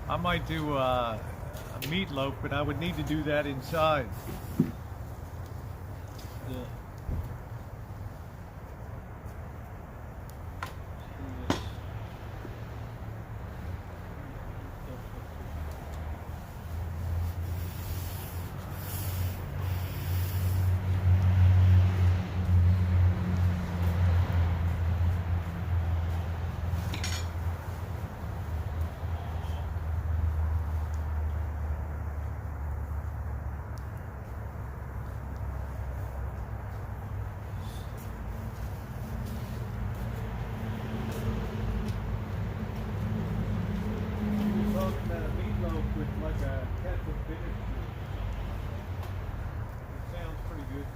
Speaker 1: I might do a meatloaf, but I would need to do that inside.
Speaker 2: Yeah.
Speaker 1: Talking about a meatloaf with like a ketchup vinegar. It sounds pretty good.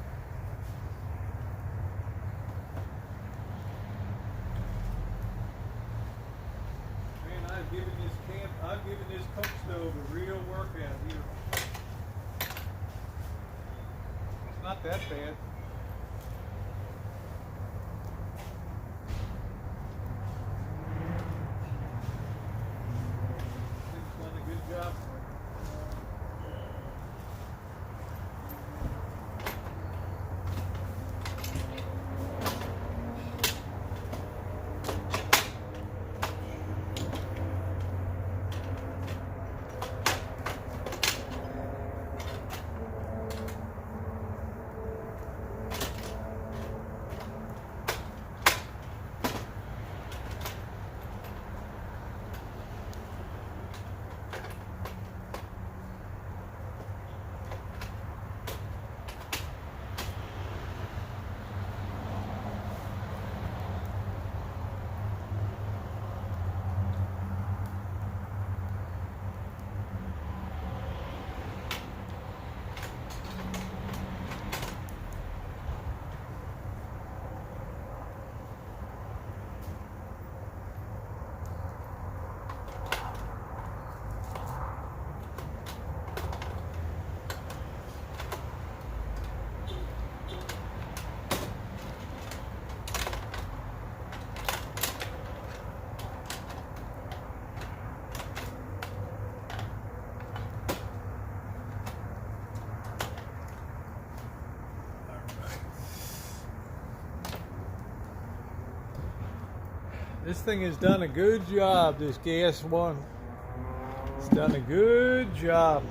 Speaker 1: Man, I've given this cook stove a real workout here. It's not that bad. It's done a good job. This thing has done a good job, this gas one. It's done a good job.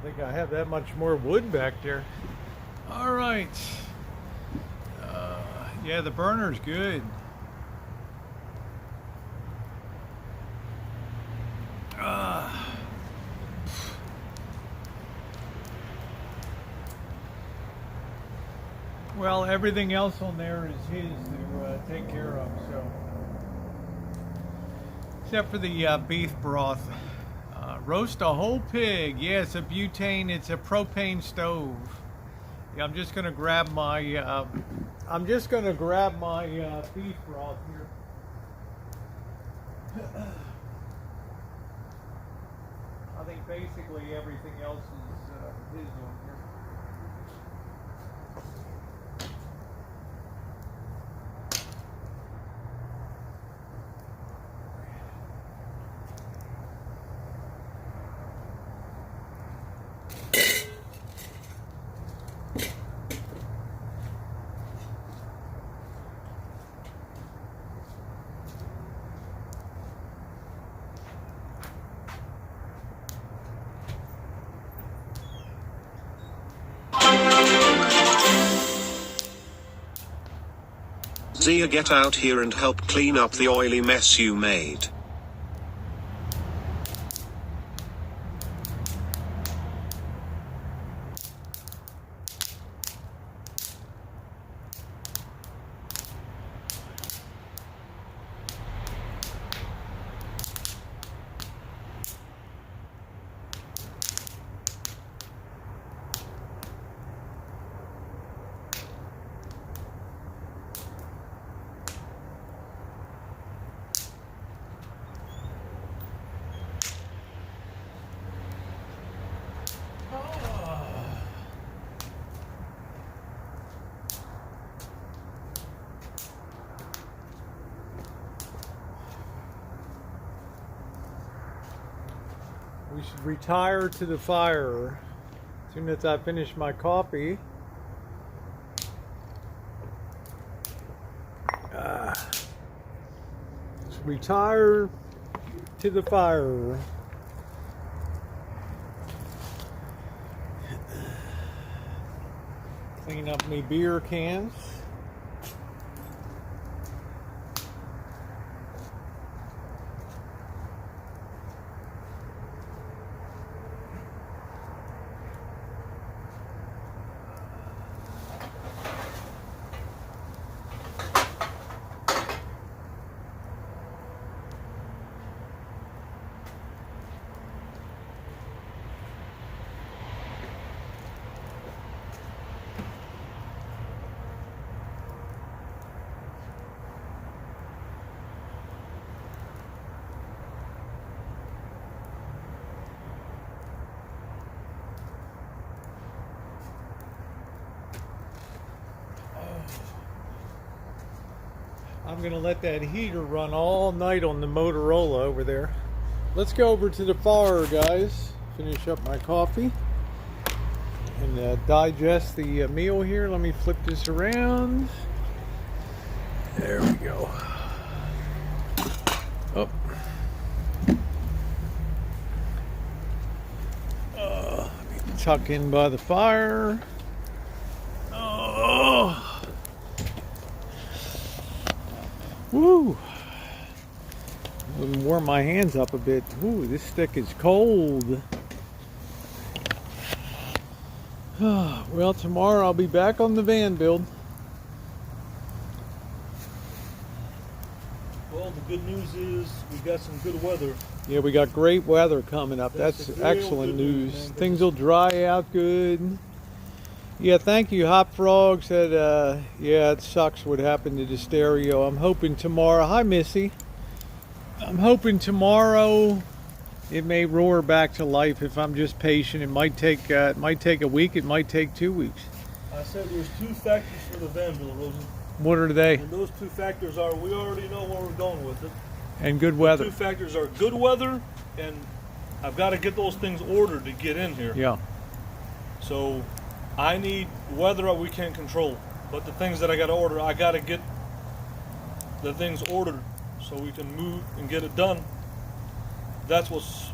Speaker 1: think I have that much more wood back there. All right. Yeah, the burner's good. Well, everything else on there is his to take care of, so. Except for the beef broth. Roast a whole pig. Yeah, it's a butane, it's a propane stove. Yeah, I'm just gonna grab my beef broth here. I think basically everything else is his on here.
Speaker 3: Zia, get out here and help clean up the oily mess you made. We should retire to the fire as soon as I finish my coffee. Let's retire to the fire. Clean up my beer cans. I'm going to let that heater run all night on the Motorola over there. Let's go over to the fire, guys. Finish up my coffee and digest the meal here. Let me flip this around. There we go. Oh. Let me tuck in by the fire. Oh. Woo! Warm my hands up a bit. Ooh, this stick is cold. Well, tomorrow I'll be back on the van build.
Speaker 2: Well, the good news is we got some good weather.
Speaker 1: Yeah, we got great weather coming up. That's excellent news. Things will dry out good. Yeah, thank you. Hot Frog said, yeah, it sucks what happened to the stereo. I'm hoping tomorrow. Hi, Missy. I'm hoping tomorrow it may roar back to life if I'm just patient. It might take a week. It might take 2 weeks.
Speaker 2: I said there's two factors for the van build, Rosen.
Speaker 1: What are they?
Speaker 2: And those two factors are, we already know where we're going with it.
Speaker 1: And good weather.
Speaker 2: The two factors are good weather, and I've got to get those things ordered to get in here.
Speaker 1: Yeah.
Speaker 2: So I need weather we can't control, but the things that I got to order, I got to get the things ordered so we can move and get it done. That's what's,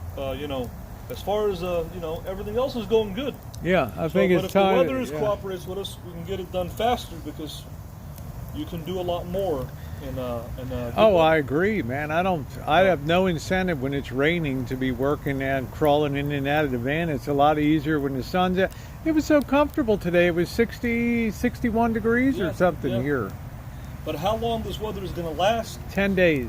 Speaker 2: as far as you know, everything else is going good.
Speaker 3: Yeah, I
Speaker 2: So,
Speaker 3: think
Speaker 2: but
Speaker 3: it's
Speaker 2: if
Speaker 3: time.
Speaker 2: the weather
Speaker 3: yeah.
Speaker 2: cooperates with us, we can get it done faster because you can do a lot more.
Speaker 3: Oh, I agree, man. I have no incentive when it's raining to be working and crawling in and out of the van. It's a lot easier when the sun's out. It was so comfortable today. It was 60, 61 degrees or
Speaker 2: Yeah,
Speaker 3: something
Speaker 2: yeah.
Speaker 3: here.
Speaker 2: But how long this weather is going to last?
Speaker 3: 10 days.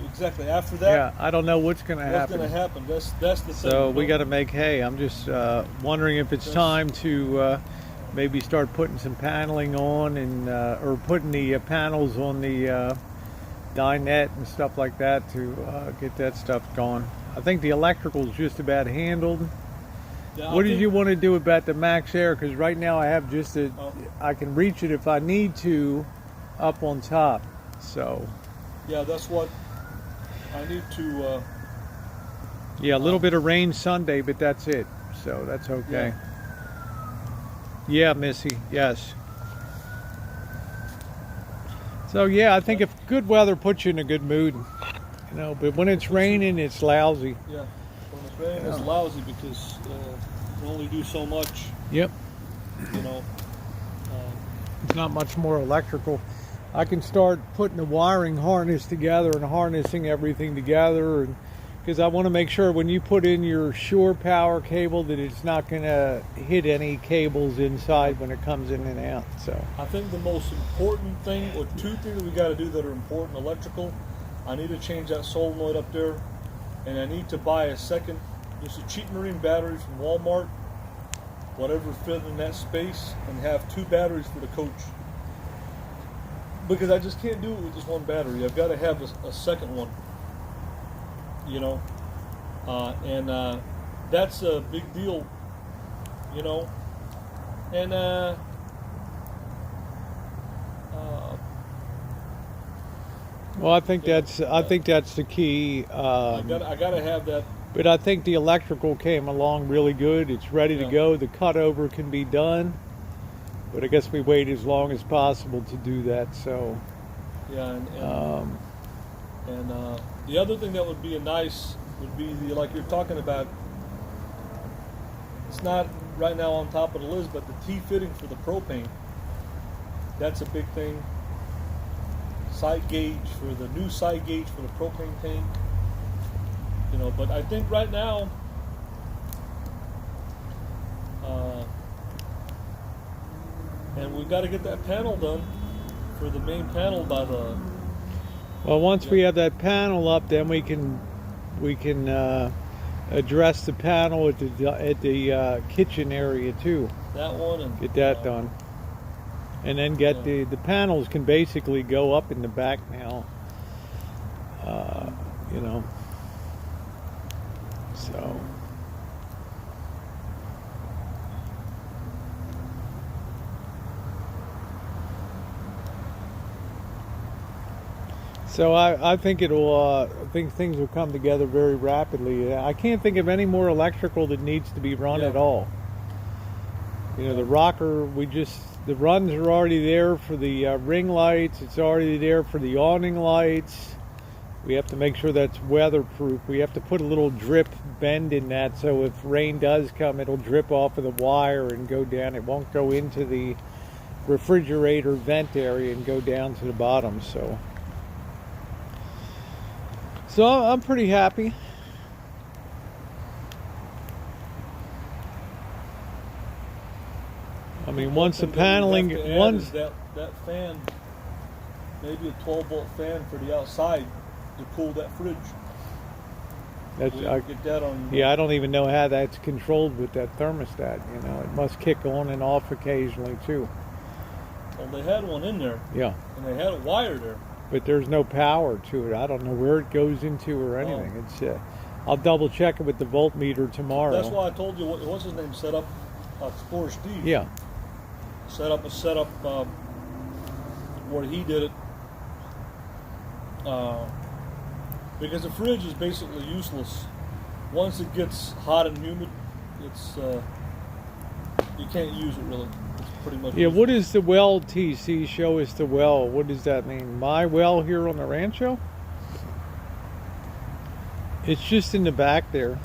Speaker 2: Exactly. After that,
Speaker 3: Yeah, I don't know what's going to
Speaker 2: what's
Speaker 3: happen.
Speaker 2: going to happen? That's the thing.
Speaker 3: So we got to make hay. I'm just wondering if it's time to maybe start putting some paneling on and or putting the panels on the dinette and stuff like that to get that stuff going. I think the electrical is just about handled.
Speaker 2: Yeah,
Speaker 3: What did you want to do about the Max Air? Because right now I have just I can reach it if I need to up on top. So
Speaker 2: Yeah, that's what I need to.
Speaker 3: yeah, a little bit of rain Sunday, but that's it. So that's okay. Yeah, Missy. Yes. So yeah, I think if good weather puts you in a good mood, you know. But when it's raining, it's lousy.
Speaker 2: Yeah, when it's raining, it's lousy because you only do so much.
Speaker 3: Yep.
Speaker 2: You know.
Speaker 3: It's not much more electrical. I can start putting the wiring harness together and harnessing everything together, and because I want to make sure when you put in your shore power cable that it's not going to hit any cables inside when it comes in and out. So
Speaker 2: I think the most important thing, or two things we got to do that are important electrical, I need to change that solenoid up there, and I need to buy a second, just a cheap marine battery from Walmart, whatever fit in that space, and have two batteries for the coach. Because I just can't do it with just one battery. I've got to have a second one. You know, and that's a big deal. You know, and
Speaker 3: well, I think that's the key.
Speaker 2: I gotta have that.
Speaker 3: But I think the electrical came along really good. It's ready to go. The cutover can be done. But I guess we wait as long as possible to do that. So
Speaker 2: Yeah, and the other thing that would be would be like you're talking about. It's not right now on top of the list, but the T-fitting for the propane. That's a big thing. Side gauge for the new side gauge for the propane tank. You know, but I think right now, and we've got to get that panel done for the main panel by the.
Speaker 3: well, once we have that panel up, then we can address the panel at the kitchen area too.
Speaker 2: That one and
Speaker 3: Get that done, and then get the panels can basically go up in the back now. You know, so. So I think I think things will come together very rapidly. I can't think of any more electrical that needs to be run at all. You know, the rocker, the runs are already there for the ring lights. It's already there for the awning lights. We have to make sure that's weatherproof. We have to put a little drip bend in that so if rain does come, it'll drip off of the wire and go down. It won't go into the refrigerator vent area and go down to the bottom. So I'm pretty happy. I mean, once the paneling,
Speaker 2: that fan, maybe a 12-volt fan for the outside to cool that fridge.
Speaker 3: that's
Speaker 2: Get that on.
Speaker 3: yeah, I don't even know how that's controlled with that thermostat. You know, it must kick on and off occasionally too.
Speaker 2: Well, they had one in there.
Speaker 3: Yeah.
Speaker 2: And they had a wire there.
Speaker 3: But there's no power to it. I don't know where it goes into or anything. It's I'll double check it with the voltmeter tomorrow.
Speaker 2: That's why I told you what's his name set up Explorer Steve.
Speaker 3: Yeah.
Speaker 2: Set up where he did it. Because the fridge is basically useless. Once it gets hot and humid, it's you can't use it really. It's pretty much.
Speaker 3: Yeah. What is the well, TC? Show us the well. What does that mean? My well here on the Rancho? It's just in the back there.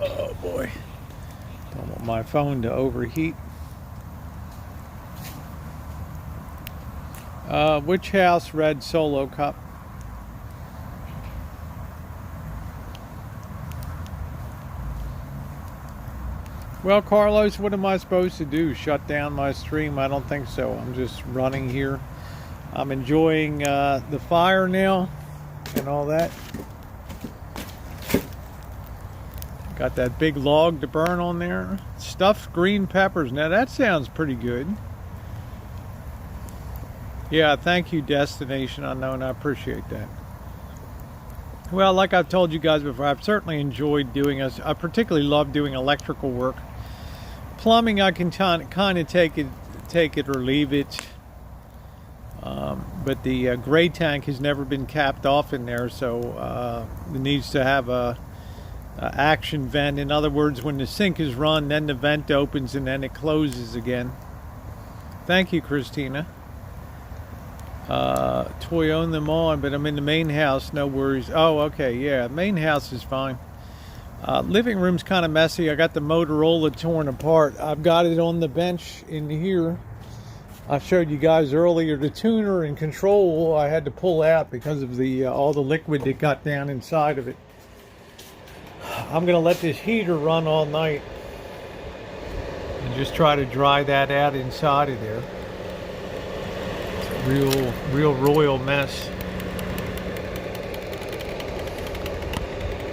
Speaker 3: Oh boy. Don't want my phone to overheat. Which house red Solo Cup? Well, Carlos, what am I supposed to do? Shut down my stream? I don't think so. I'm just running here. I'm enjoying the fire now and all that. Got that big log to burn on there. Stuffed green peppers. Now that sounds pretty good. Yeah, thank you, Destination Unknown. I appreciate that. Well, like I've told you guys before, I've certainly enjoyed doing this. I particularly love doing electrical work. Plumbing, I can kind of take it or leave it. But the gray tank has never been capped off in there, so it needs to have a action vent. In other words, when the sink is run, then the vent opens and then it closes again. Thank you, Christina. Toy own them on, but I'm in the main house, no worries. Oh, okay, yeah, main house is fine. Living room's kind of messy. I got the Motorola torn apart. I've got it on the bench in here. I showed you guys earlier the tuner and control I had to pull out because of the all the liquid that got down inside of it. I'm gonna let this heater run all night and just try to dry that out inside of there. It's a real royal mess.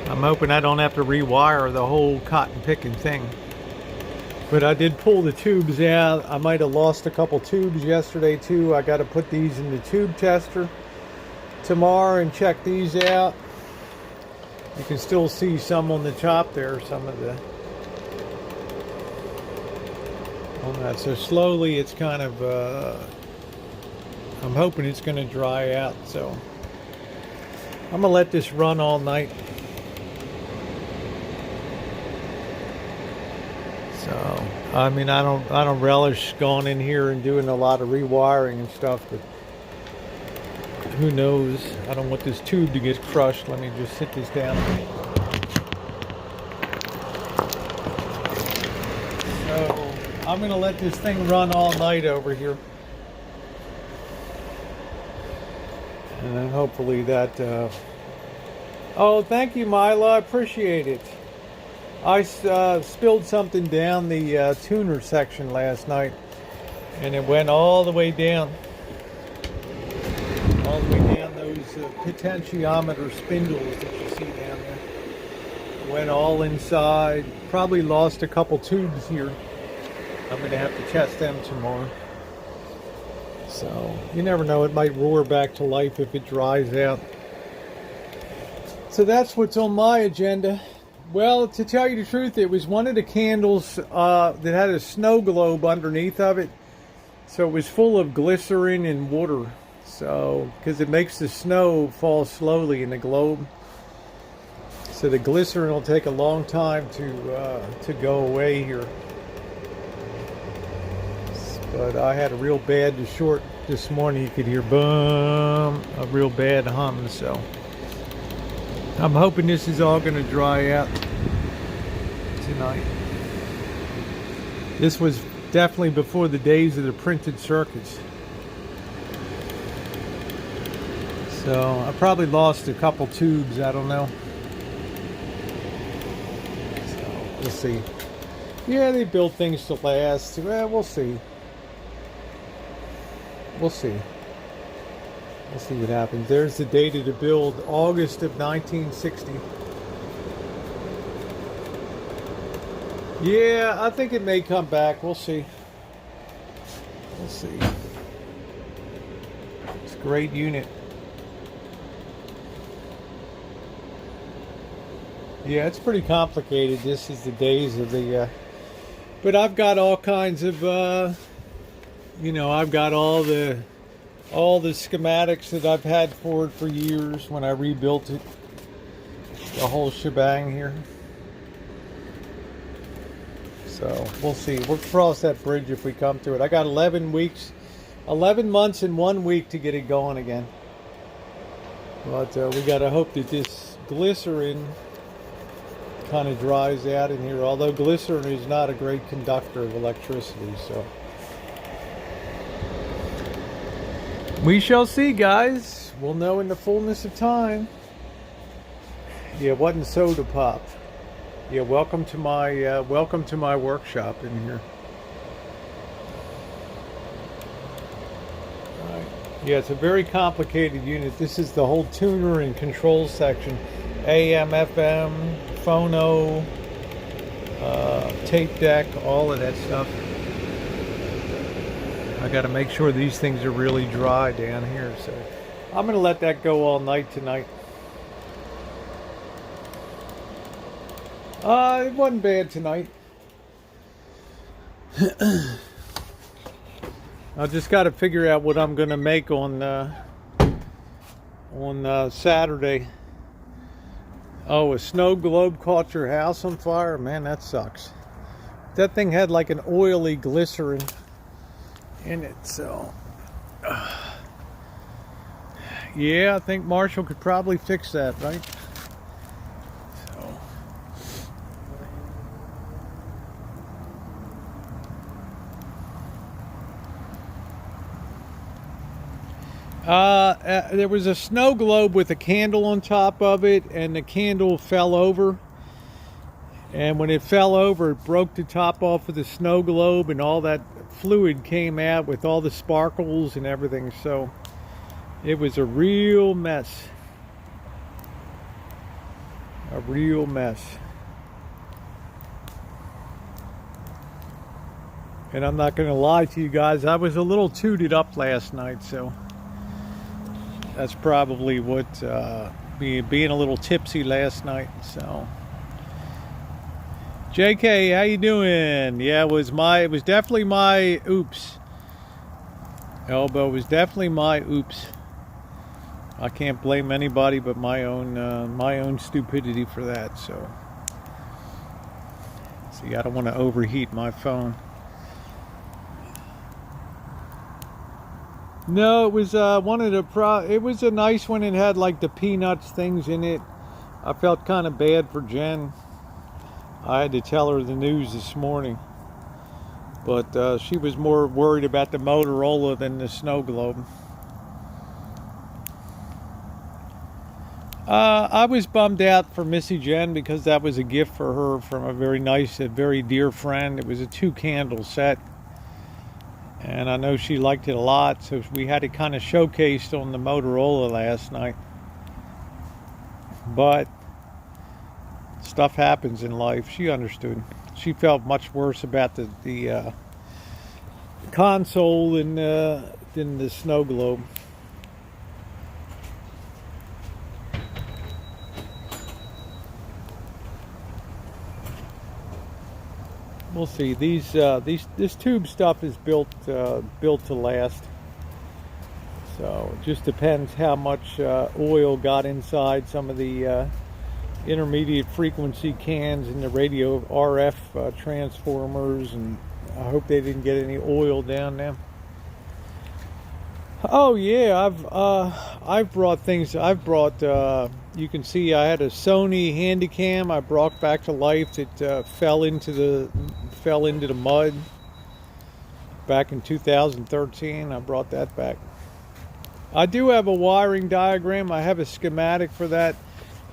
Speaker 3: I'm hoping I don't have to rewire the whole cotton picking thing. But I did pull the tubes out. I might have lost a couple tubes yesterday too. I got to put these in the tube tester tomorrow and check these out. You can still see some on the top there, some of the on that. So slowly it's kind of I'm hoping it's going to dry out. So I'm gonna let this run all night. So I mean, I don't relish going in here and doing a lot of rewiring and stuff, but who knows? I don't want this tube to get crushed. Let me just sit this down. So I'm gonna let this thing run all night over here, and then hopefully that. Oh, thank you, Mila. I appreciate it. I spilled something down the tuner section last night, and it went all the way down. All the way down those potentiometer spindles that you see down there. Went all inside. Probably lost a couple tubes here. I'm going to have to test them tomorrow. So, you never know. It might roar back to life if it dries out. So that's what's on my agenda. Well, to tell you the truth, it was one of the candles that had a snow globe underneath of it. So it was full of glycerin and water. So, because it makes the snow fall slowly in the globe. So the glycerin will take a long time to go away here. But I had a real bad short this morning. You could hear boom, a real bad hum. So I'm hoping this is all going to dry out tonight. This was definitely before the days of the printed circuits. So I probably lost a couple tubes, I don't know. So we'll see. Yeah, they build things to last. Well, we'll see. We'll see. We'll see what happens. There's the date of the build, August of 1960. Yeah, I think it may come back. We'll see. We'll see. It's a great unit. Yeah, it's pretty complicated. This is the days of the... but I've got all kinds of... you know, I've got all the schematics that I've had for it for years when I rebuilt it. The whole shebang here. So we'll see. We'll cross that bridge if we come to it. I got 11 months and 1 week to get it going again. But we got to hope that this glycerin kind of dries out in here, although glycerin is not a great conductor of electricity, so we shall see, guys. We'll know in the fullness of time. Yeah, it wasn't soda pop. Yeah, welcome to my workshop in here. All right. Yeah, it's a very complicated unit. This is the whole tuner and control section. AM, FM, phono, tape deck, all of that stuff. I got to make sure these things are really dry down here, so I'm going to let that go all night tonight. It wasn't bad tonight. I just got to figure out what I'm going to make on Saturday. Oh, a snow globe caught your house on fire? Man, that sucks. That thing had like an oily glycerin in it, so yeah, I think Marshall could probably fix that, right? There was a snow globe with a candle on top of it, and the candle fell over. And when it fell over, it broke the top off of the snow globe, and all that fluid came out with all the sparkles and everything. So it was a real mess. A real mess. And I'm not going to lie to you guys, I was a little tooted up last night, so that's probably what being a little tipsy last night. So JK, how you doing? Yeah, it was definitely my oops. Elbow was definitely my oops. I can't blame anybody but my own stupidity for that. So see, I don't want to overheat my phone. No, it was one of the it was a nice one. It had like the peanuts things in it. I felt kind of bad for Jen. I had to tell her the news this morning, but she was more worried about the Motorola than the snow globe. I was bummed out for Missy Jen because that was a gift for her from a very nice, a very dear friend. It was a 2-candle set. And I know she liked it a lot, so we had it kind of showcased on the Motorola last night. But stuff happens in life. She understood. She felt much worse about the console than the snow globe. We'll see. This tube stuff is built to last. So it just depends how much oil got inside some of the intermediate frequency cans in the radio RF transformers, and I hope they didn't get any oil down there. Oh yeah, I've brought things. You can see I had a Sony Handycam I brought back to life. It fell into the mud back in 2013. I brought that back. I do have a wiring diagram. I have a schematic for that.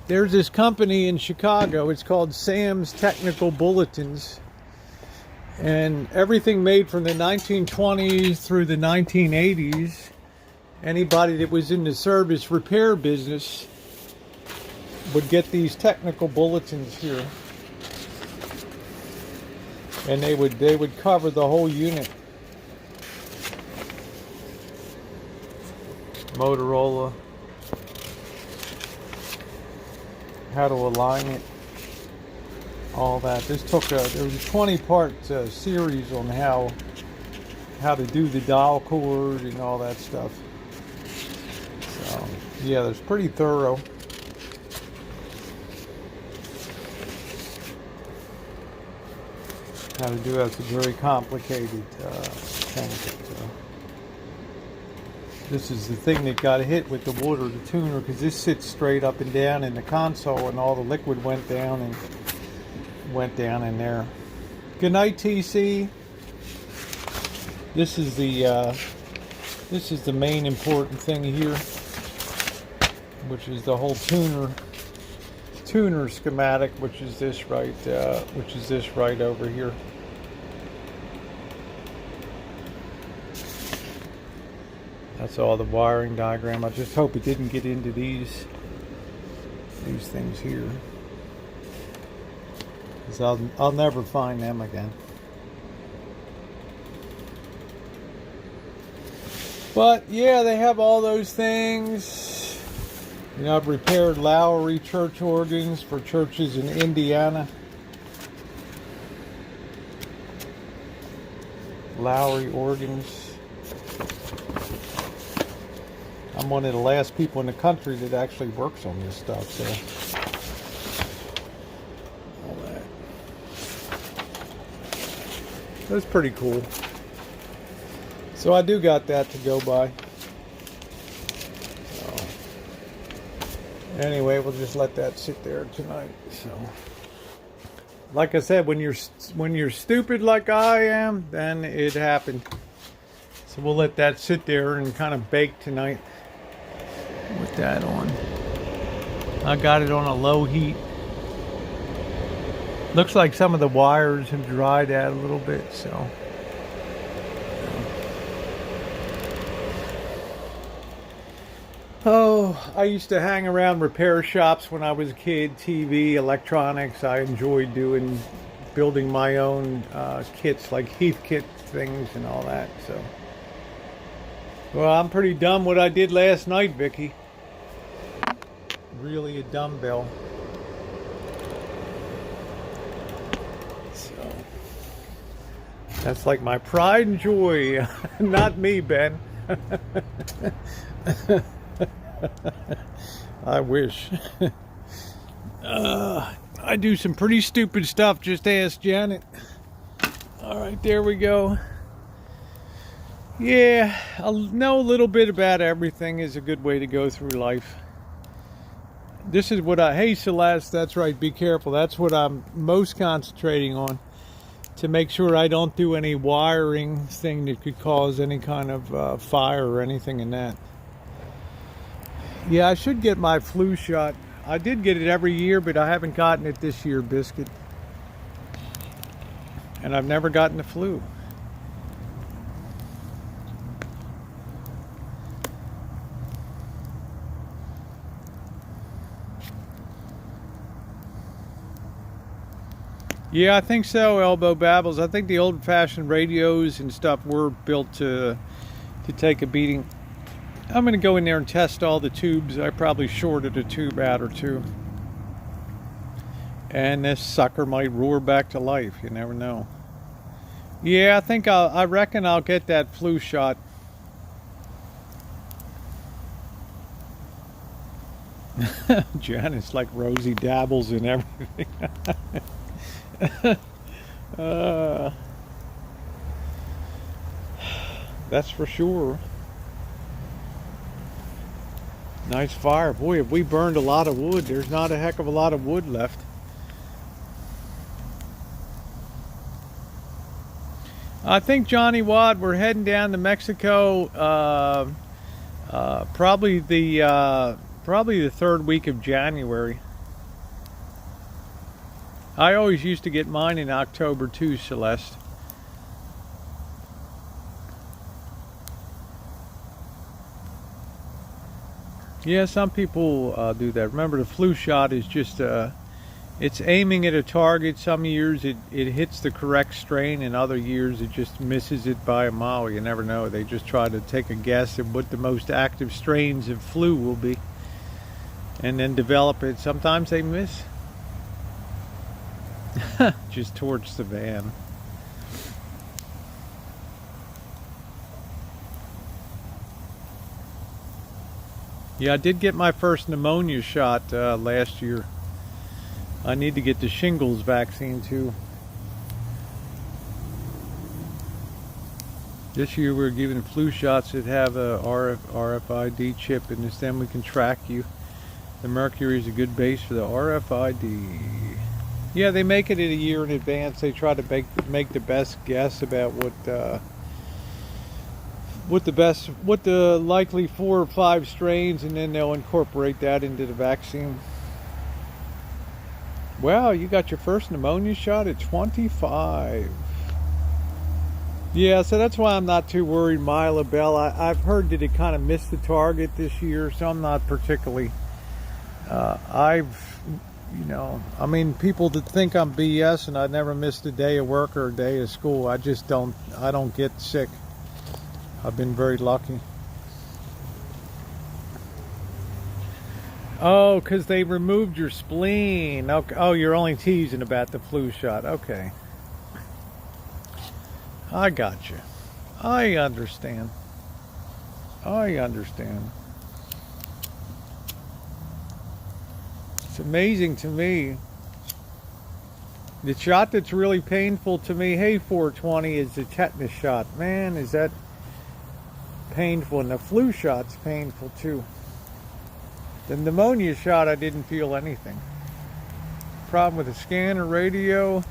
Speaker 3: There's this company in Chicago. It's called Sam's Technical Bulletins, and everything made from the 1920s through the 1980s. Anybody that was in the service repair business would get these technical bulletins here, and they would cover the whole unit. Motorola, how to align it, all that. There was a 20-part series on how to do the dial cord and all that stuff. So yeah, it's pretty thorough. How to do that's a very complicated thing. So this is the thing that got hit with the water, the tuner, because this sits straight up and down in the console, and all the liquid went down and went down in there. Good night, TC. This is the main important thing here, which is the whole tuner schematic, which is this right over here. That's all the wiring diagram. I just hope it didn't get into these things here, because I'll never find them again. But yeah, they have all those things. You know, I've repaired Lowry church organs for churches in Indiana. Lowry organs. I'm one of the last people in the country that actually works on this stuff, so all that. That's pretty cool. So I do got that to go by. So anyway, we'll just let that sit there tonight. So, like I said, when you're stupid like I am, then it happened. So we'll let that sit there and kind of bake tonight. With that on, I got it on a low heat. Looks like some of the wires have dried out a little bit, so. Oh, I used to hang around repair shops when I was a kid. TV, electronics. I enjoyed building my own kits, like Heath kit things and all that. So, well, I'm pretty dumb what I did last night, Vicky. Really a dumbbell. So that's like my pride and joy. Not me, Ben. I wish. I do some pretty stupid stuff. Just ask Janet. All right, there we go. Yeah, I'll know a little bit about everything is a good way to go through life. This is what hey Celeste, that's right, be careful. That's what I'm most concentrating on, to make sure I don't do any wiring thing that could cause any kind of fire or anything in that. Yeah, I should get my flu shot. I did get it every year, but I haven't gotten it this year, Biscuit. And I've never gotten the flu. Yeah, I think so, Elbow Babbles. I think the old-fashioned radios and stuff were built to take a beating. I'm going to go in there and test all the tubes. I probably shorted a tube out or two. And this sucker might roar back to life. You never know. Yeah, I reckon I'll get that flu shot. Janet's like Rosie dabbles in everything. That's for sure. Nice fire. Boy, if we burned a lot of wood, there's not a heck of a lot of wood left. I think, Johnny Watt, we're heading down to Mexico probably the third week of January. I always used to get mine in October too, Celeste. Yeah, some people do that. Remember, the flu shot is just it's aiming at a target. Some years it hits the correct strain, and other years it just misses it by a mile. You never know. They just try to take a guess at what the most active strains of flu will be, and then develop it. Sometimes they miss. Just torch the van. Yeah, I did get my first pneumonia shot last year. I need to get the shingles vaccine too. This year we're giving flu shots that have a RFID chip in this, then we can track you. The mercury is a good base for the RFID. Yeah, they make it a year in advance. They try to make the best guess about what the likely 4 or 5 strains, and then they'll incorporate that into the vaccine. Wow, you got your first pneumonia shot at 25. Yeah, so that's why I'm not too worried, Mila Bell. I've heard that it kind of missed the target this year, so I'm not particularly. I mean, people that think I'm BS and I never missed a day of work or a day of school, I don't get sick. I've been very lucky. Oh, because they removed your spleen. Okay. Oh, you're only teasing about the flu shot. Okay. I got you. I understand. It's amazing to me. The shot that's really painful to me, hey 420, is the tetanus shot. Man, is that painful. And the flu shot's painful too. The pneumonia shot, I didn't feel anything. Problem with the scan or radio.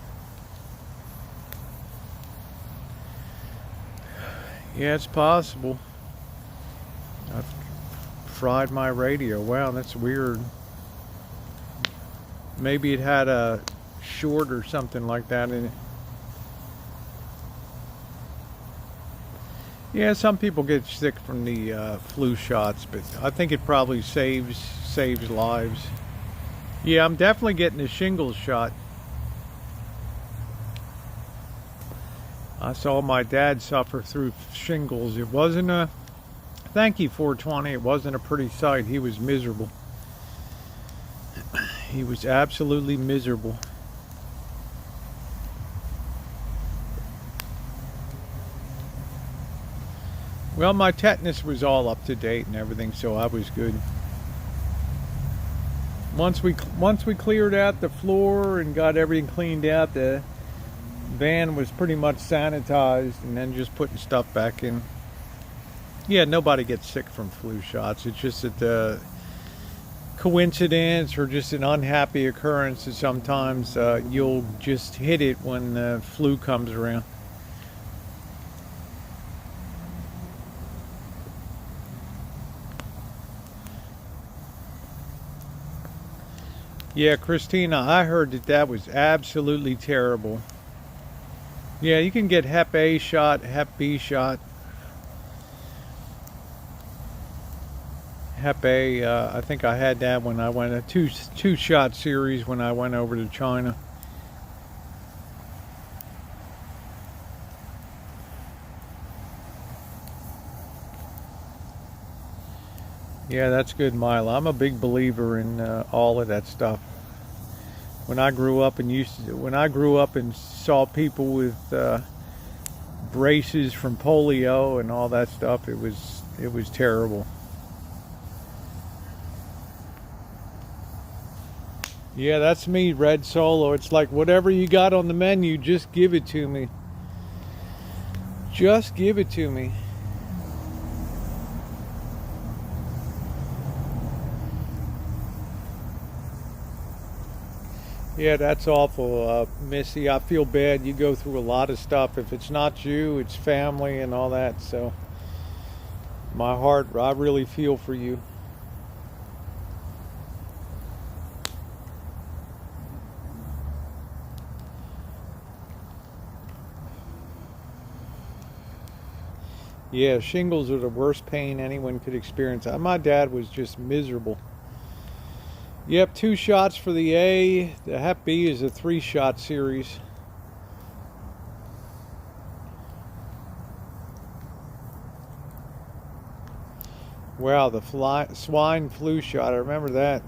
Speaker 3: Yeah, it's possible. I've fried my radio. Wow, that's weird. Maybe it had a short or something like that in it. Yeah, some people get sick from the flu shots, but I think it probably saves lives. Yeah, I'm definitely getting the shingles shot. I saw my dad suffer through shingles. It wasn't a, thank you 420, it wasn't a pretty sight. He was miserable. He was absolutely miserable. Well, my tetanus was all up to date and everything, so I was good. Once we cleared out the floor and got everything cleaned out, the van was pretty much sanitized, and then just putting stuff back in. Yeah, nobody gets sick from flu shots. It's just that the coincidence or just an unhappy occurrence that sometimes you'll just hit it when the flu comes around. Yeah, Christina, I heard that was absolutely terrible. Yeah, you can get Hep A shot, Hep B shot. Hep A, I think I had that when I went a two shot series when I went over to China. Yeah, that's good, Mila. I'm a big believer in all of that stuff. When I grew up and saw people with braces from polio and all that stuff, it was terrible. Yeah, that's me, Red Solo. It's like whatever you got on the menu, just give it to me. Just give it to me. Yeah, that's awful, Missy. I feel bad. You go through a lot of stuff. If it's not you, it's family and all that. So, my heart, I really feel for you. Yeah, shingles are the worst pain anyone could experience. My dad was just miserable. Yep, 2 shots for the A. The Hep B is a 3-shot series. Wow, the swine flu shot. I remember that.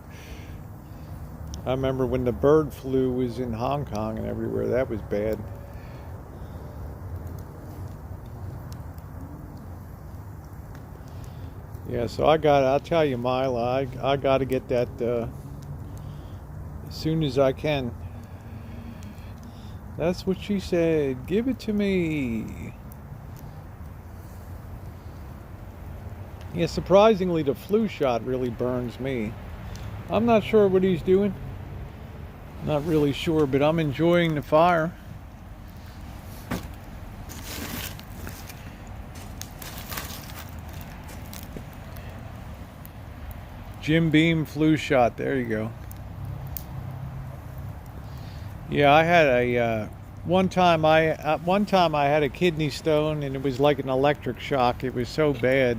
Speaker 3: I remember when the bird flu was in Hong Kong and everywhere. That was bad. Yeah, so I'll tell you, Mila, I got to get that as soon as I can. That's what she said. Give it to me. Yeah, surprisingly, the flu shot really burns me. I'm not sure what he's doing. Not really sure, but I'm enjoying the fire. Jim Beam flu shot. There you go. Yeah, I had a one time I had a kidney stone, and it was like an electric shock. It was so bad.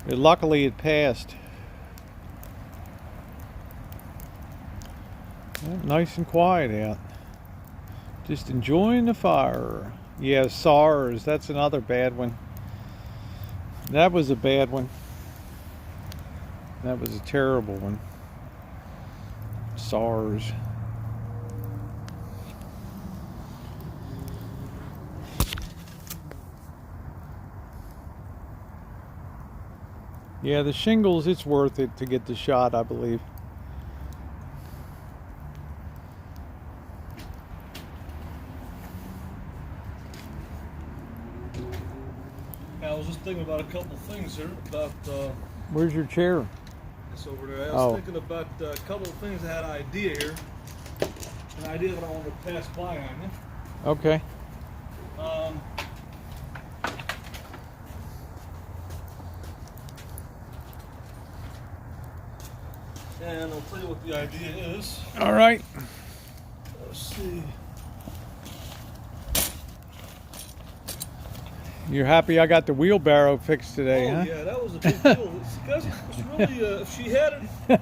Speaker 3: But luckily, it passed. Well, nice and quiet out. Just enjoying the fire. Yeah, SARS. That's another bad one. That was a bad one. That was a terrible one. SARS. Yeah, the shingles, it's worth it to get the shot, I believe.
Speaker 2: I was just thinking about a couple things here about.
Speaker 3: Where's your chair?
Speaker 2: It's over there. I was thinking about a couple of things. I had an idea here. An idea that I wanted to pass by on you.
Speaker 3: Okay.
Speaker 2: And I'll tell you what the idea is.
Speaker 3: All right.
Speaker 2: Let's see.
Speaker 3: You're happy I got the wheelbarrow fixed today,
Speaker 2: Oh
Speaker 3: huh?
Speaker 2: yeah, that was a big deal. It's really, if she had it,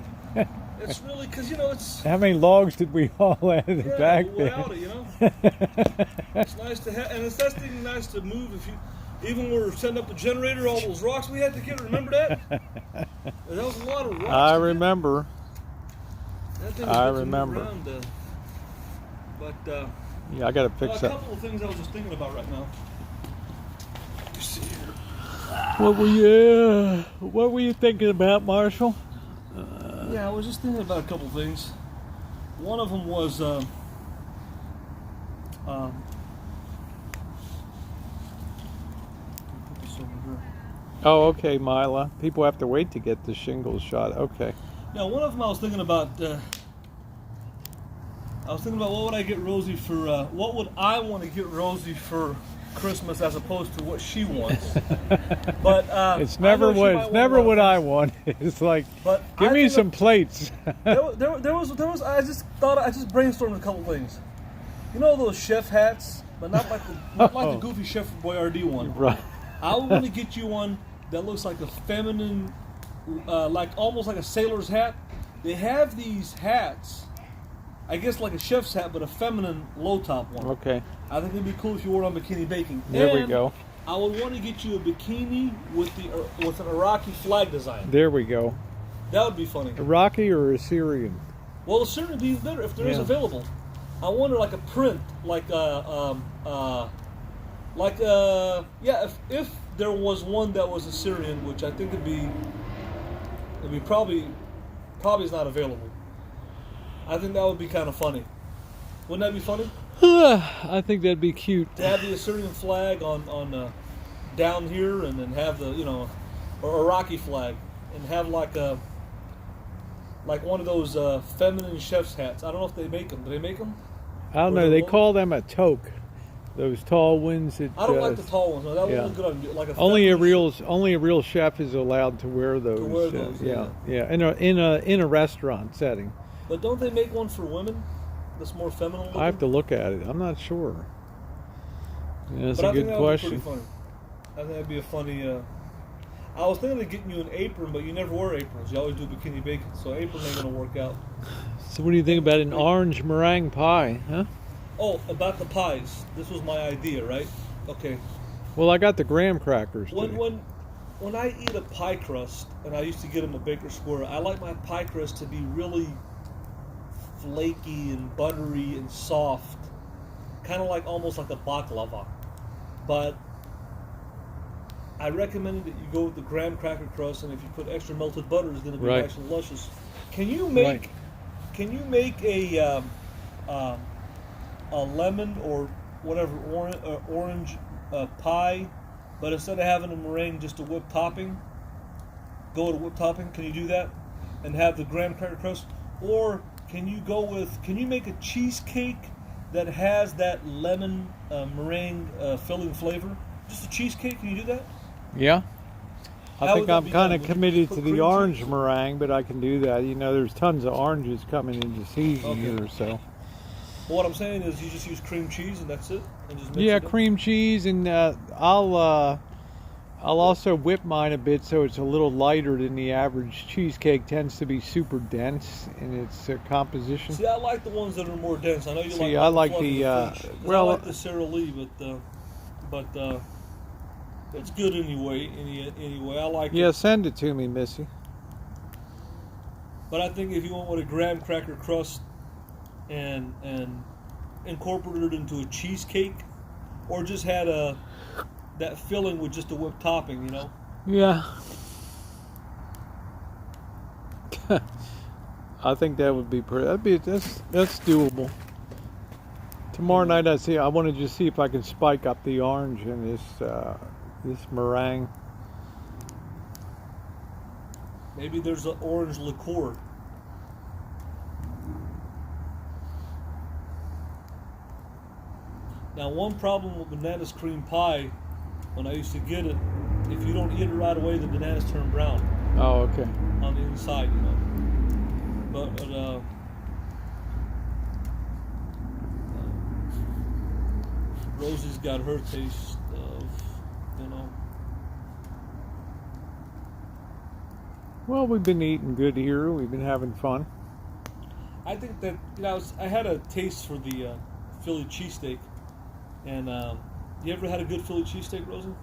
Speaker 2: it's really because it's.
Speaker 3: How many logs did we haul out of the back
Speaker 2: without
Speaker 3: there?
Speaker 2: it, It's nice to have, and it's that's thing nice to move. If you, even when we were setting up the generator, all those rocks we had to get. Remember that? That was a lot of rocks.
Speaker 3: I remember.
Speaker 2: That thing was
Speaker 3: I
Speaker 2: good to move
Speaker 3: remember.
Speaker 2: around,
Speaker 3: Yeah, I got to fix
Speaker 2: a
Speaker 3: that.
Speaker 2: couple of things I was just thinking about right now. You see here.
Speaker 3: What were you thinking about, Marshall?
Speaker 2: Yeah, I was just thinking about a couple of things. One of them was put this over here.
Speaker 3: Oh, okay, Mila. People have to wait to get the shingles shot. Okay.
Speaker 2: Yeah, one of them I was thinking about. What would I get Rosie for? What would I want to get Rosie for Christmas as opposed to what she wants? But
Speaker 3: It's never what I want. It's like,
Speaker 2: But
Speaker 3: give
Speaker 2: I
Speaker 3: me
Speaker 2: think
Speaker 3: some plates.
Speaker 2: there was. I just brainstormed a couple things. You know those chef hats, but not like the goofy Chef Boyardee one.
Speaker 3: Right.
Speaker 2: I want to get you one that looks like a feminine, like almost like a sailor's hat. They have these hats, I guess like a chef's hat, but a feminine low top one.
Speaker 3: Okay.
Speaker 2: I think it'd be cool if you wore it on bikini baking.
Speaker 3: There we
Speaker 2: And
Speaker 3: go.
Speaker 2: I would want to get you a bikini with an Iraqi flag design.
Speaker 3: There we go.
Speaker 2: That would be funny.
Speaker 3: Iraqi or Assyrian?
Speaker 2: Well, it'll certainly be better if there is
Speaker 3: Yeah.
Speaker 2: available. I wonder, like a print, if there was one that was Assyrian, which I think it'd be probably is not available. I think that would be kind of funny. Wouldn't that be funny?
Speaker 3: I think that'd be cute.
Speaker 2: To have the Assyrian flag on down here, and then have the or Iraqi flag, and have like one of those feminine chef's hats. I don't know if they make them. Do they make them?
Speaker 3: I don't know. They call them a toque. Those tall ones. That,
Speaker 2: I don't like the tall ones. No, that
Speaker 3: yeah.
Speaker 2: would look good on you. Like
Speaker 3: Only a real chef is allowed to wear those.
Speaker 2: To wear those,
Speaker 3: yeah. In a restaurant setting.
Speaker 2: But don't they make one for women that's more feminine looking?
Speaker 3: I have to look at it. I'm not sure. Yeah, that's
Speaker 2: But
Speaker 3: a
Speaker 2: I think
Speaker 3: good
Speaker 2: that would be
Speaker 3: question.
Speaker 2: pretty funny. I think that'd be a funny. I was thinking of getting you an apron, but you never wear aprons. You always do bikini bacon, so apron ain't gonna work out.
Speaker 3: So what do you think about an orange meringue pie, huh?
Speaker 2: Oh, about the pies. This was my idea, right? Okay.
Speaker 3: Well, I got the graham crackers. today.
Speaker 2: When I eat a pie crust, and I used to get them at Baker Square, I like my pie crust to be really flaky and buttery and soft, kind of like almost like a baklava. But I recommended that you go with the graham cracker crust, and if you put extra melted butter, it's going to be
Speaker 3: Right.
Speaker 2: nice and luscious. Can you make a lemon or whatever orange pie, but instead of having a meringue, just a whipped topping? Go to whipped topping. Can you do that? And have the graham cracker crust, or can you make a cheesecake that has that lemon meringue filling flavor? Just a cheesecake, can you do that?
Speaker 3: Yeah. I
Speaker 2: How
Speaker 3: think
Speaker 2: would that
Speaker 3: I'm
Speaker 2: be
Speaker 3: kind
Speaker 2: done?
Speaker 3: of
Speaker 2: Would you
Speaker 3: committed
Speaker 2: put
Speaker 3: to the
Speaker 2: cream
Speaker 3: orange
Speaker 2: cheese?
Speaker 3: meringue, but I can do that. You know, there's tons of oranges coming into season
Speaker 2: Okay.
Speaker 3: here, so.
Speaker 2: Well, what I'm saying is you just use cream cheese and that's it? And just mix
Speaker 3: Yeah,
Speaker 2: it in?
Speaker 3: cream cheese, and I'll also whip mine a bit so it's a little lighter than the average cheesecake. Tends to be super dense in its composition.
Speaker 2: See, I like the ones that are more dense. I know you
Speaker 3: See,
Speaker 2: like
Speaker 3: I
Speaker 2: the
Speaker 3: like
Speaker 2: fluffy
Speaker 3: the,
Speaker 2: finish. 'Cause
Speaker 3: well-
Speaker 2: I like the Sara Lee, but it's good anyway. Anyway, I like
Speaker 3: Yeah,
Speaker 2: it.
Speaker 3: send it to me, Missy.
Speaker 2: But I think if you went with a graham cracker crust and incorporated it into a cheesecake, or just had that filling with just a whipped topping, you know.
Speaker 3: Yeah. I think that would be pretty. That's doable. Tomorrow night, I want to just see if I can spike up the orange in this meringue.
Speaker 2: Maybe there's an orange liqueur. Now, one problem with bananas cream pie, when I used to get it, if you don't eat it right away, the bananas turn brown
Speaker 3: Oh, okay.
Speaker 2: on the inside, you know. But Rosie's got her taste of, you know.
Speaker 3: Well, we've been eating good here. We've been having fun.
Speaker 2: I think that, you know, I had a taste for the Philly cheesesteak. And you ever had a good Philly cheesesteak, Rosie?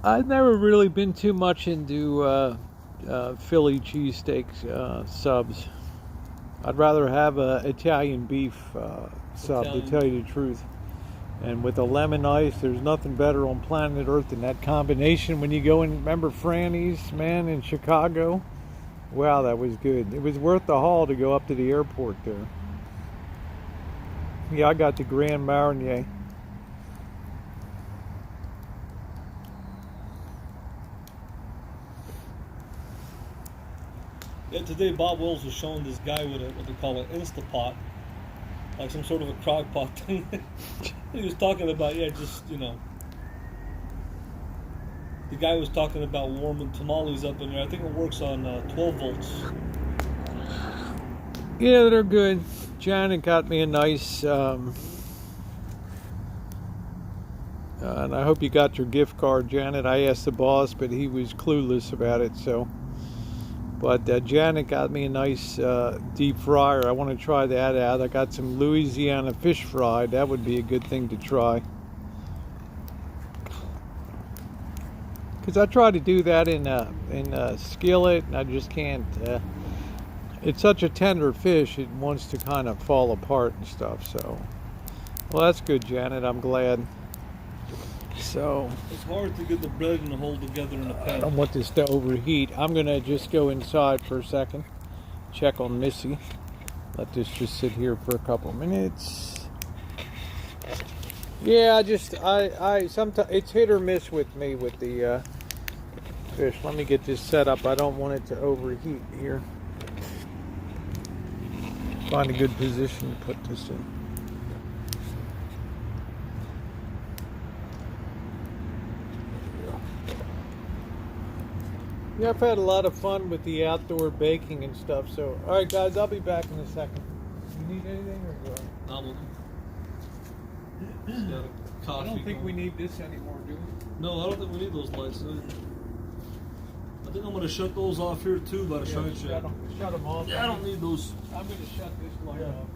Speaker 3: I've never really been too much into Philly cheesesteak subs. I'd rather have a Italian beef sub, to tell you the truth. And with a lemon ice, there's nothing better on planet Earth than that combination. When you go in, remember Franny's, man, in Chicago? Wow, that was good. It was worth the haul to go up to the airport there. Yeah, I got the Grand Marnier.
Speaker 2: Yeah, today Bob Wills was showing this guy with what they call an Instapot, like some sort of a crock pot thing. He was talking about, just, you know, the guy was talking about warming tamales up in there. I think it works on 12 volts.
Speaker 3: Yeah, they're good. Janet got me a nice, and I hope you got your gift card, Janet. I asked the boss, but he was clueless about it, so. But Janet got me a nice deep fryer. I want to try that out. I got some Louisiana fish fry. That would be a good thing to try. Because I try to do that in a skillet, and I just can't. It's such a tender fish, it wants to kind of fall apart and stuff. So, well, that's good, Janet. I'm glad. So,
Speaker 2: It's hard to get the bread and the whole together in a
Speaker 3: I
Speaker 2: pan.
Speaker 3: don't want this to overheat. I'm gonna just go inside for a second, check on Missy. Let this just sit here for a couple minutes. Yeah, I sometimes it's hit or miss with me with the fish. Let me get this set up. I don't want it to overheat here. Find a good position to put this in. Yeah, I've had a lot of fun with the outdoor baking and stuff. So, all right, guys, I'll be back in a second. You need anything or go? I don't think we need this anymore, do we?
Speaker 2: No, I don't think we need those lights. I think I'm going to shut those off here too by the shine shack.
Speaker 3: Shut them off.
Speaker 2: Yeah, I don't need those.
Speaker 3: I'm going to shut this light off.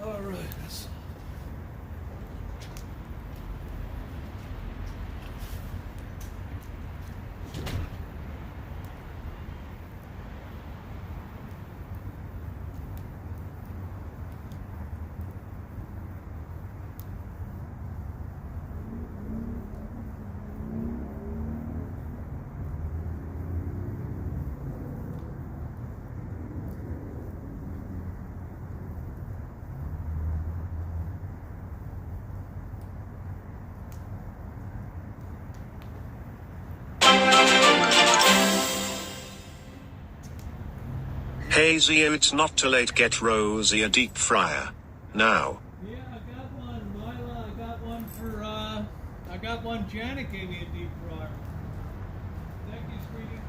Speaker 2: All right.
Speaker 4: Hey Zia, it's not too late. Get Rosie a deep fryer. Now.
Speaker 1: Yeah, I got one, Mila. I got one for, I got one Janet gave me a deep fryer. Thank you, sweetie.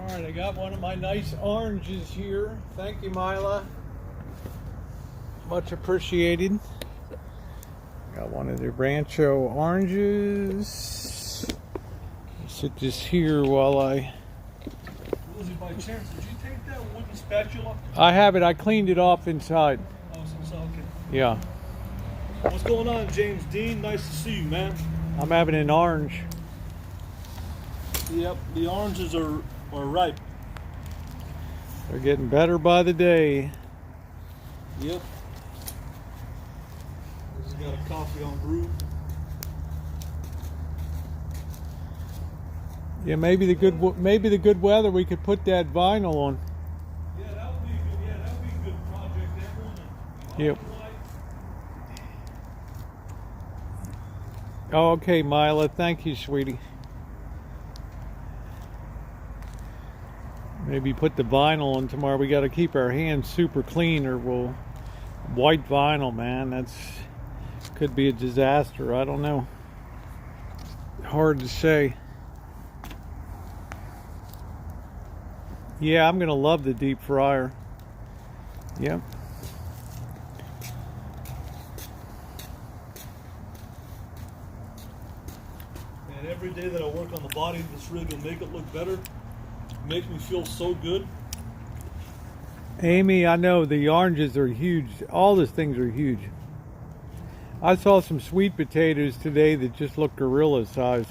Speaker 1: I got one of my nice oranges here. Thank you, Mila. Much appreciated. Got one of the Rancho oranges. Sit this here while I...
Speaker 2: Lizzie, by chance, did you take that wooden spatula?
Speaker 1: I have it. I cleaned it off inside.
Speaker 2: Oh, so okay.
Speaker 1: Yeah.
Speaker 2: What's going on, James Dean? Nice to see you, man.
Speaker 1: I'm having an orange.
Speaker 2: Yep, the oranges are ripe.
Speaker 1: They're getting better by the day.
Speaker 2: Yep. This has got a coffee on brew.
Speaker 1: Yeah, maybe the good weather we could put that vinyl on.
Speaker 2: Yeah, that would be good. Yeah, that would be a good project. Everyone.
Speaker 1: Yep. Oh, okay, Mila. Thank you, sweetie. Maybe put the vinyl on tomorrow. We got to keep our hands super clean, or we'll white vinyl, man. That's could be a disaster. I don't know. Hard to say. Yeah, I'm gonna love the deep fryer. Yep.
Speaker 2: And every day that I work on the body of this rig and make it look better, makes me feel so good.
Speaker 1: Amy, I know the oranges are huge. All these things are huge. I saw some sweet potatoes today that just look gorilla size.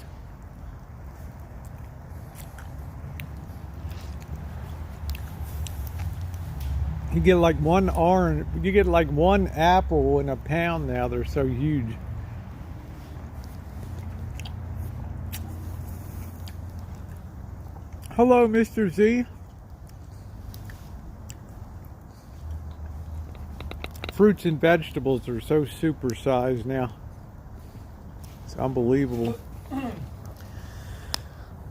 Speaker 1: You get like one orange, you get like one apple in a pound now. They're so huge. Hello, Mr. Z. Fruits and vegetables are so super sized now. It's unbelievable.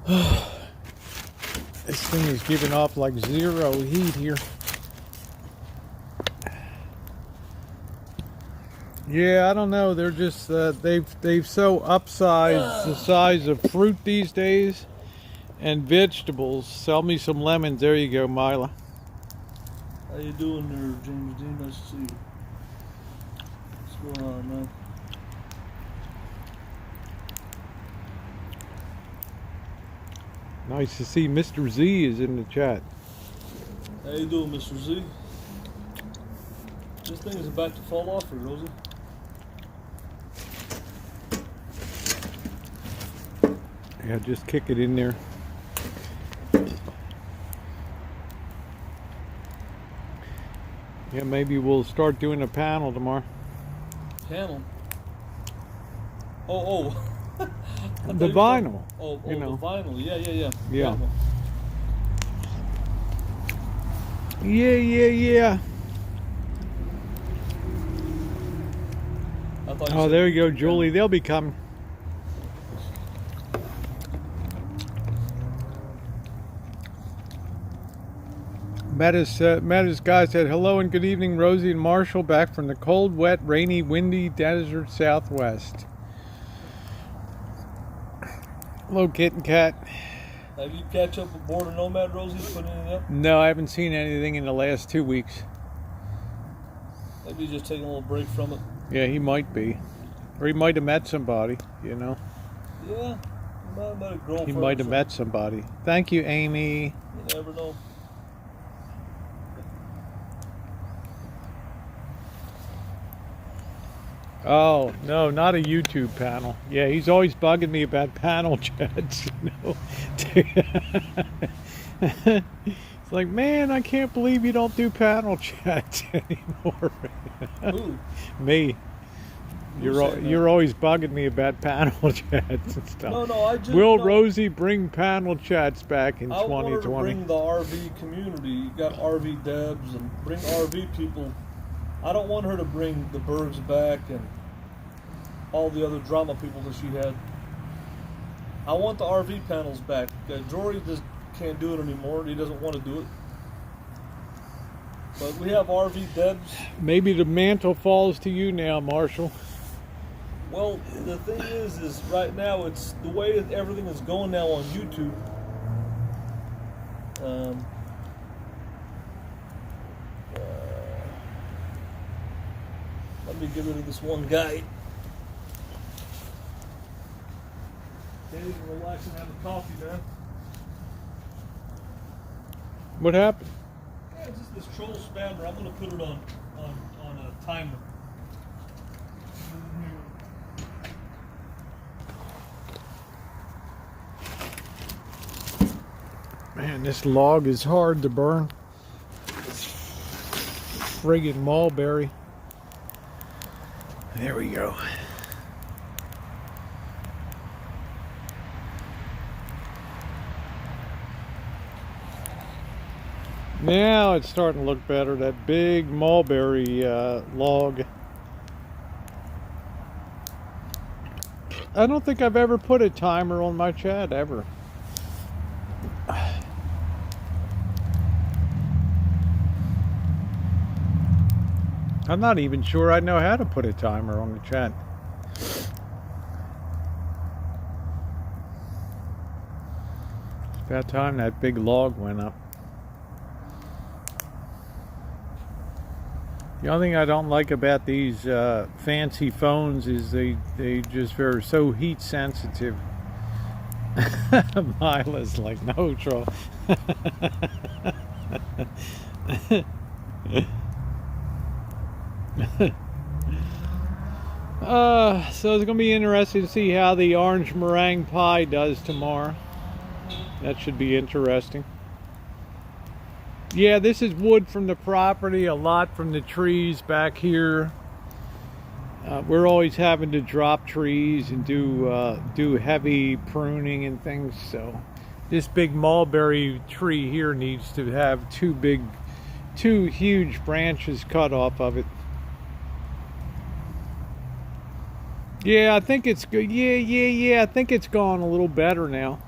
Speaker 1: This thing is giving off like zero heat here. Yeah, I don't know. They're just they've so upsized the size of fruit these days. And vegetables. Sell me some lemons. There you go, Mila.
Speaker 2: How you doing there, James Dean? Nice to see you. What's going on, man?
Speaker 1: Nice to see Mr. Z is in the chat.
Speaker 2: How you doing, Mr. Z? This thing is about to fall off here, Rosie.
Speaker 1: Yeah, just kick it in there. Yeah, maybe we'll start doing a panel tomorrow.
Speaker 2: Panel? Oh.
Speaker 1: The vinyl.
Speaker 2: You know. The vinyl. Yeah.
Speaker 1: Yeah.
Speaker 2: Vinyl.
Speaker 1: Yeah.
Speaker 2: thought you
Speaker 1: Oh,
Speaker 2: said
Speaker 1: there you go,
Speaker 2: YouTube
Speaker 1: Julie. They'll be coming. Metta's guy said, hello and good evening, Rosie and Marshall, back from the cold, wet, rainy, windy desert Southwest. Hello, Kitten Cat.
Speaker 2: Have you catch up with Border Nomad, Rosie? Put anything up?
Speaker 1: No, I haven't seen anything in the last 2 weeks.
Speaker 2: Maybe he's just taking a little break from it.
Speaker 1: Yeah, he might be. Or he might have met somebody, you know.
Speaker 2: Yeah, he might have met a girlfriend.
Speaker 1: He might have met somebody. Thank you, Amy.
Speaker 2: You never know.
Speaker 1: Oh, no, not a YouTube panel. Yeah, he's always bugging me about panel chats, you know. It's like, man, I can't believe you don't do panel chats anymore.
Speaker 2: Who?
Speaker 1: Me. You're always bugging me about panel chats and stuff.
Speaker 2: No, I just...
Speaker 1: Will Rosie bring panel chats back in
Speaker 2: I want her
Speaker 1: 2020?
Speaker 2: to bring the RV community. You got RV Debs and bring RV people. I don't want her to bring the Bergs back and all the other drama people that she had. I want the RV panels back. Jory just can't do it anymore. He doesn't want to do it. But we have RV Debs.
Speaker 1: Maybe the mantle falls to you now, Marshall.
Speaker 2: Well, the thing is right now it's the way that everything is going now on YouTube. Let me get rid of this one guy. Can't even relax and have a coffee, man.
Speaker 1: What happened?
Speaker 2: Yeah, it's just this troll spammer. I'm gonna put it on a timer.
Speaker 1: Man, this log is hard to burn. It's friggin' mulberry. There we go. Now it's starting to look better. That big mulberry log. I don't think I've ever put a timer on my chat, ever. I'm not even sure I know how to put a timer on the chat. It's about time that big log went up. The only thing I don't like about these fancy phones is they just are so heat sensitive. Mila's like, no, troll. So it's going to be interesting to see how the orange meringue pie does tomorrow. That should be interesting. Yeah, this is wood from the property, a lot from the trees back here. We're always having to drop trees and do heavy pruning and things. So this big mulberry tree here needs to have two huge branches cut off of it. Yeah, I think it's good. Yeah. I think it's gone a little better now.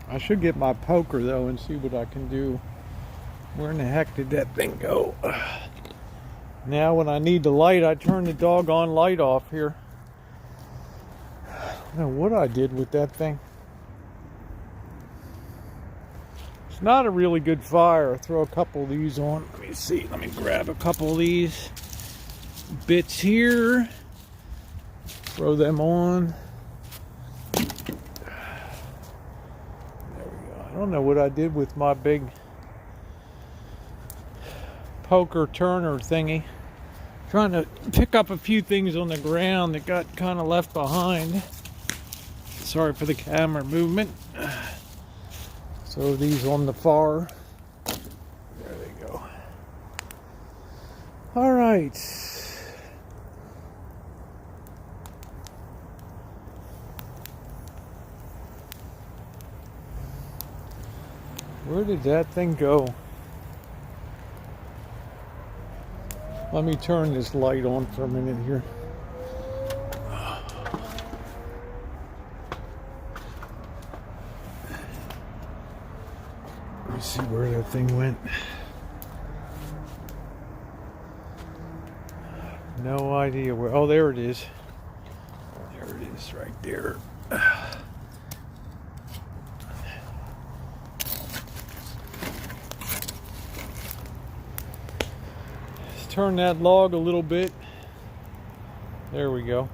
Speaker 1: I should get my poker though and see what I can do. Where in the heck did that thing go? Now when I need the light, I turn the doggone light off here. I don't know what I did with that thing. It's not a really good fire. I'll throw a couple of these on. Let me see. Let me grab a couple of these bits here. Throw them on. There we go. I don't know what I did with my big poker turner thingy. Trying to pick up a few things on the ground that got kind of left behind. Sorry for the camera movement. So these on the far. There they go. All right. Where did that thing go?
Speaker 3: Let me turn this light on for a minute here. Let me see where that thing went. No idea where. Oh, there it is. There it is, right there. Let's turn that log a little bit. There we go.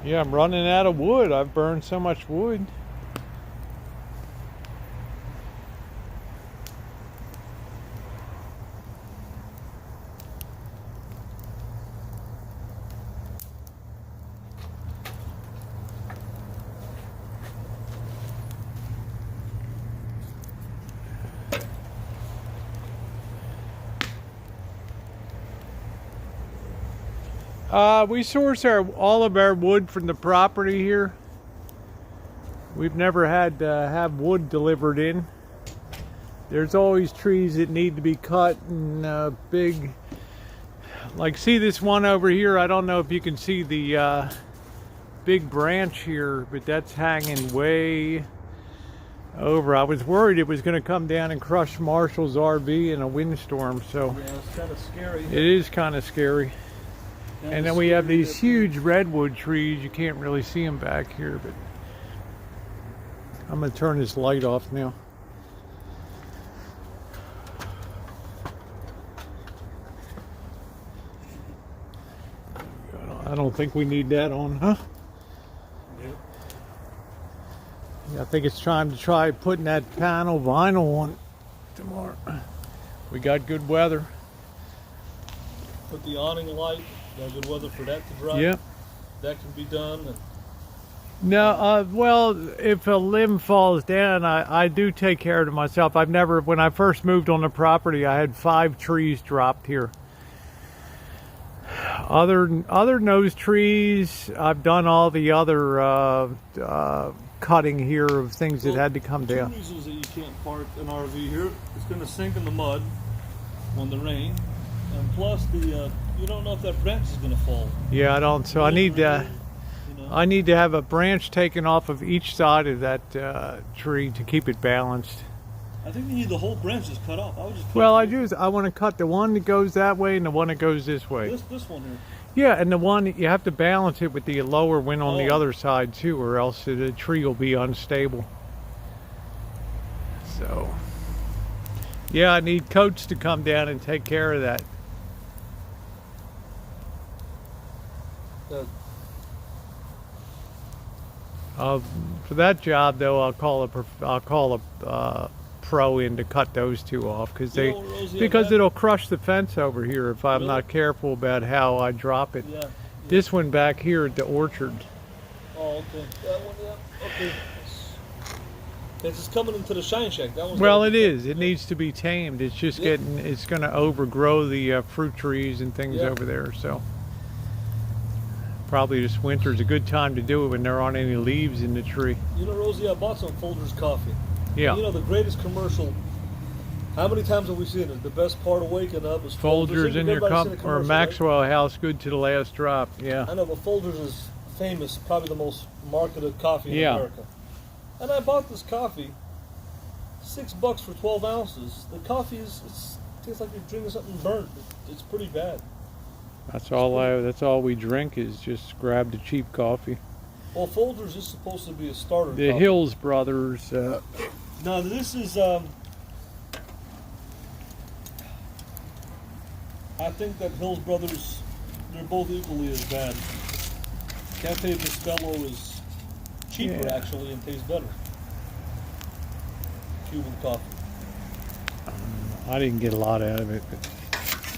Speaker 3: Yeah, I'm running out of wood. I've burned so much wood. We source all of our wood from the property here. We've never had to have wood delivered in. There's always trees that need to be cut and big. Like, see this one over here? I don't know if you can see the big branch here, but that's hanging way over. I was worried it was going to come down and crush Marshall's RV in a windstorm. So
Speaker 2: Yeah, it's kind of scary.
Speaker 3: it is kind of scary. And then we have these huge redwood trees. You can't really see them back here, but I'm going to turn this light off now. I don't think we need that on, huh? Yeah, I think it's time to try putting that panel vinyl on tomorrow. We got good weather.
Speaker 2: Put the awning light. Got good weather for that to dry.
Speaker 3: Yep.
Speaker 2: That can be done. And
Speaker 3: No, well, if a limb falls down, I do take care of it myself. I've never, when I first moved on the property, I had 5 trees dropped here. Other nose trees, I've done all the other cutting here of things that had to come down.
Speaker 2: 2 reasons that you can't park an RV here. It's going to sink in the mud when the rain, and plus you don't know if that branch is going to fall.
Speaker 3: Yeah, I don't. So I need to have a branch taken off of each side of that tree to keep it balanced.
Speaker 2: I think you need the whole branches cut off.
Speaker 3: I want to cut the one that goes that way and the one that goes this way.
Speaker 2: This one here.
Speaker 3: Yeah, and the one you have to balance it with the lower wind on the other side too, or else the tree will be unstable. So, yeah, I need Coach to come down and take care of that. For that job though, I'll call a pro in to cut those 2 off because it'll crush the fence over here if I'm not careful about how I drop it.
Speaker 2: Yeah.
Speaker 3: This one back here at the orchard.
Speaker 2: Oh, okay. That one, yeah. Okay. It's just coming into the shine shack. That one's
Speaker 3: Well, it is. It needs to be tamed. It's just it's going to overgrow the fruit trees and things over there. So probably this winter is a good time to do it when there aren't any leaves in the tree.
Speaker 2: You know, Rosie, I bought some Folgers coffee.
Speaker 3: Yeah.
Speaker 2: You know, the greatest commercial, how many times have we seen it? The best part of waking up is
Speaker 3: Folgers in your cup, or Maxwell House, good to the last drop. Yeah.
Speaker 2: I know, but Folgers is famous, probably the most marketed coffee in America. And I bought this coffee, $6 for 12 ounces. The coffee tastes like you're drinking something burnt. It's pretty bad.
Speaker 3: That's all we drink is just grab the cheap coffee.
Speaker 2: Well, Folgers is supposed to be a starter
Speaker 3: The
Speaker 2: coffee.
Speaker 3: Hills Brothers.
Speaker 2: No, this is. I think that Hills Brothers, they're both equally as bad. Cafe Bustelo is cheaper actually and tastes better. Cuban coffee.
Speaker 3: I didn't get a lot out of it, but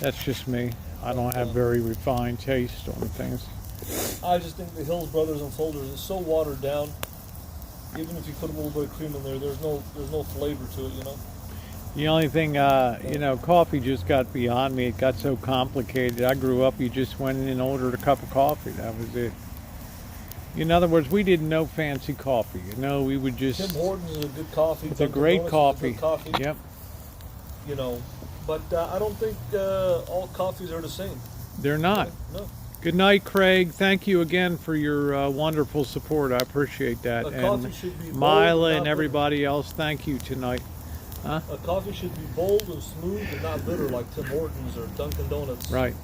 Speaker 3: that's just me. I don't have very refined taste on things.
Speaker 2: I just think the Hills Brothers and Folgers is so watered down. Even if you put a little bit of cream in there, there's no flavor to it, you know.
Speaker 3: The only thing, you know, coffee just got beyond me. It got so complicated. I grew up, you just went in and ordered a cup of coffee. That was it. In other words, we didn't know fancy coffee. You know, we would just...
Speaker 2: Tim Hortons is a good coffee.
Speaker 3: It's a
Speaker 2: Dunkin'
Speaker 3: great
Speaker 2: Donuts
Speaker 3: coffee.
Speaker 2: is a good coffee.
Speaker 3: Yep.
Speaker 2: You know, but I don't think all coffees are the same.
Speaker 3: They're not.
Speaker 2: No.
Speaker 3: Good night, Craig. Thank you again for your wonderful support. I appreciate that.
Speaker 2: A coffee should be bold
Speaker 3: Mila
Speaker 2: and
Speaker 3: and
Speaker 2: not
Speaker 3: everybody else, thank you tonight.
Speaker 2: A coffee should be bold and smooth and not bitter like Tim Hortons or Dunkin' Donuts.
Speaker 3: Right.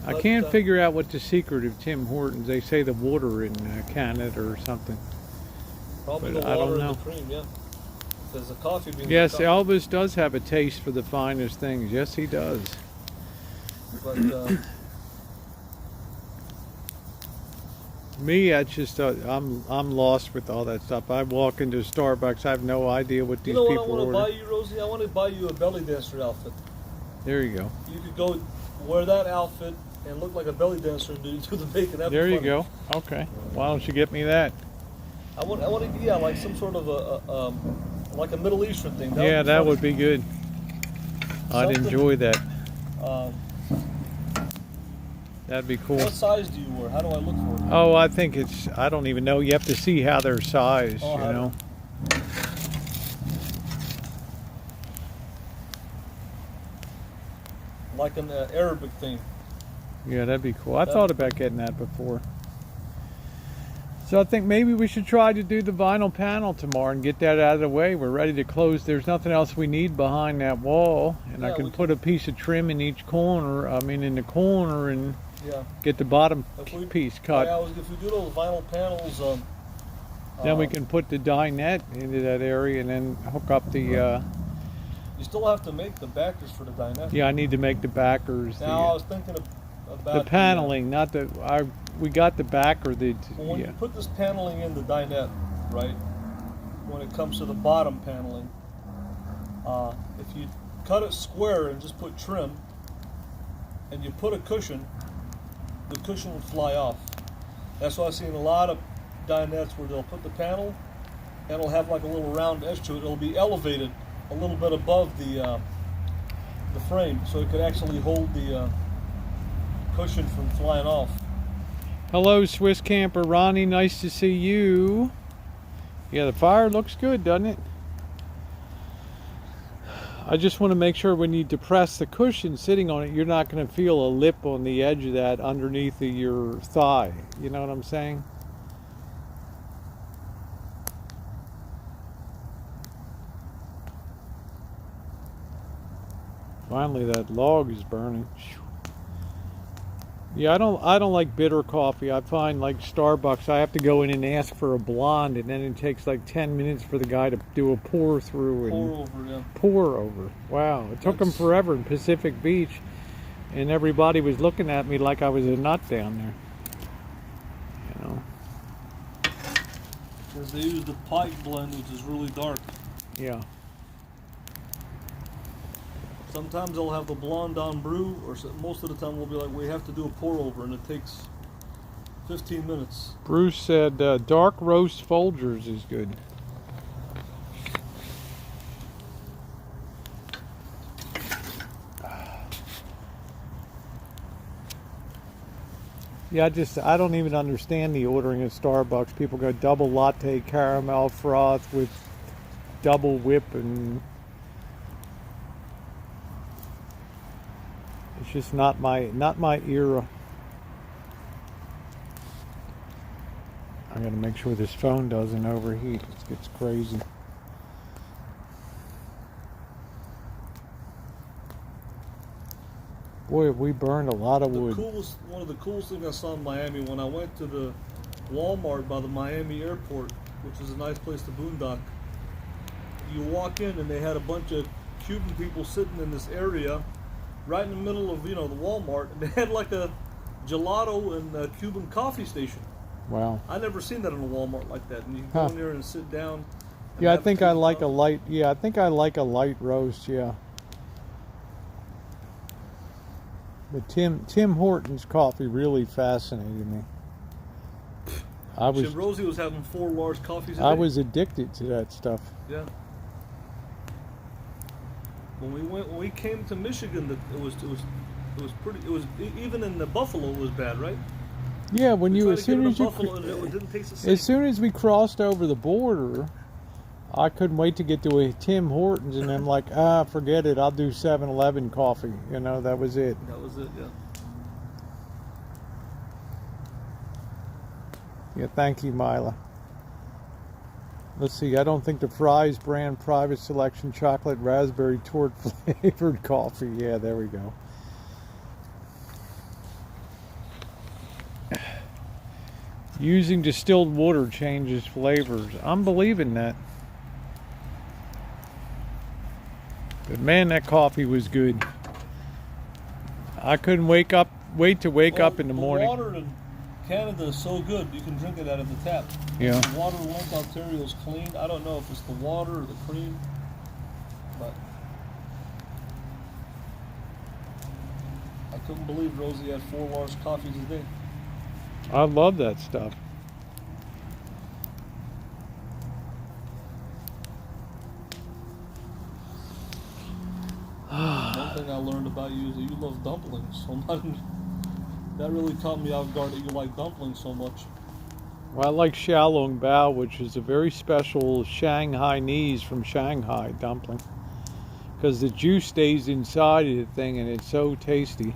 Speaker 3: I can't figure out what the secret of Tim Hortons. They say the water in Canada or something.
Speaker 2: Probably
Speaker 3: but
Speaker 2: the
Speaker 3: I don't
Speaker 2: water
Speaker 3: know.
Speaker 2: and the cream, yeah. Because the coffee being
Speaker 3: Yes,
Speaker 2: the coffee.
Speaker 3: Elvis does have a taste for the finest things. Yes, he does.
Speaker 2: But
Speaker 3: Me, it's just I'm lost with all that stuff. I walk into Starbucks, I have no idea what
Speaker 2: you
Speaker 3: these
Speaker 2: know what I
Speaker 3: people
Speaker 2: want to
Speaker 3: order.
Speaker 2: buy you, Rosie? I want to buy you a belly dancer outfit.
Speaker 3: There you go.
Speaker 2: You could go wear that outfit and look like a belly dancer and do the bacon. That'd be
Speaker 3: There you
Speaker 2: funny.
Speaker 3: go. Okay. Why don't you get me that?
Speaker 2: I want to, yeah, like some sort of a like a Middle Eastern thing.
Speaker 3: Yeah, that
Speaker 2: funny.
Speaker 3: would be good. I'd
Speaker 2: Something-
Speaker 3: enjoy that.
Speaker 2: Um,
Speaker 3: That'd be cool.
Speaker 2: what size do you wear? How do I look for it?
Speaker 3: Oh, I think it's, I don't even know. You have to see how they're sized,
Speaker 2: Oh,
Speaker 3: you
Speaker 2: how-
Speaker 3: know.
Speaker 2: Like an Arabic thing.
Speaker 3: Yeah, that'd be cool. I thought about getting that before. So I think maybe we should try to do the vinyl panel tomorrow and get that out of the way. We're ready to close. There's nothing else we need behind that wall. And I
Speaker 2: Yeah,
Speaker 3: can
Speaker 2: we
Speaker 3: put a piece of trim in each corner, in the corner, and
Speaker 2: Yeah.
Speaker 3: get the bottom
Speaker 2: If we-
Speaker 3: piece cut.
Speaker 2: Yeah, if we do those vinyl panels,
Speaker 3: Then we can put the dinette into that area and then hook up the,
Speaker 2: you still have to make the backers for the dinette.
Speaker 3: yeah, I need to make the backers,
Speaker 2: Now I was thinking about
Speaker 3: the paneling, not the, we got the backer,
Speaker 2: well, when
Speaker 3: yeah.
Speaker 2: you put this paneling in the dinette, right? When it comes to the bottom paneling, if you cut it square and just put trim, and you put a cushion, the cushion would fly off. That's why I've seen a lot of dinettes where they'll put the panel, and it'll have like a little round edge to it. It'll be elevated a little bit above the frame, so it could actually hold the cushion from flying off.
Speaker 3: Hello, Swiss camper Ronnie. Nice to see you. Yeah, the fire looks good, doesn't it? I just want to make sure when you depress the cushion sitting on it, you're not going to feel a lip on the edge of that underneath of your thigh. You know what I'm saying? Finally, that log is burning. Yeah, I don't like bitter coffee. I find like Starbucks, I have to go in and ask for a blonde, and then it takes like 10 minutes for the guy to do a pour through and
Speaker 2: Pour over, yeah.
Speaker 3: pour over. Wow, it took him forever in Pacific Beach, and everybody was looking at me like I was a nut down there. You know?
Speaker 2: Because they use the pipe blend, which is really dark.
Speaker 3: Yeah.
Speaker 2: Sometimes they'll have the blonde on brew, or most of the time we'll be like, we have to do a pour over, and it takes 15 minutes.
Speaker 3: Bruce said dark roast Folgers is good. Yeah, I don't even understand the ordering at Starbucks. People go double latte caramel froth with double whip, and it's just not my era. I gotta make sure this phone doesn't overheat. It gets crazy. Boy, have we burned a lot of wood.
Speaker 2: One of the coolest things I saw in Miami when I went to the Walmart by the Miami airport, which is a nice place to boondock. You walk in and they had a bunch of Cuban people sitting in this area, right in the middle of the Walmart, and they had like a gelato and a Cuban coffee station.
Speaker 3: Wow.
Speaker 2: I never seen that in a Walmart like that. And you can go in there and sit down. And
Speaker 3: Yeah, I
Speaker 2: have
Speaker 3: think
Speaker 2: tea
Speaker 3: I
Speaker 2: and
Speaker 3: like a
Speaker 2: coffee.
Speaker 3: light. Yeah, I think I like a light roast. Yeah. But Tim Hortons coffee really fascinated me.
Speaker 2: Jim Rosie was having 4 large coffees a day.
Speaker 3: I was addicted to that stuff.
Speaker 2: Yeah. when we came to Michigan, it was pretty. It was even in the Buffalo it was bad, right?
Speaker 3: Yeah, when
Speaker 2: We
Speaker 3: you
Speaker 2: tried
Speaker 3: as
Speaker 2: to get
Speaker 3: soon
Speaker 2: it
Speaker 3: as
Speaker 2: in
Speaker 3: you
Speaker 2: Buffalo, and it didn't taste the same.
Speaker 3: as soon as we crossed over the border, I couldn't wait to get to a Tim Hortons, and I'm like, forget it. I'll do 7-Eleven coffee. You know, that was it.
Speaker 2: That was it. Yeah.
Speaker 3: Yeah, thank you, Mila. Let's see, I don't think the Fry's brand private selection chocolate raspberry torte flavored coffee. Yeah, there we go. Using distilled water changes flavors. I'm believing that. But man, that coffee was good. I couldn't wait to wake up in the morning.
Speaker 2: Water in Canada is so good, you can drink it out of the tap.
Speaker 3: Yeah.
Speaker 2: The water in Lake Ontario is clean. I don't know if it's the water or the cream, but I couldn't believe Rosie had 4 large coffees a day.
Speaker 3: I love that stuff.
Speaker 2: One thing I learned about you is that you love dumplings so much. That really caught me off guard that you like dumplings so much.
Speaker 3: Well, I like Xiaolong Bao, which is a very special Shanghainese from Shanghai dumpling. Because the juice stays inside of the thing and it's so tasty.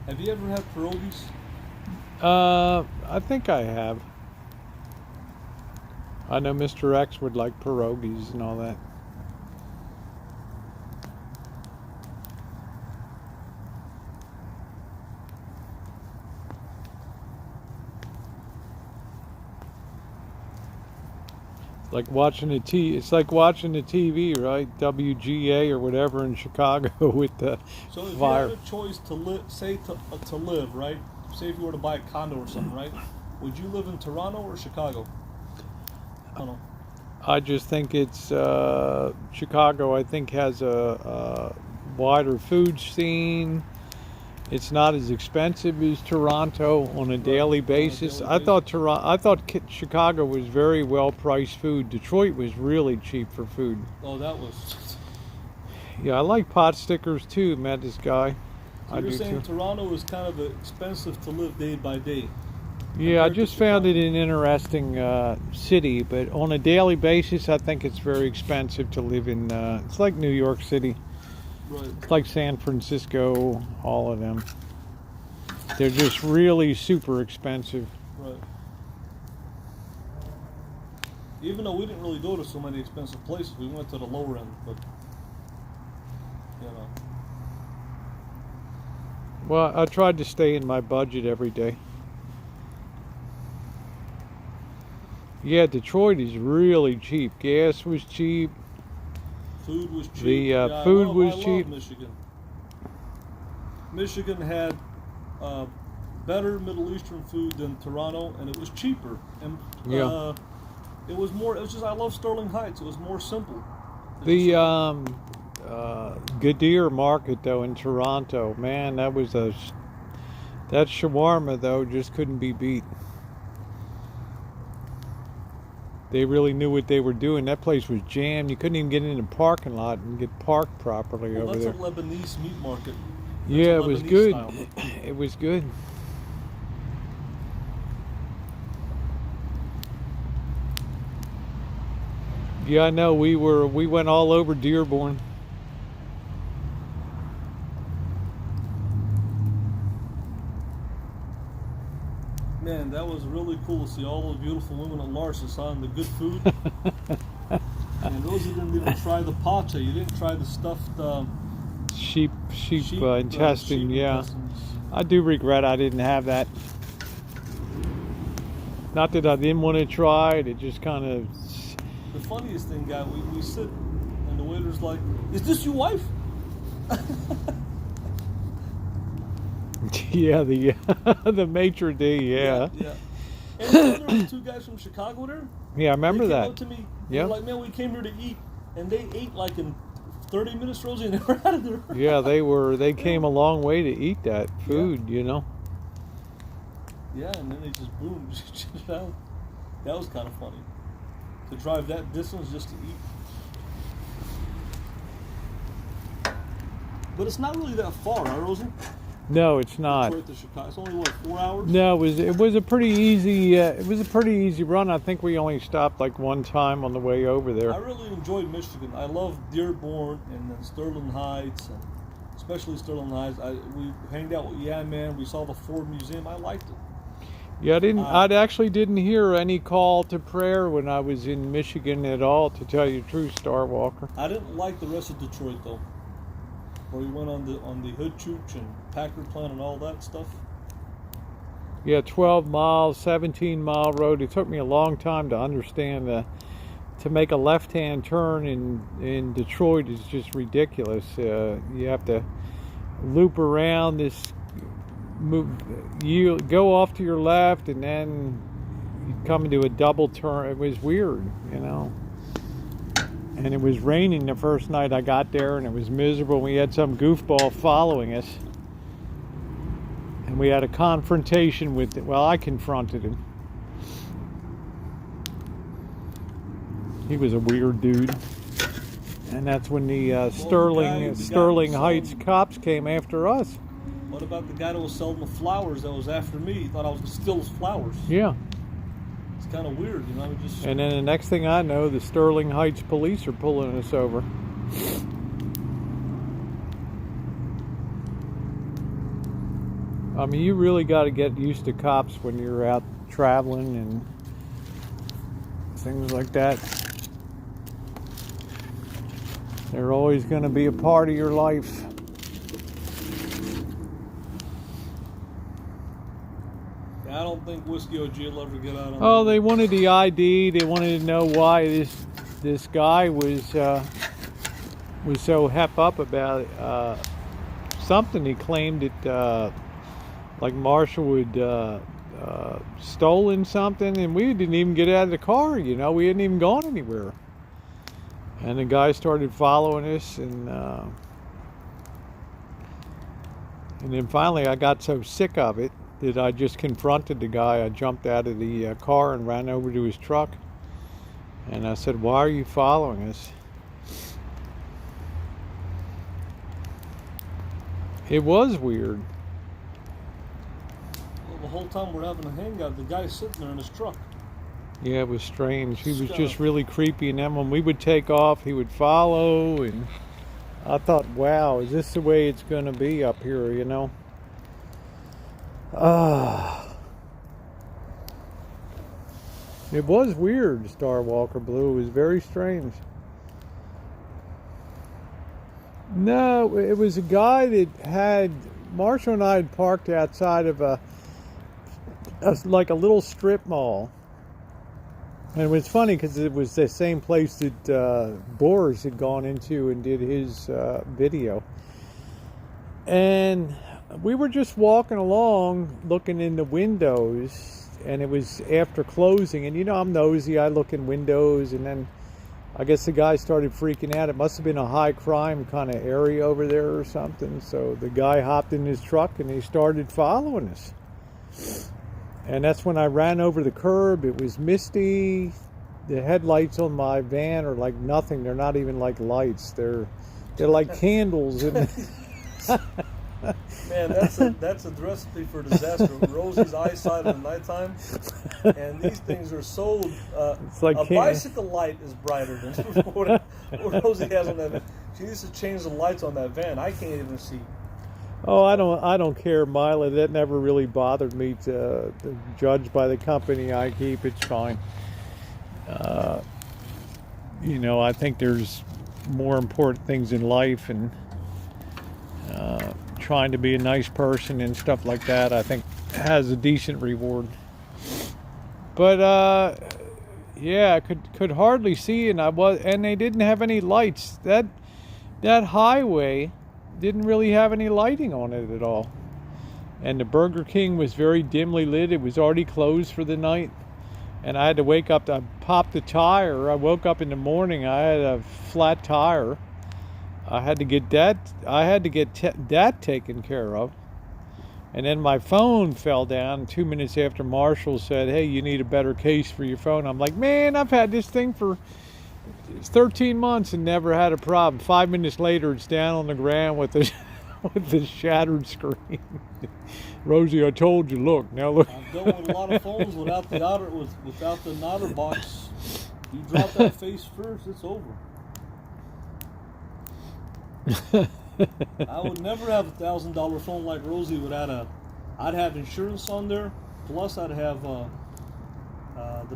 Speaker 2: Have you ever had pierogies?
Speaker 3: I think I have. I know Mr. X would like pierogies and all that. It's like watching the TV, right? WGA or whatever in Chicago with the
Speaker 2: So if
Speaker 3: fire.
Speaker 2: you had a choice to live, to live, right? Say if you were to buy a condo or something, right? Would you live in Toronto or Chicago? I don't know.
Speaker 3: I just think it's Chicago. I think has a wider food scene. It's not as expensive as Toronto on a daily basis. I thought Chicago was very well priced food. Detroit was really cheap for food.
Speaker 2: Oh, that was.
Speaker 3: Yeah, I like pot stickers too. Met this guy.
Speaker 2: So
Speaker 3: I
Speaker 2: you're
Speaker 3: do
Speaker 2: saying
Speaker 3: too.
Speaker 2: Toronto is kind of expensive to live day by day.
Speaker 3: Yeah, I
Speaker 2: compared to
Speaker 3: just found it
Speaker 2: Chicago?
Speaker 3: an interesting city, but on a daily basis, I think it's very expensive to live in. It's like New York City.
Speaker 2: Right.
Speaker 3: It's like San Francisco, all of them. They're just really super expensive.
Speaker 2: Right. Even though we didn't really go to so many expensive places, we went to the lower end, but you know.
Speaker 3: Well, I tried to stay in my budget every day. Yeah, Detroit is really cheap. Gas was cheap.
Speaker 2: Food was cheap.
Speaker 3: The food was
Speaker 2: I
Speaker 3: cheap.
Speaker 2: love Michigan. Michigan had better Middle Eastern food than Toronto, and it was cheaper. And
Speaker 3: Yeah.
Speaker 2: it was more. It was just I love Sterling Heights. It was more simple.
Speaker 3: The Gadier Market though in Toronto, man, that shawarma though just couldn't be beat. They really knew what they were doing. That place was jammed. You couldn't even get in the parking lot and get parked properly
Speaker 2: Well,
Speaker 3: over
Speaker 2: that's
Speaker 3: there.
Speaker 2: a Lebanese meat market. That's
Speaker 3: Yeah,
Speaker 2: a
Speaker 3: it was
Speaker 2: Lebanese
Speaker 3: good.
Speaker 2: style.
Speaker 3: It was good. Yeah, I know. We went all over Dearborn.
Speaker 2: Man, that was really cool to see all the beautiful women at Larsis on the good food. And Rosie didn't even try the pacha. You didn't try the stuffed
Speaker 3: Sheep intestine.
Speaker 2: sheep
Speaker 3: Yeah,
Speaker 2: intestines.
Speaker 3: I do regret I didn't have that. Not that I didn't want to try it. It just kind of.
Speaker 2: The funniest thing, guy, we sit and the waiter's like, "Is this your wife?"
Speaker 3: Yeah, the maitre d'. Yeah.
Speaker 2: Yeah. And then there were 2 guys from Chicago there.
Speaker 3: Yeah, I remember
Speaker 2: They came
Speaker 3: that.
Speaker 2: up to me.
Speaker 3: Yeah.
Speaker 2: They're like, "Man, we came here to eat," and they ate like in 30 minutes, Rosie, and they were out of there.
Speaker 3: Yeah, they came a long way to eat that food, you know.
Speaker 2: Yeah, and then they just boom, just shit it out. That was kind of funny. To drive that distance just to eat. But it's not really that far, right, Rosie?
Speaker 3: No, it's not.
Speaker 2: Detroit to Chicago. It's only what, 4 hours?
Speaker 3: No, it was a pretty easy run. I think we only stopped like one time on the way over there.
Speaker 2: I really enjoyed Michigan. I love Dearborn and then Sterling Heights, and especially Sterling Heights. We hanged out with Man. We saw the Ford Museum. I liked it.
Speaker 3: Yeah, I actually didn't hear any call to prayer when I was in Michigan at all, to tell you the truth, Star Walker.
Speaker 2: I didn't like the rest of Detroit though, where we went on the Hood Chooch and Packard Plant and all that stuff.
Speaker 3: Yeah, 12 miles, 17-mile road. It took me a long time to understand to make a left-hand turn in Detroit is just ridiculous. You have to loop around this. You go off to your left and then you come into a double turn. It was weird, you know. And it was raining the first night I got there, and it was miserable. We had some goofball following us, and we had a confrontation with it. Well, I confronted him. He was a weird dude, and that's when the Sterling Heights cops came after us.
Speaker 2: What about the guy that was selling the flowers that was after me? He thought I was going to steal his flowers.
Speaker 3: Yeah.
Speaker 2: It's kind of weird, you know.
Speaker 3: And then the next thing I know, the Sterling Heights police are pulling us over. I mean, you really got to get used to cops when you're out traveling and things like that. They're always going to be a part of your life.
Speaker 2: I don't think Whiskey OG will ever get out on
Speaker 3: Oh, they wanted the ID. They wanted to know why this guy was so hep up about something. He claimed it like Marshall had stolen something, and we didn't even get out of the car. You know, we hadn't even gone anywhere. And the guy started following us, and then finally I got so sick of it that I just confronted the guy. I jumped out of the car and ran over to his truck. And I said, "Why are you following us?" It was weird.
Speaker 2: Well, the whole time we're having a hangout, the guy's sitting there in his truck.
Speaker 3: Yeah, it was strange. He was just really creepy. And then when we would take off, he would follow. And I thought, wow, is this the way it's going to be up here, you know? It was weird, Star Walker Blue. It was very strange. No, it was a guy that had Marshall and I had parked outside of like a little strip mall. And it was funny because it was the same place that Boris had gone into and did his video. And we were just walking along looking in the windows, and it was after closing. And you know, I'm nosy. I look in windows, and then I guess the guy started freaking out. It must have been a high crime kind of area over there or something. So the guy hopped in his truck and he started following us. And that's when I ran over the curb. It was misty. The headlights on my van are like nothing. They're not even like lights. They're like candles.
Speaker 2: Man, that's a recipe for disaster. Rosie's eyesight at nighttime, and these things are so.
Speaker 3: It's like
Speaker 2: a bicycle light is brighter than what Rosie has on that van. She needs to change the lights on that van. I can't even see.
Speaker 3: Oh, I don't care, Mila. That never really bothered me to judge by the company I keep. It's fine. You know, I think there's more important things in life, and trying to be a nice person and stuff like that, I think has a decent reward. But yeah, I could hardly see, and they didn't have any lights. That highway didn't really have any lighting on it at all. And the Burger King was very dimly lit. It was already closed for the night. And I had to wake up. I popped the tire. I woke up in the morning. I had a flat tire. I had to get that taken care of. And then my phone fell down 2 minutes after Marshall said, "Hey, you need a better case for your phone." I'm like, "Man, I've had this thing for 13 months and never had a problem." 5 minutes later, it's down on the ground with with the shattered screen. Rosie, I told you. Look now. Look.
Speaker 2: I've dealt with a lot of phones without the outer box. You drop that face first, it's over. I would never have $1,000 phone like Rosie without I'd have insurance on there. Plus, I'd have the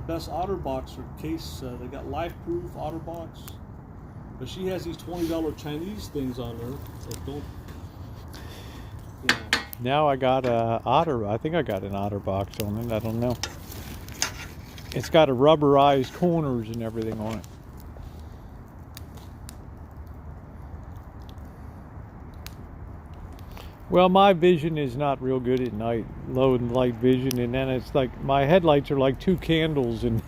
Speaker 2: best OtterBox or case. They got life-proof OtterBox. But she has these $20 Chinese things on her that don't. You know.
Speaker 3: Now I got a Otter. I think I got an OtterBox on it. I don't know. It's got a rubberized corners and everything on it. Well, my vision is not real good at night, low and light vision, and then it's like my headlights are like two candles in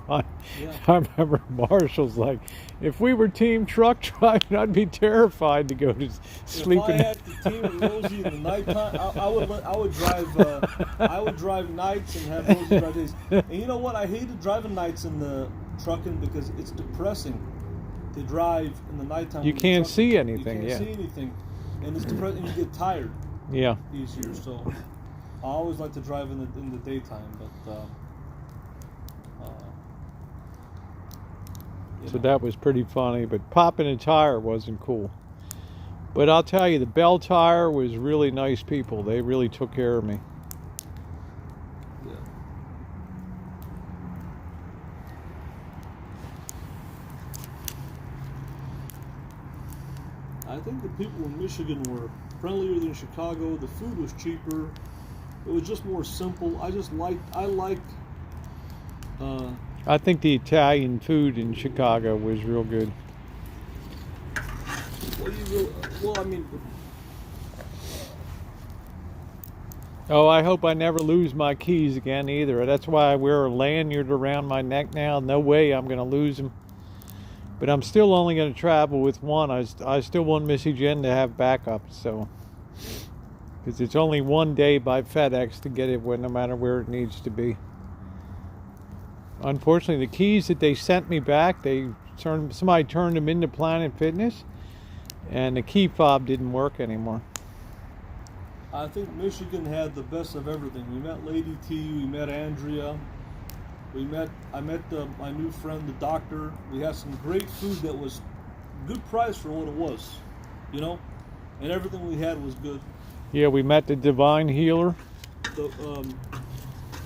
Speaker 3: front.
Speaker 2: Yeah.
Speaker 3: I remember Marshall's like, if we were team truck driving, I'd be terrified to go to sleep.
Speaker 2: If I had the team with Rosie in the nighttime, I would drive nights and have Rosie drive days. And you know what? I hated driving nights in the trucking because it's depressing to drive in the nighttime.
Speaker 3: You can't see anything.
Speaker 2: You can't see anything. And it's depressing. You get tired.
Speaker 3: Yeah.
Speaker 2: Easier. So I always like to drive in the daytime, but.
Speaker 3: So that was pretty funny, but popping a tire wasn't cool. But I'll tell you, the Bell Tire was really nice people. They really took care of me.
Speaker 2: Yeah. I think the people in Michigan were friendlier than Chicago. The food was cheaper. It was just more simple.
Speaker 3: I think the Italian food in Chicago was real good.
Speaker 2: Well, I mean,
Speaker 3: Oh, I hope I never lose my keys again either. That's why I wear a lanyard around my neck now. No way I'm going to lose them. But I'm still only going to travel with one. I still want Missy Jen to have backup, so. Because it's only one day by FedEx to get it no matter where it needs to be. Unfortunately, the keys that they sent me back, somebody turned them into Planet Fitness, and the key fob didn't work anymore.
Speaker 2: I think Michigan had the best of everything. We met Lady T, we met Andrea, I met my new friend, the doctor. We had some great food that was good price for what it was, you know, and everything we had was good.
Speaker 3: Yeah, we met the Divine Healer.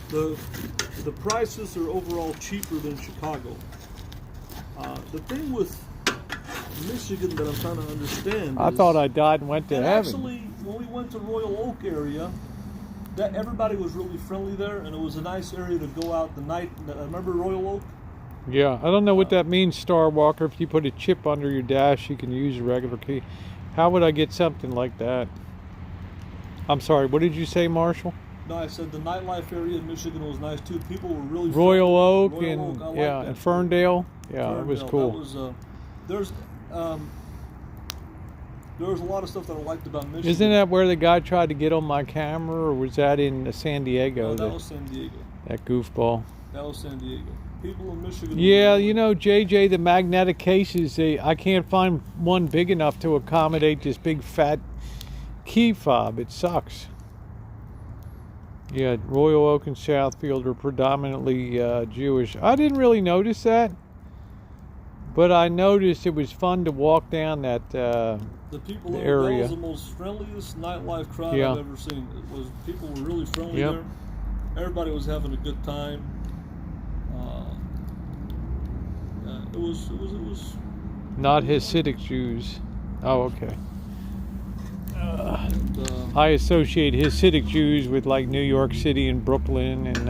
Speaker 2: The prices are overall cheaper than Chicago. The thing with Michigan that I'm trying to understand
Speaker 3: I thought I died and went to
Speaker 2: and
Speaker 3: heaven.
Speaker 2: actually, when we went to Royal Oak area, that everybody was really friendly there, and it was a nice area to go out the night. Remember Royal Oak?
Speaker 3: Yeah, I don't know what that means, Star Walker. If you put a chip under your dash, you can use a regular key. How would I get something like that? I'm sorry, what did you say, Marshall?
Speaker 2: No, I said the nightlife area in Michigan was nice too. People were really
Speaker 3: Royal Oak
Speaker 2: friendly. Royal
Speaker 3: and
Speaker 2: Oak,
Speaker 3: yeah,
Speaker 2: that.
Speaker 3: and Ferndale. Yeah, it was
Speaker 2: Ferndale,
Speaker 3: cool.
Speaker 2: There was a lot of stuff that I liked about Michigan.
Speaker 3: Isn't that where the guy tried to get on my camera, or was that in San Diego?
Speaker 2: No, that was San Diego.
Speaker 3: That goofball.
Speaker 2: That was San Diego. People in Michigan.
Speaker 3: Yeah, you know, JJ, the magnetic cases, I can't find one big enough to accommodate this big fat key fob. It sucks. Yeah, Royal Oak and Southfield are predominantly Jewish. I didn't really notice that, but I noticed it was fun to walk down that
Speaker 2: the people
Speaker 3: area.
Speaker 2: That was the most friendliest nightlife crowd
Speaker 3: Yeah.
Speaker 2: I've ever seen. People were really friendly
Speaker 3: Yep.
Speaker 2: there. Everybody was having a good time. It was.
Speaker 3: not Hasidic Jews. Oh, okay.
Speaker 2: And,
Speaker 3: I associate Hasidic Jews with like New York City and Brooklyn and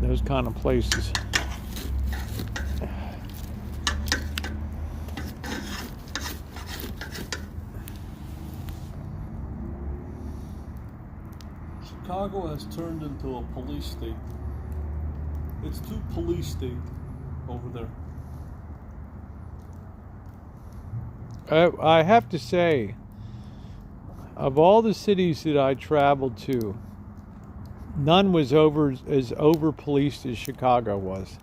Speaker 3: those kind of places.
Speaker 2: Chicago has turned into a police state. It's too police state over there.
Speaker 3: I have to say, of all the cities that I traveled to, none was as over policed as Chicago was.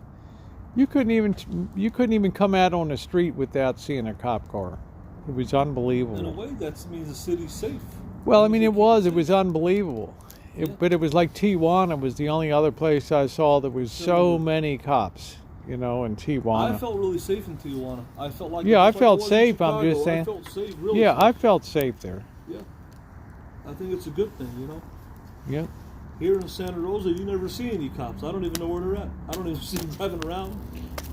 Speaker 3: You couldn't even come out on the street without seeing a cop car. It was unbelievable.
Speaker 2: In a way, that means the city's safe.
Speaker 3: Well, I mean, it was
Speaker 2: safe.
Speaker 3: unbelievable.
Speaker 2: Yeah.
Speaker 3: But it was like Tijuana was the only other place I saw that was so many cops, you know, in Tijuana.
Speaker 2: I felt really safe in Tijuana. I felt like
Speaker 3: I
Speaker 2: just
Speaker 3: felt
Speaker 2: like
Speaker 3: safe.
Speaker 2: Chicago.
Speaker 3: I'm just saying.
Speaker 2: I felt safe, really
Speaker 3: Yeah,
Speaker 2: safe.
Speaker 3: I felt safe there.
Speaker 2: Yeah, I think it's a good thing, you know.
Speaker 3: Yeah.
Speaker 2: Here in Santa Rosa, you never see any cops. I don't even know where they're at. I don't even see them driving around.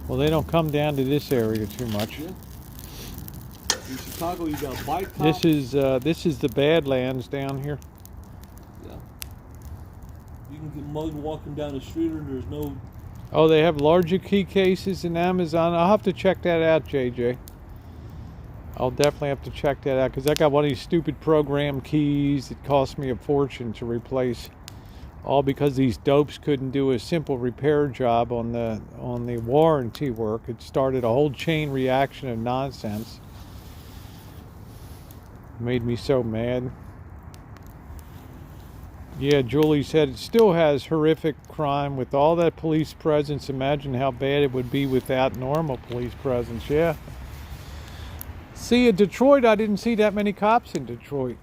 Speaker 3: Well, they don't come down to this area too much.
Speaker 2: Yeah. In Chicago, you got bike cops.
Speaker 3: This is the Badlands down here.
Speaker 2: Yeah. You can get mugged walking down the street, or there's no.
Speaker 3: Oh, they have larger key cases in Amazon. I'll have to check that out, JJ. I'll definitely have to check that out because I got one of these stupid program keys that cost me a fortune to replace. All because these dopes couldn't do a simple repair job on the warranty work. It started a whole chain reaction of nonsense. Made me so mad. Yeah, Julie said it still has horrific crime with all that police presence. Imagine how bad it would be without normal police presence. Yeah. See, in Detroit, I didn't see that many cops in Detroit.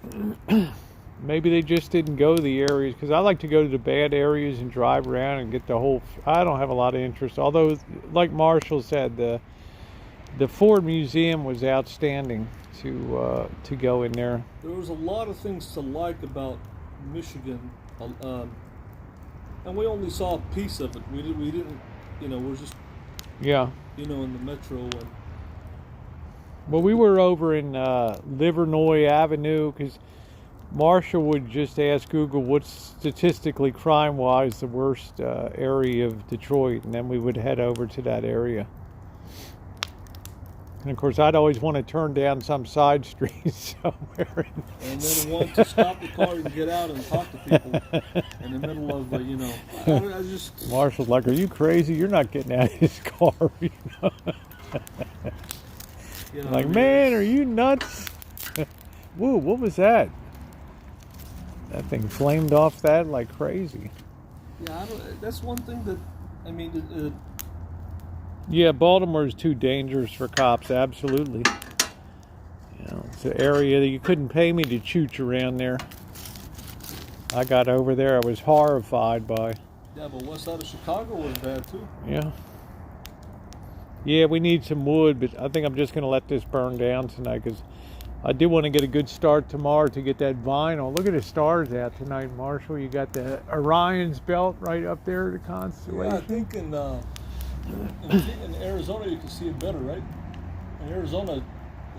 Speaker 3: Maybe they just didn't go to the areas, because I like to go to the bad areas and drive around and get the whole. I don't have a lot of interest. Although, like Marshall said, the Ford Museum was outstanding to go in there.
Speaker 2: There was a lot of things to like about Michigan, and we only saw a piece of it. We didn't, you know, we're just,
Speaker 3: Yeah.
Speaker 2: you know, in the metro. And
Speaker 3: Well, we were over in Livernois Avenue because Marshall would just ask Google what's statistically crime-wise the worst area of Detroit, and then we would head over to that area. And of course, I'd always want to turn down some side street somewhere.
Speaker 2: and then want to stop the car and get out and talk to people in the middle of, you know, I just.
Speaker 3: Marshall's like, "Are you crazy? You're not getting out of this car." You know?
Speaker 2: You know,
Speaker 3: Like, man, are you nuts? Whoa, what was that? That thing flamed off that like crazy.
Speaker 2: Yeah, that's one thing that, I mean,
Speaker 3: Yeah, Baltimore is too dangerous for cops, absolutely. You know, it's an area that you couldn't pay me to chooch around there. I got over there, I was horrified by.
Speaker 2: yeah, but west side of Chicago was bad too.
Speaker 3: Yeah. Yeah, we need some wood, but I think I'm just going to let this burn down tonight because I do want to get a good start tomorrow to get that vinyl. Look at the stars out tonight, Marshall. You got the Orion's belt right up there, the constellation.
Speaker 2: Yeah, I think in Arizona you can see it better, right? In Arizona,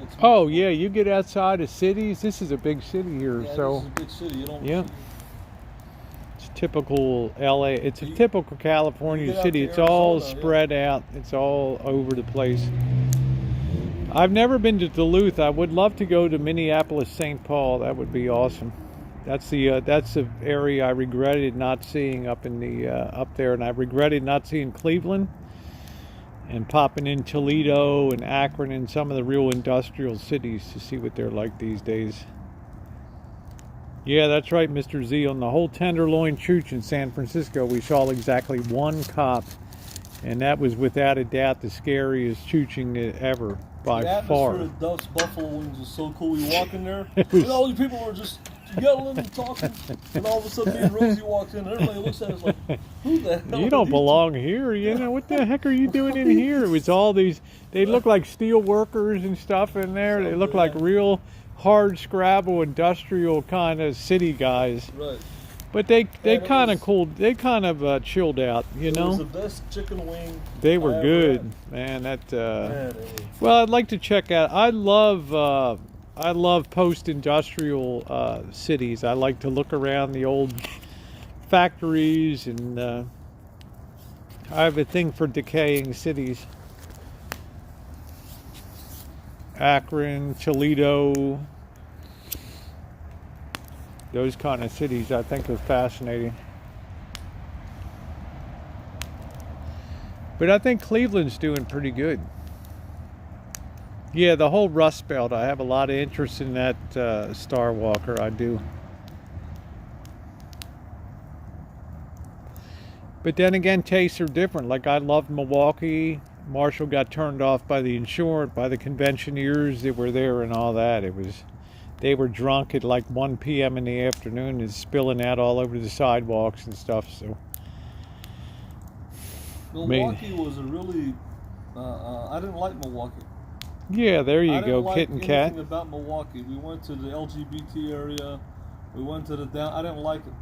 Speaker 2: it's
Speaker 3: Oh, yeah, you get outside of cities. This is a big city here,
Speaker 2: yeah,
Speaker 3: so
Speaker 2: this is a big city. You don't.
Speaker 3: yeah.
Speaker 2: see-
Speaker 3: It's typical LA. It's a
Speaker 2: You-
Speaker 3: typical
Speaker 2: you
Speaker 3: California
Speaker 2: get out
Speaker 3: city.
Speaker 2: to
Speaker 3: It's all
Speaker 2: Arizona, yeah.
Speaker 3: spread out. It's all over the place. I've never been to Duluth. I would love to go to Minneapolis, St. Paul. That would be awesome. That's the area I regretted not seeing up in the up there, and I regretted not seeing Cleveland and popping in Toledo and Akron and some of the real industrial cities to see what they're like these days. Yeah, that's right, Mr. Z. On the whole Tenderloin Chooch in San Francisco, we saw exactly one cop, and that was without a doubt the scariest chooching ever by
Speaker 2: The
Speaker 3: far.
Speaker 2: atmosphere at Duff's Buffalo Wings was so cool. We walk in there,
Speaker 3: It was-
Speaker 2: and all these people were just yelling and talking, and all of a sudden, me and Rosie walks in, and everybody looks at us like, "Who the hell?"
Speaker 3: You
Speaker 2: are
Speaker 3: don't
Speaker 2: these
Speaker 3: belong here. You know, what the heck are you doing in here? It was all these, they look like steel workers and stuff in there. They look like real hard scrabble industrial kind of city guys.
Speaker 2: people?" Right.
Speaker 3: But they
Speaker 2: it
Speaker 3: kind of
Speaker 2: was-
Speaker 3: cooled, they kind of chilled out, you
Speaker 2: It was the
Speaker 3: know?
Speaker 2: best chicken wing.
Speaker 3: They
Speaker 2: I
Speaker 3: were
Speaker 2: ever
Speaker 3: good,
Speaker 2: had.
Speaker 3: man. That
Speaker 2: Man, it was.
Speaker 3: well, I'd like to check out. I love post-industrial cities. I like to look around the old factories, and I have a thing for decaying cities. Akron, Toledo, those kind of cities I think are fascinating. But I think Cleveland's doing pretty good. Yeah, the whole Rust Belt. I have a lot of interest in that Star Walker. I do.
Speaker 1: But then again, tastes are different. Like I loved Milwaukee. Marshall got turned off by the insurance, by the conventioneers that were there and all that. They were drunk at like 1 p.m. in the afternoon and spilling out all over the sidewalks and stuff. So
Speaker 2: Milwaukee was a really, I didn't like Milwaukee.
Speaker 1: yeah, there you
Speaker 2: I
Speaker 1: go,
Speaker 2: didn't like
Speaker 1: kit and cat.
Speaker 2: anything about Milwaukee. We went to the LGBT area. We went to the down. I didn't like it.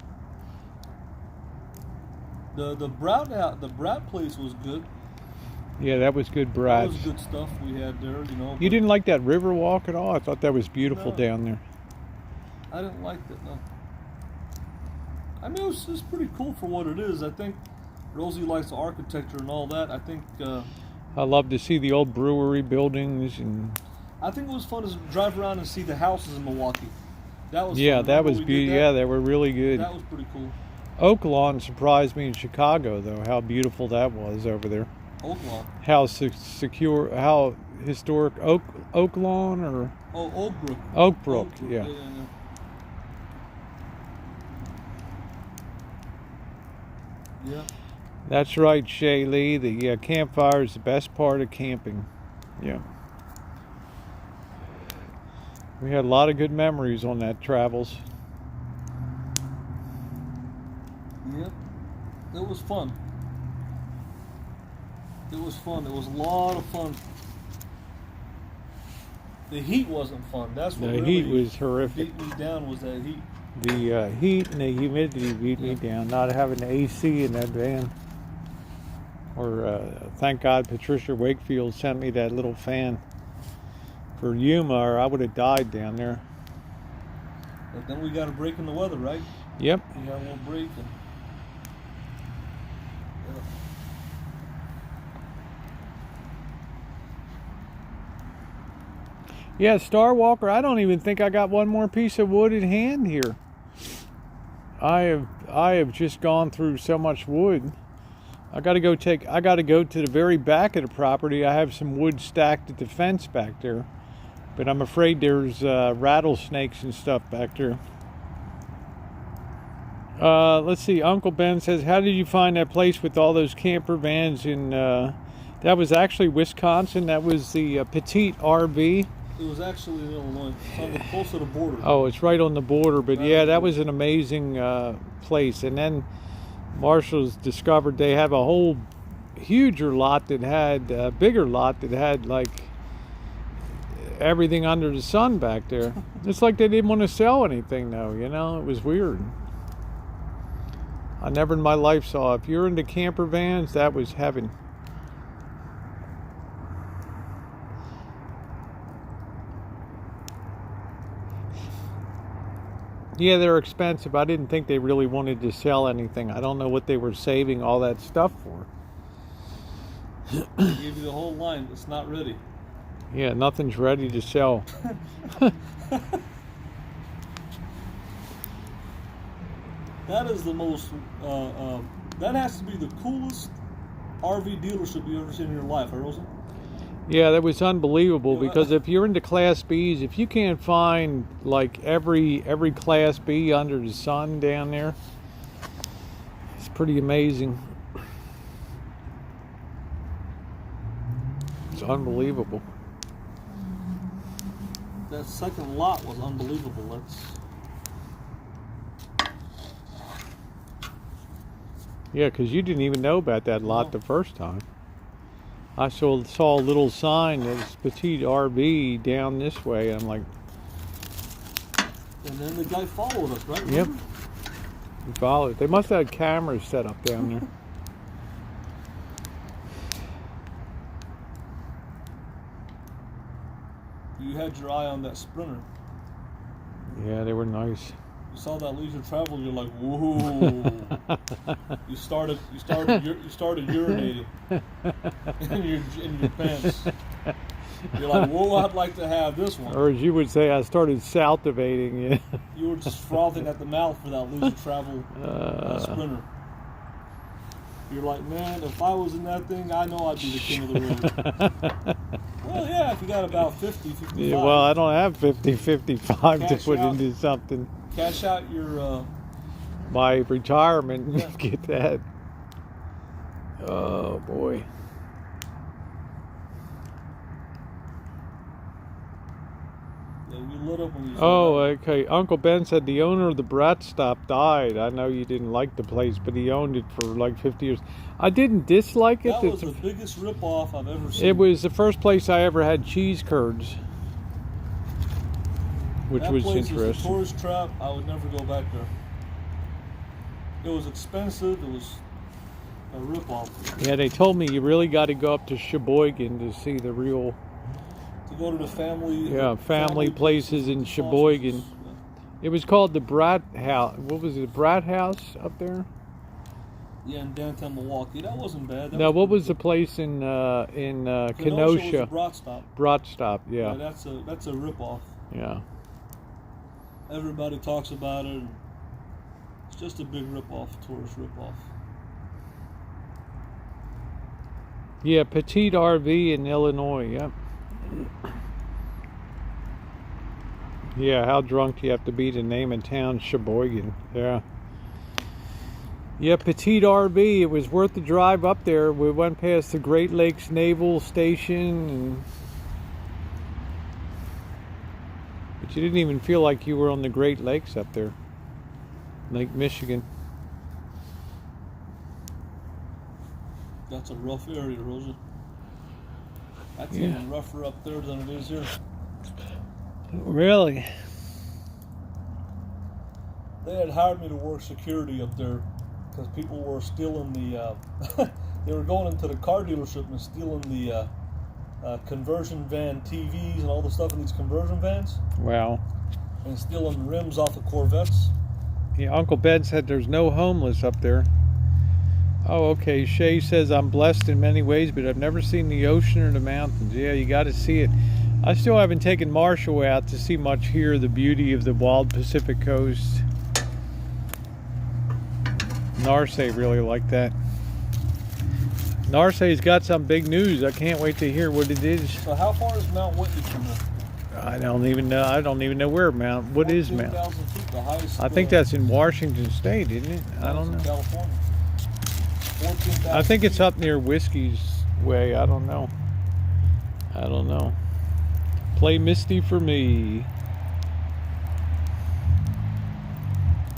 Speaker 2: The Brat place was good.
Speaker 1: Yeah, that was good,
Speaker 2: That
Speaker 1: Brad.
Speaker 2: was good stuff we had there, you know.
Speaker 1: You
Speaker 2: but
Speaker 1: didn't like that river walk at all? I thought that was beautiful
Speaker 2: No.
Speaker 1: down there.
Speaker 2: I didn't like it, no. I mean, it's pretty cool for what it is. I think Rosie likes the architecture and all that. I think
Speaker 1: I love to see the old brewery buildings and
Speaker 2: it was fun to drive around and see the houses in Milwaukee. That was
Speaker 1: yeah,
Speaker 2: fun.
Speaker 1: that
Speaker 2: Remember
Speaker 1: was
Speaker 2: we did
Speaker 1: beautiful.
Speaker 2: that?
Speaker 1: Yeah, they were really good.
Speaker 2: That was pretty cool.
Speaker 1: Oak Lawn surprised me in Chicago, though, how beautiful that was over there.
Speaker 2: Oak Lawn.
Speaker 1: How secure, how historic Oak Lawn or
Speaker 2: Oh, Oakbrook.
Speaker 1: Oakbrook,
Speaker 2: Oakbrook,
Speaker 1: yeah.
Speaker 2: Yeah.
Speaker 1: That's right, Shay Lee. The campfire is the best part of camping. Yeah. We had a lot of good memories on that travels.
Speaker 2: Yep. It was fun. It was fun. It was a lot of fun. The heat wasn't fun. That's what
Speaker 1: The
Speaker 2: really
Speaker 1: heat was horrific.
Speaker 2: beat me down was that heat.
Speaker 1: The heat and the humidity beat me down. Not having the AC in that van. Or thank God Patricia Wakefield sent me that little fan for Yuma, or I would have died down there.
Speaker 2: But then we got a break in the weather, right?
Speaker 1: Yep.
Speaker 2: We got a little break. And,
Speaker 1: Yeah, Star Walker, I don't even think I got one more piece of wood in hand here. I have just gone through so much wood. I gotta go to the very back of the property. I have some wood stacked at the fence back there. But I'm afraid there's rattlesnakes and stuff back there. Let's see, Uncle Ben says, how did you find that place with all those camper vans in, that was actually Wisconsin, that was the Petite RV.
Speaker 2: it was actually in Illinois. It's on the close to the border.
Speaker 1: Oh, it's right on the border, but yeah, that was an amazing place. And then Marshall's discovered they have a whole huger lot that had, bigger lot that had like everything under the sun back there. It's like they didn't want to sell anything though, you know, it was weird. I never in my life saw, if you're into camper vans, that was heaven. Yeah, they're expensive. I didn't think they really wanted to sell anything. I don't know what they were saving all that stuff for.
Speaker 2: They gave you the whole line. It's not ready.
Speaker 1: Yeah, nothing's ready to sell.
Speaker 2: That is the most, that has to be the coolest RV dealership you've ever seen in your life, huh, Rosa?
Speaker 1: Yeah, that was unbelievable because if you're into Class Bs, if you can't find like every Class B under the sun down there, it's pretty amazing. It's unbelievable.
Speaker 2: That second lot was unbelievable.
Speaker 1: Yeah, because you didn't even know about that lot the first time. I saw a little sign that's Petite RV down this way. I'm like,
Speaker 2: And then the guy followed us, right?
Speaker 1: yep. We followed. They must have had cameras set up down there.
Speaker 2: You had your eye on that Sprinter.
Speaker 1: Yeah, they were nice.
Speaker 2: You saw that leisure travel, you're like, whoa. you started urinating in your pants. You're like, whoa, I'd like to have this one.
Speaker 1: Or as you would say, I started salivating. Yeah.
Speaker 2: You were just frothing at the mouth for that leisure travel Sprinter. You're like, man, if I was in that thing, I know I'd be the king of the road. Well, yeah, if you got about 50, 55.
Speaker 1: Yeah, well, I don't have 50, 55 to
Speaker 2: Cash
Speaker 1: put
Speaker 2: out.
Speaker 1: into something.
Speaker 2: Cash out your,
Speaker 1: My retirement,
Speaker 2: Yeah.
Speaker 1: get that. Oh boy.
Speaker 2: Yeah, we lit up when you
Speaker 1: Oh, okay. Uncle Ben said the owner of the Brat Stop died. I know you didn't like the place, but he owned it for like 50 years. I didn't dislike it.
Speaker 2: That was the biggest ripoff I've ever seen.
Speaker 1: It was the first place I ever had cheese curds, which
Speaker 2: that
Speaker 1: was
Speaker 2: place
Speaker 1: interesting.
Speaker 2: was a tourist trap. I would never go back there. It was expensive. It was a ripoff.
Speaker 1: Yeah, they told me you really got to go up to Sheboygan to see the real.
Speaker 2: To go to the family.
Speaker 1: Yeah, family places in Sheboygan.
Speaker 2: Sausages.
Speaker 1: It was called the Brat House. What was it, the Brat House up there?
Speaker 2: Yeah, in downtown Milwaukee. That wasn't bad.
Speaker 1: No, what was the place in Kenosha?
Speaker 2: Was a Brat Stop.
Speaker 1: Brat Stop, yeah.
Speaker 2: That's a ripoff.
Speaker 1: Yeah.
Speaker 2: Everybody talks about it. It's just a big ripoff, tourist ripoff.
Speaker 1: Yeah, Petite RV in Illinois, yep. Yeah, how drunk do you have to be to name a town Sheboygan? Yeah. Yeah, Petite RV. It was worth the drive up there. We went past the Great Lakes Naval Station, but you didn't even feel like you were on the Great Lakes up there. Lake Michigan.
Speaker 2: That's a rough area, Rosa. That's
Speaker 1: Yeah.
Speaker 2: even rougher up there than it is here.
Speaker 1: Really?
Speaker 2: They had hired me to work security up there because people were stealing the. They were going into the car dealership and stealing the conversion van TVs and all the stuff in these conversion vans,
Speaker 1: Wow.
Speaker 2: and stealing rims off of Corvettes.
Speaker 1: Yeah, Uncle Ben said there's no homeless up there. Oh, okay. Shay says I'm blessed in many ways, but I've never seen the ocean or the mountains. Yeah, you got to see it. I still haven't taken Marshall out to see much here, the beauty of the wild Pacific coast. Narce really like that. Narce's got some big news. I can't wait to hear what it is.
Speaker 2: So how far is Mount Whitney from here?
Speaker 1: I don't even know. I don't even know where Mount. What is Mount?
Speaker 2: 14,000 feet, the highest.
Speaker 1: I think that's in Washington State, isn't it? I don't know.
Speaker 2: California. 14,000
Speaker 1: I think it's
Speaker 2: feet.
Speaker 1: up near Whiskey's Way. I don't know. I don't know. Play Misty for me.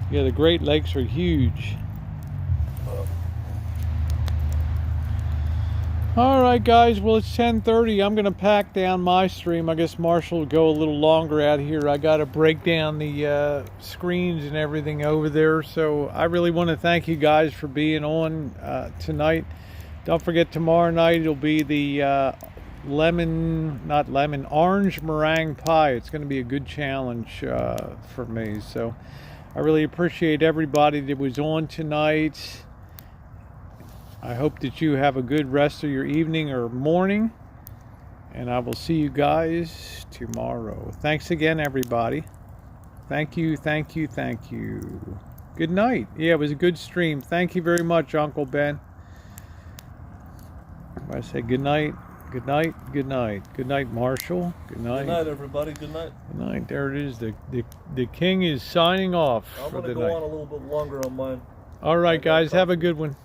Speaker 1: Yeah, the Great Lakes are huge. All right, guys. Well, it's 10:30. I'm gonna pack down my stream. I guess Marshall will go a little longer out here. I gotta break down the screens and everything over there. So I really want to thank you guys for being on tonight. Don't forget, tomorrow night it'll be the orange meringue pie. It's going to be a good challenge for me. So I really appreciate everybody that was on tonight. I hope that you have a good rest of your evening or morning, and I will see you guys tomorrow. Thanks again, everybody. Thank you, thank you, thank you. Good night. Yeah, it was a good stream. Thank you very much, Uncle Ben. I say good night, good night, good night. Good night, Marshall. Good night.
Speaker 2: Good night, everybody. Good night.
Speaker 1: Good night. There it is. The king is signing off
Speaker 2: I'm
Speaker 1: for
Speaker 2: going to
Speaker 1: the
Speaker 2: go
Speaker 1: night.
Speaker 2: on a little bit longer on mine.
Speaker 1: All right, guys. Have a good one.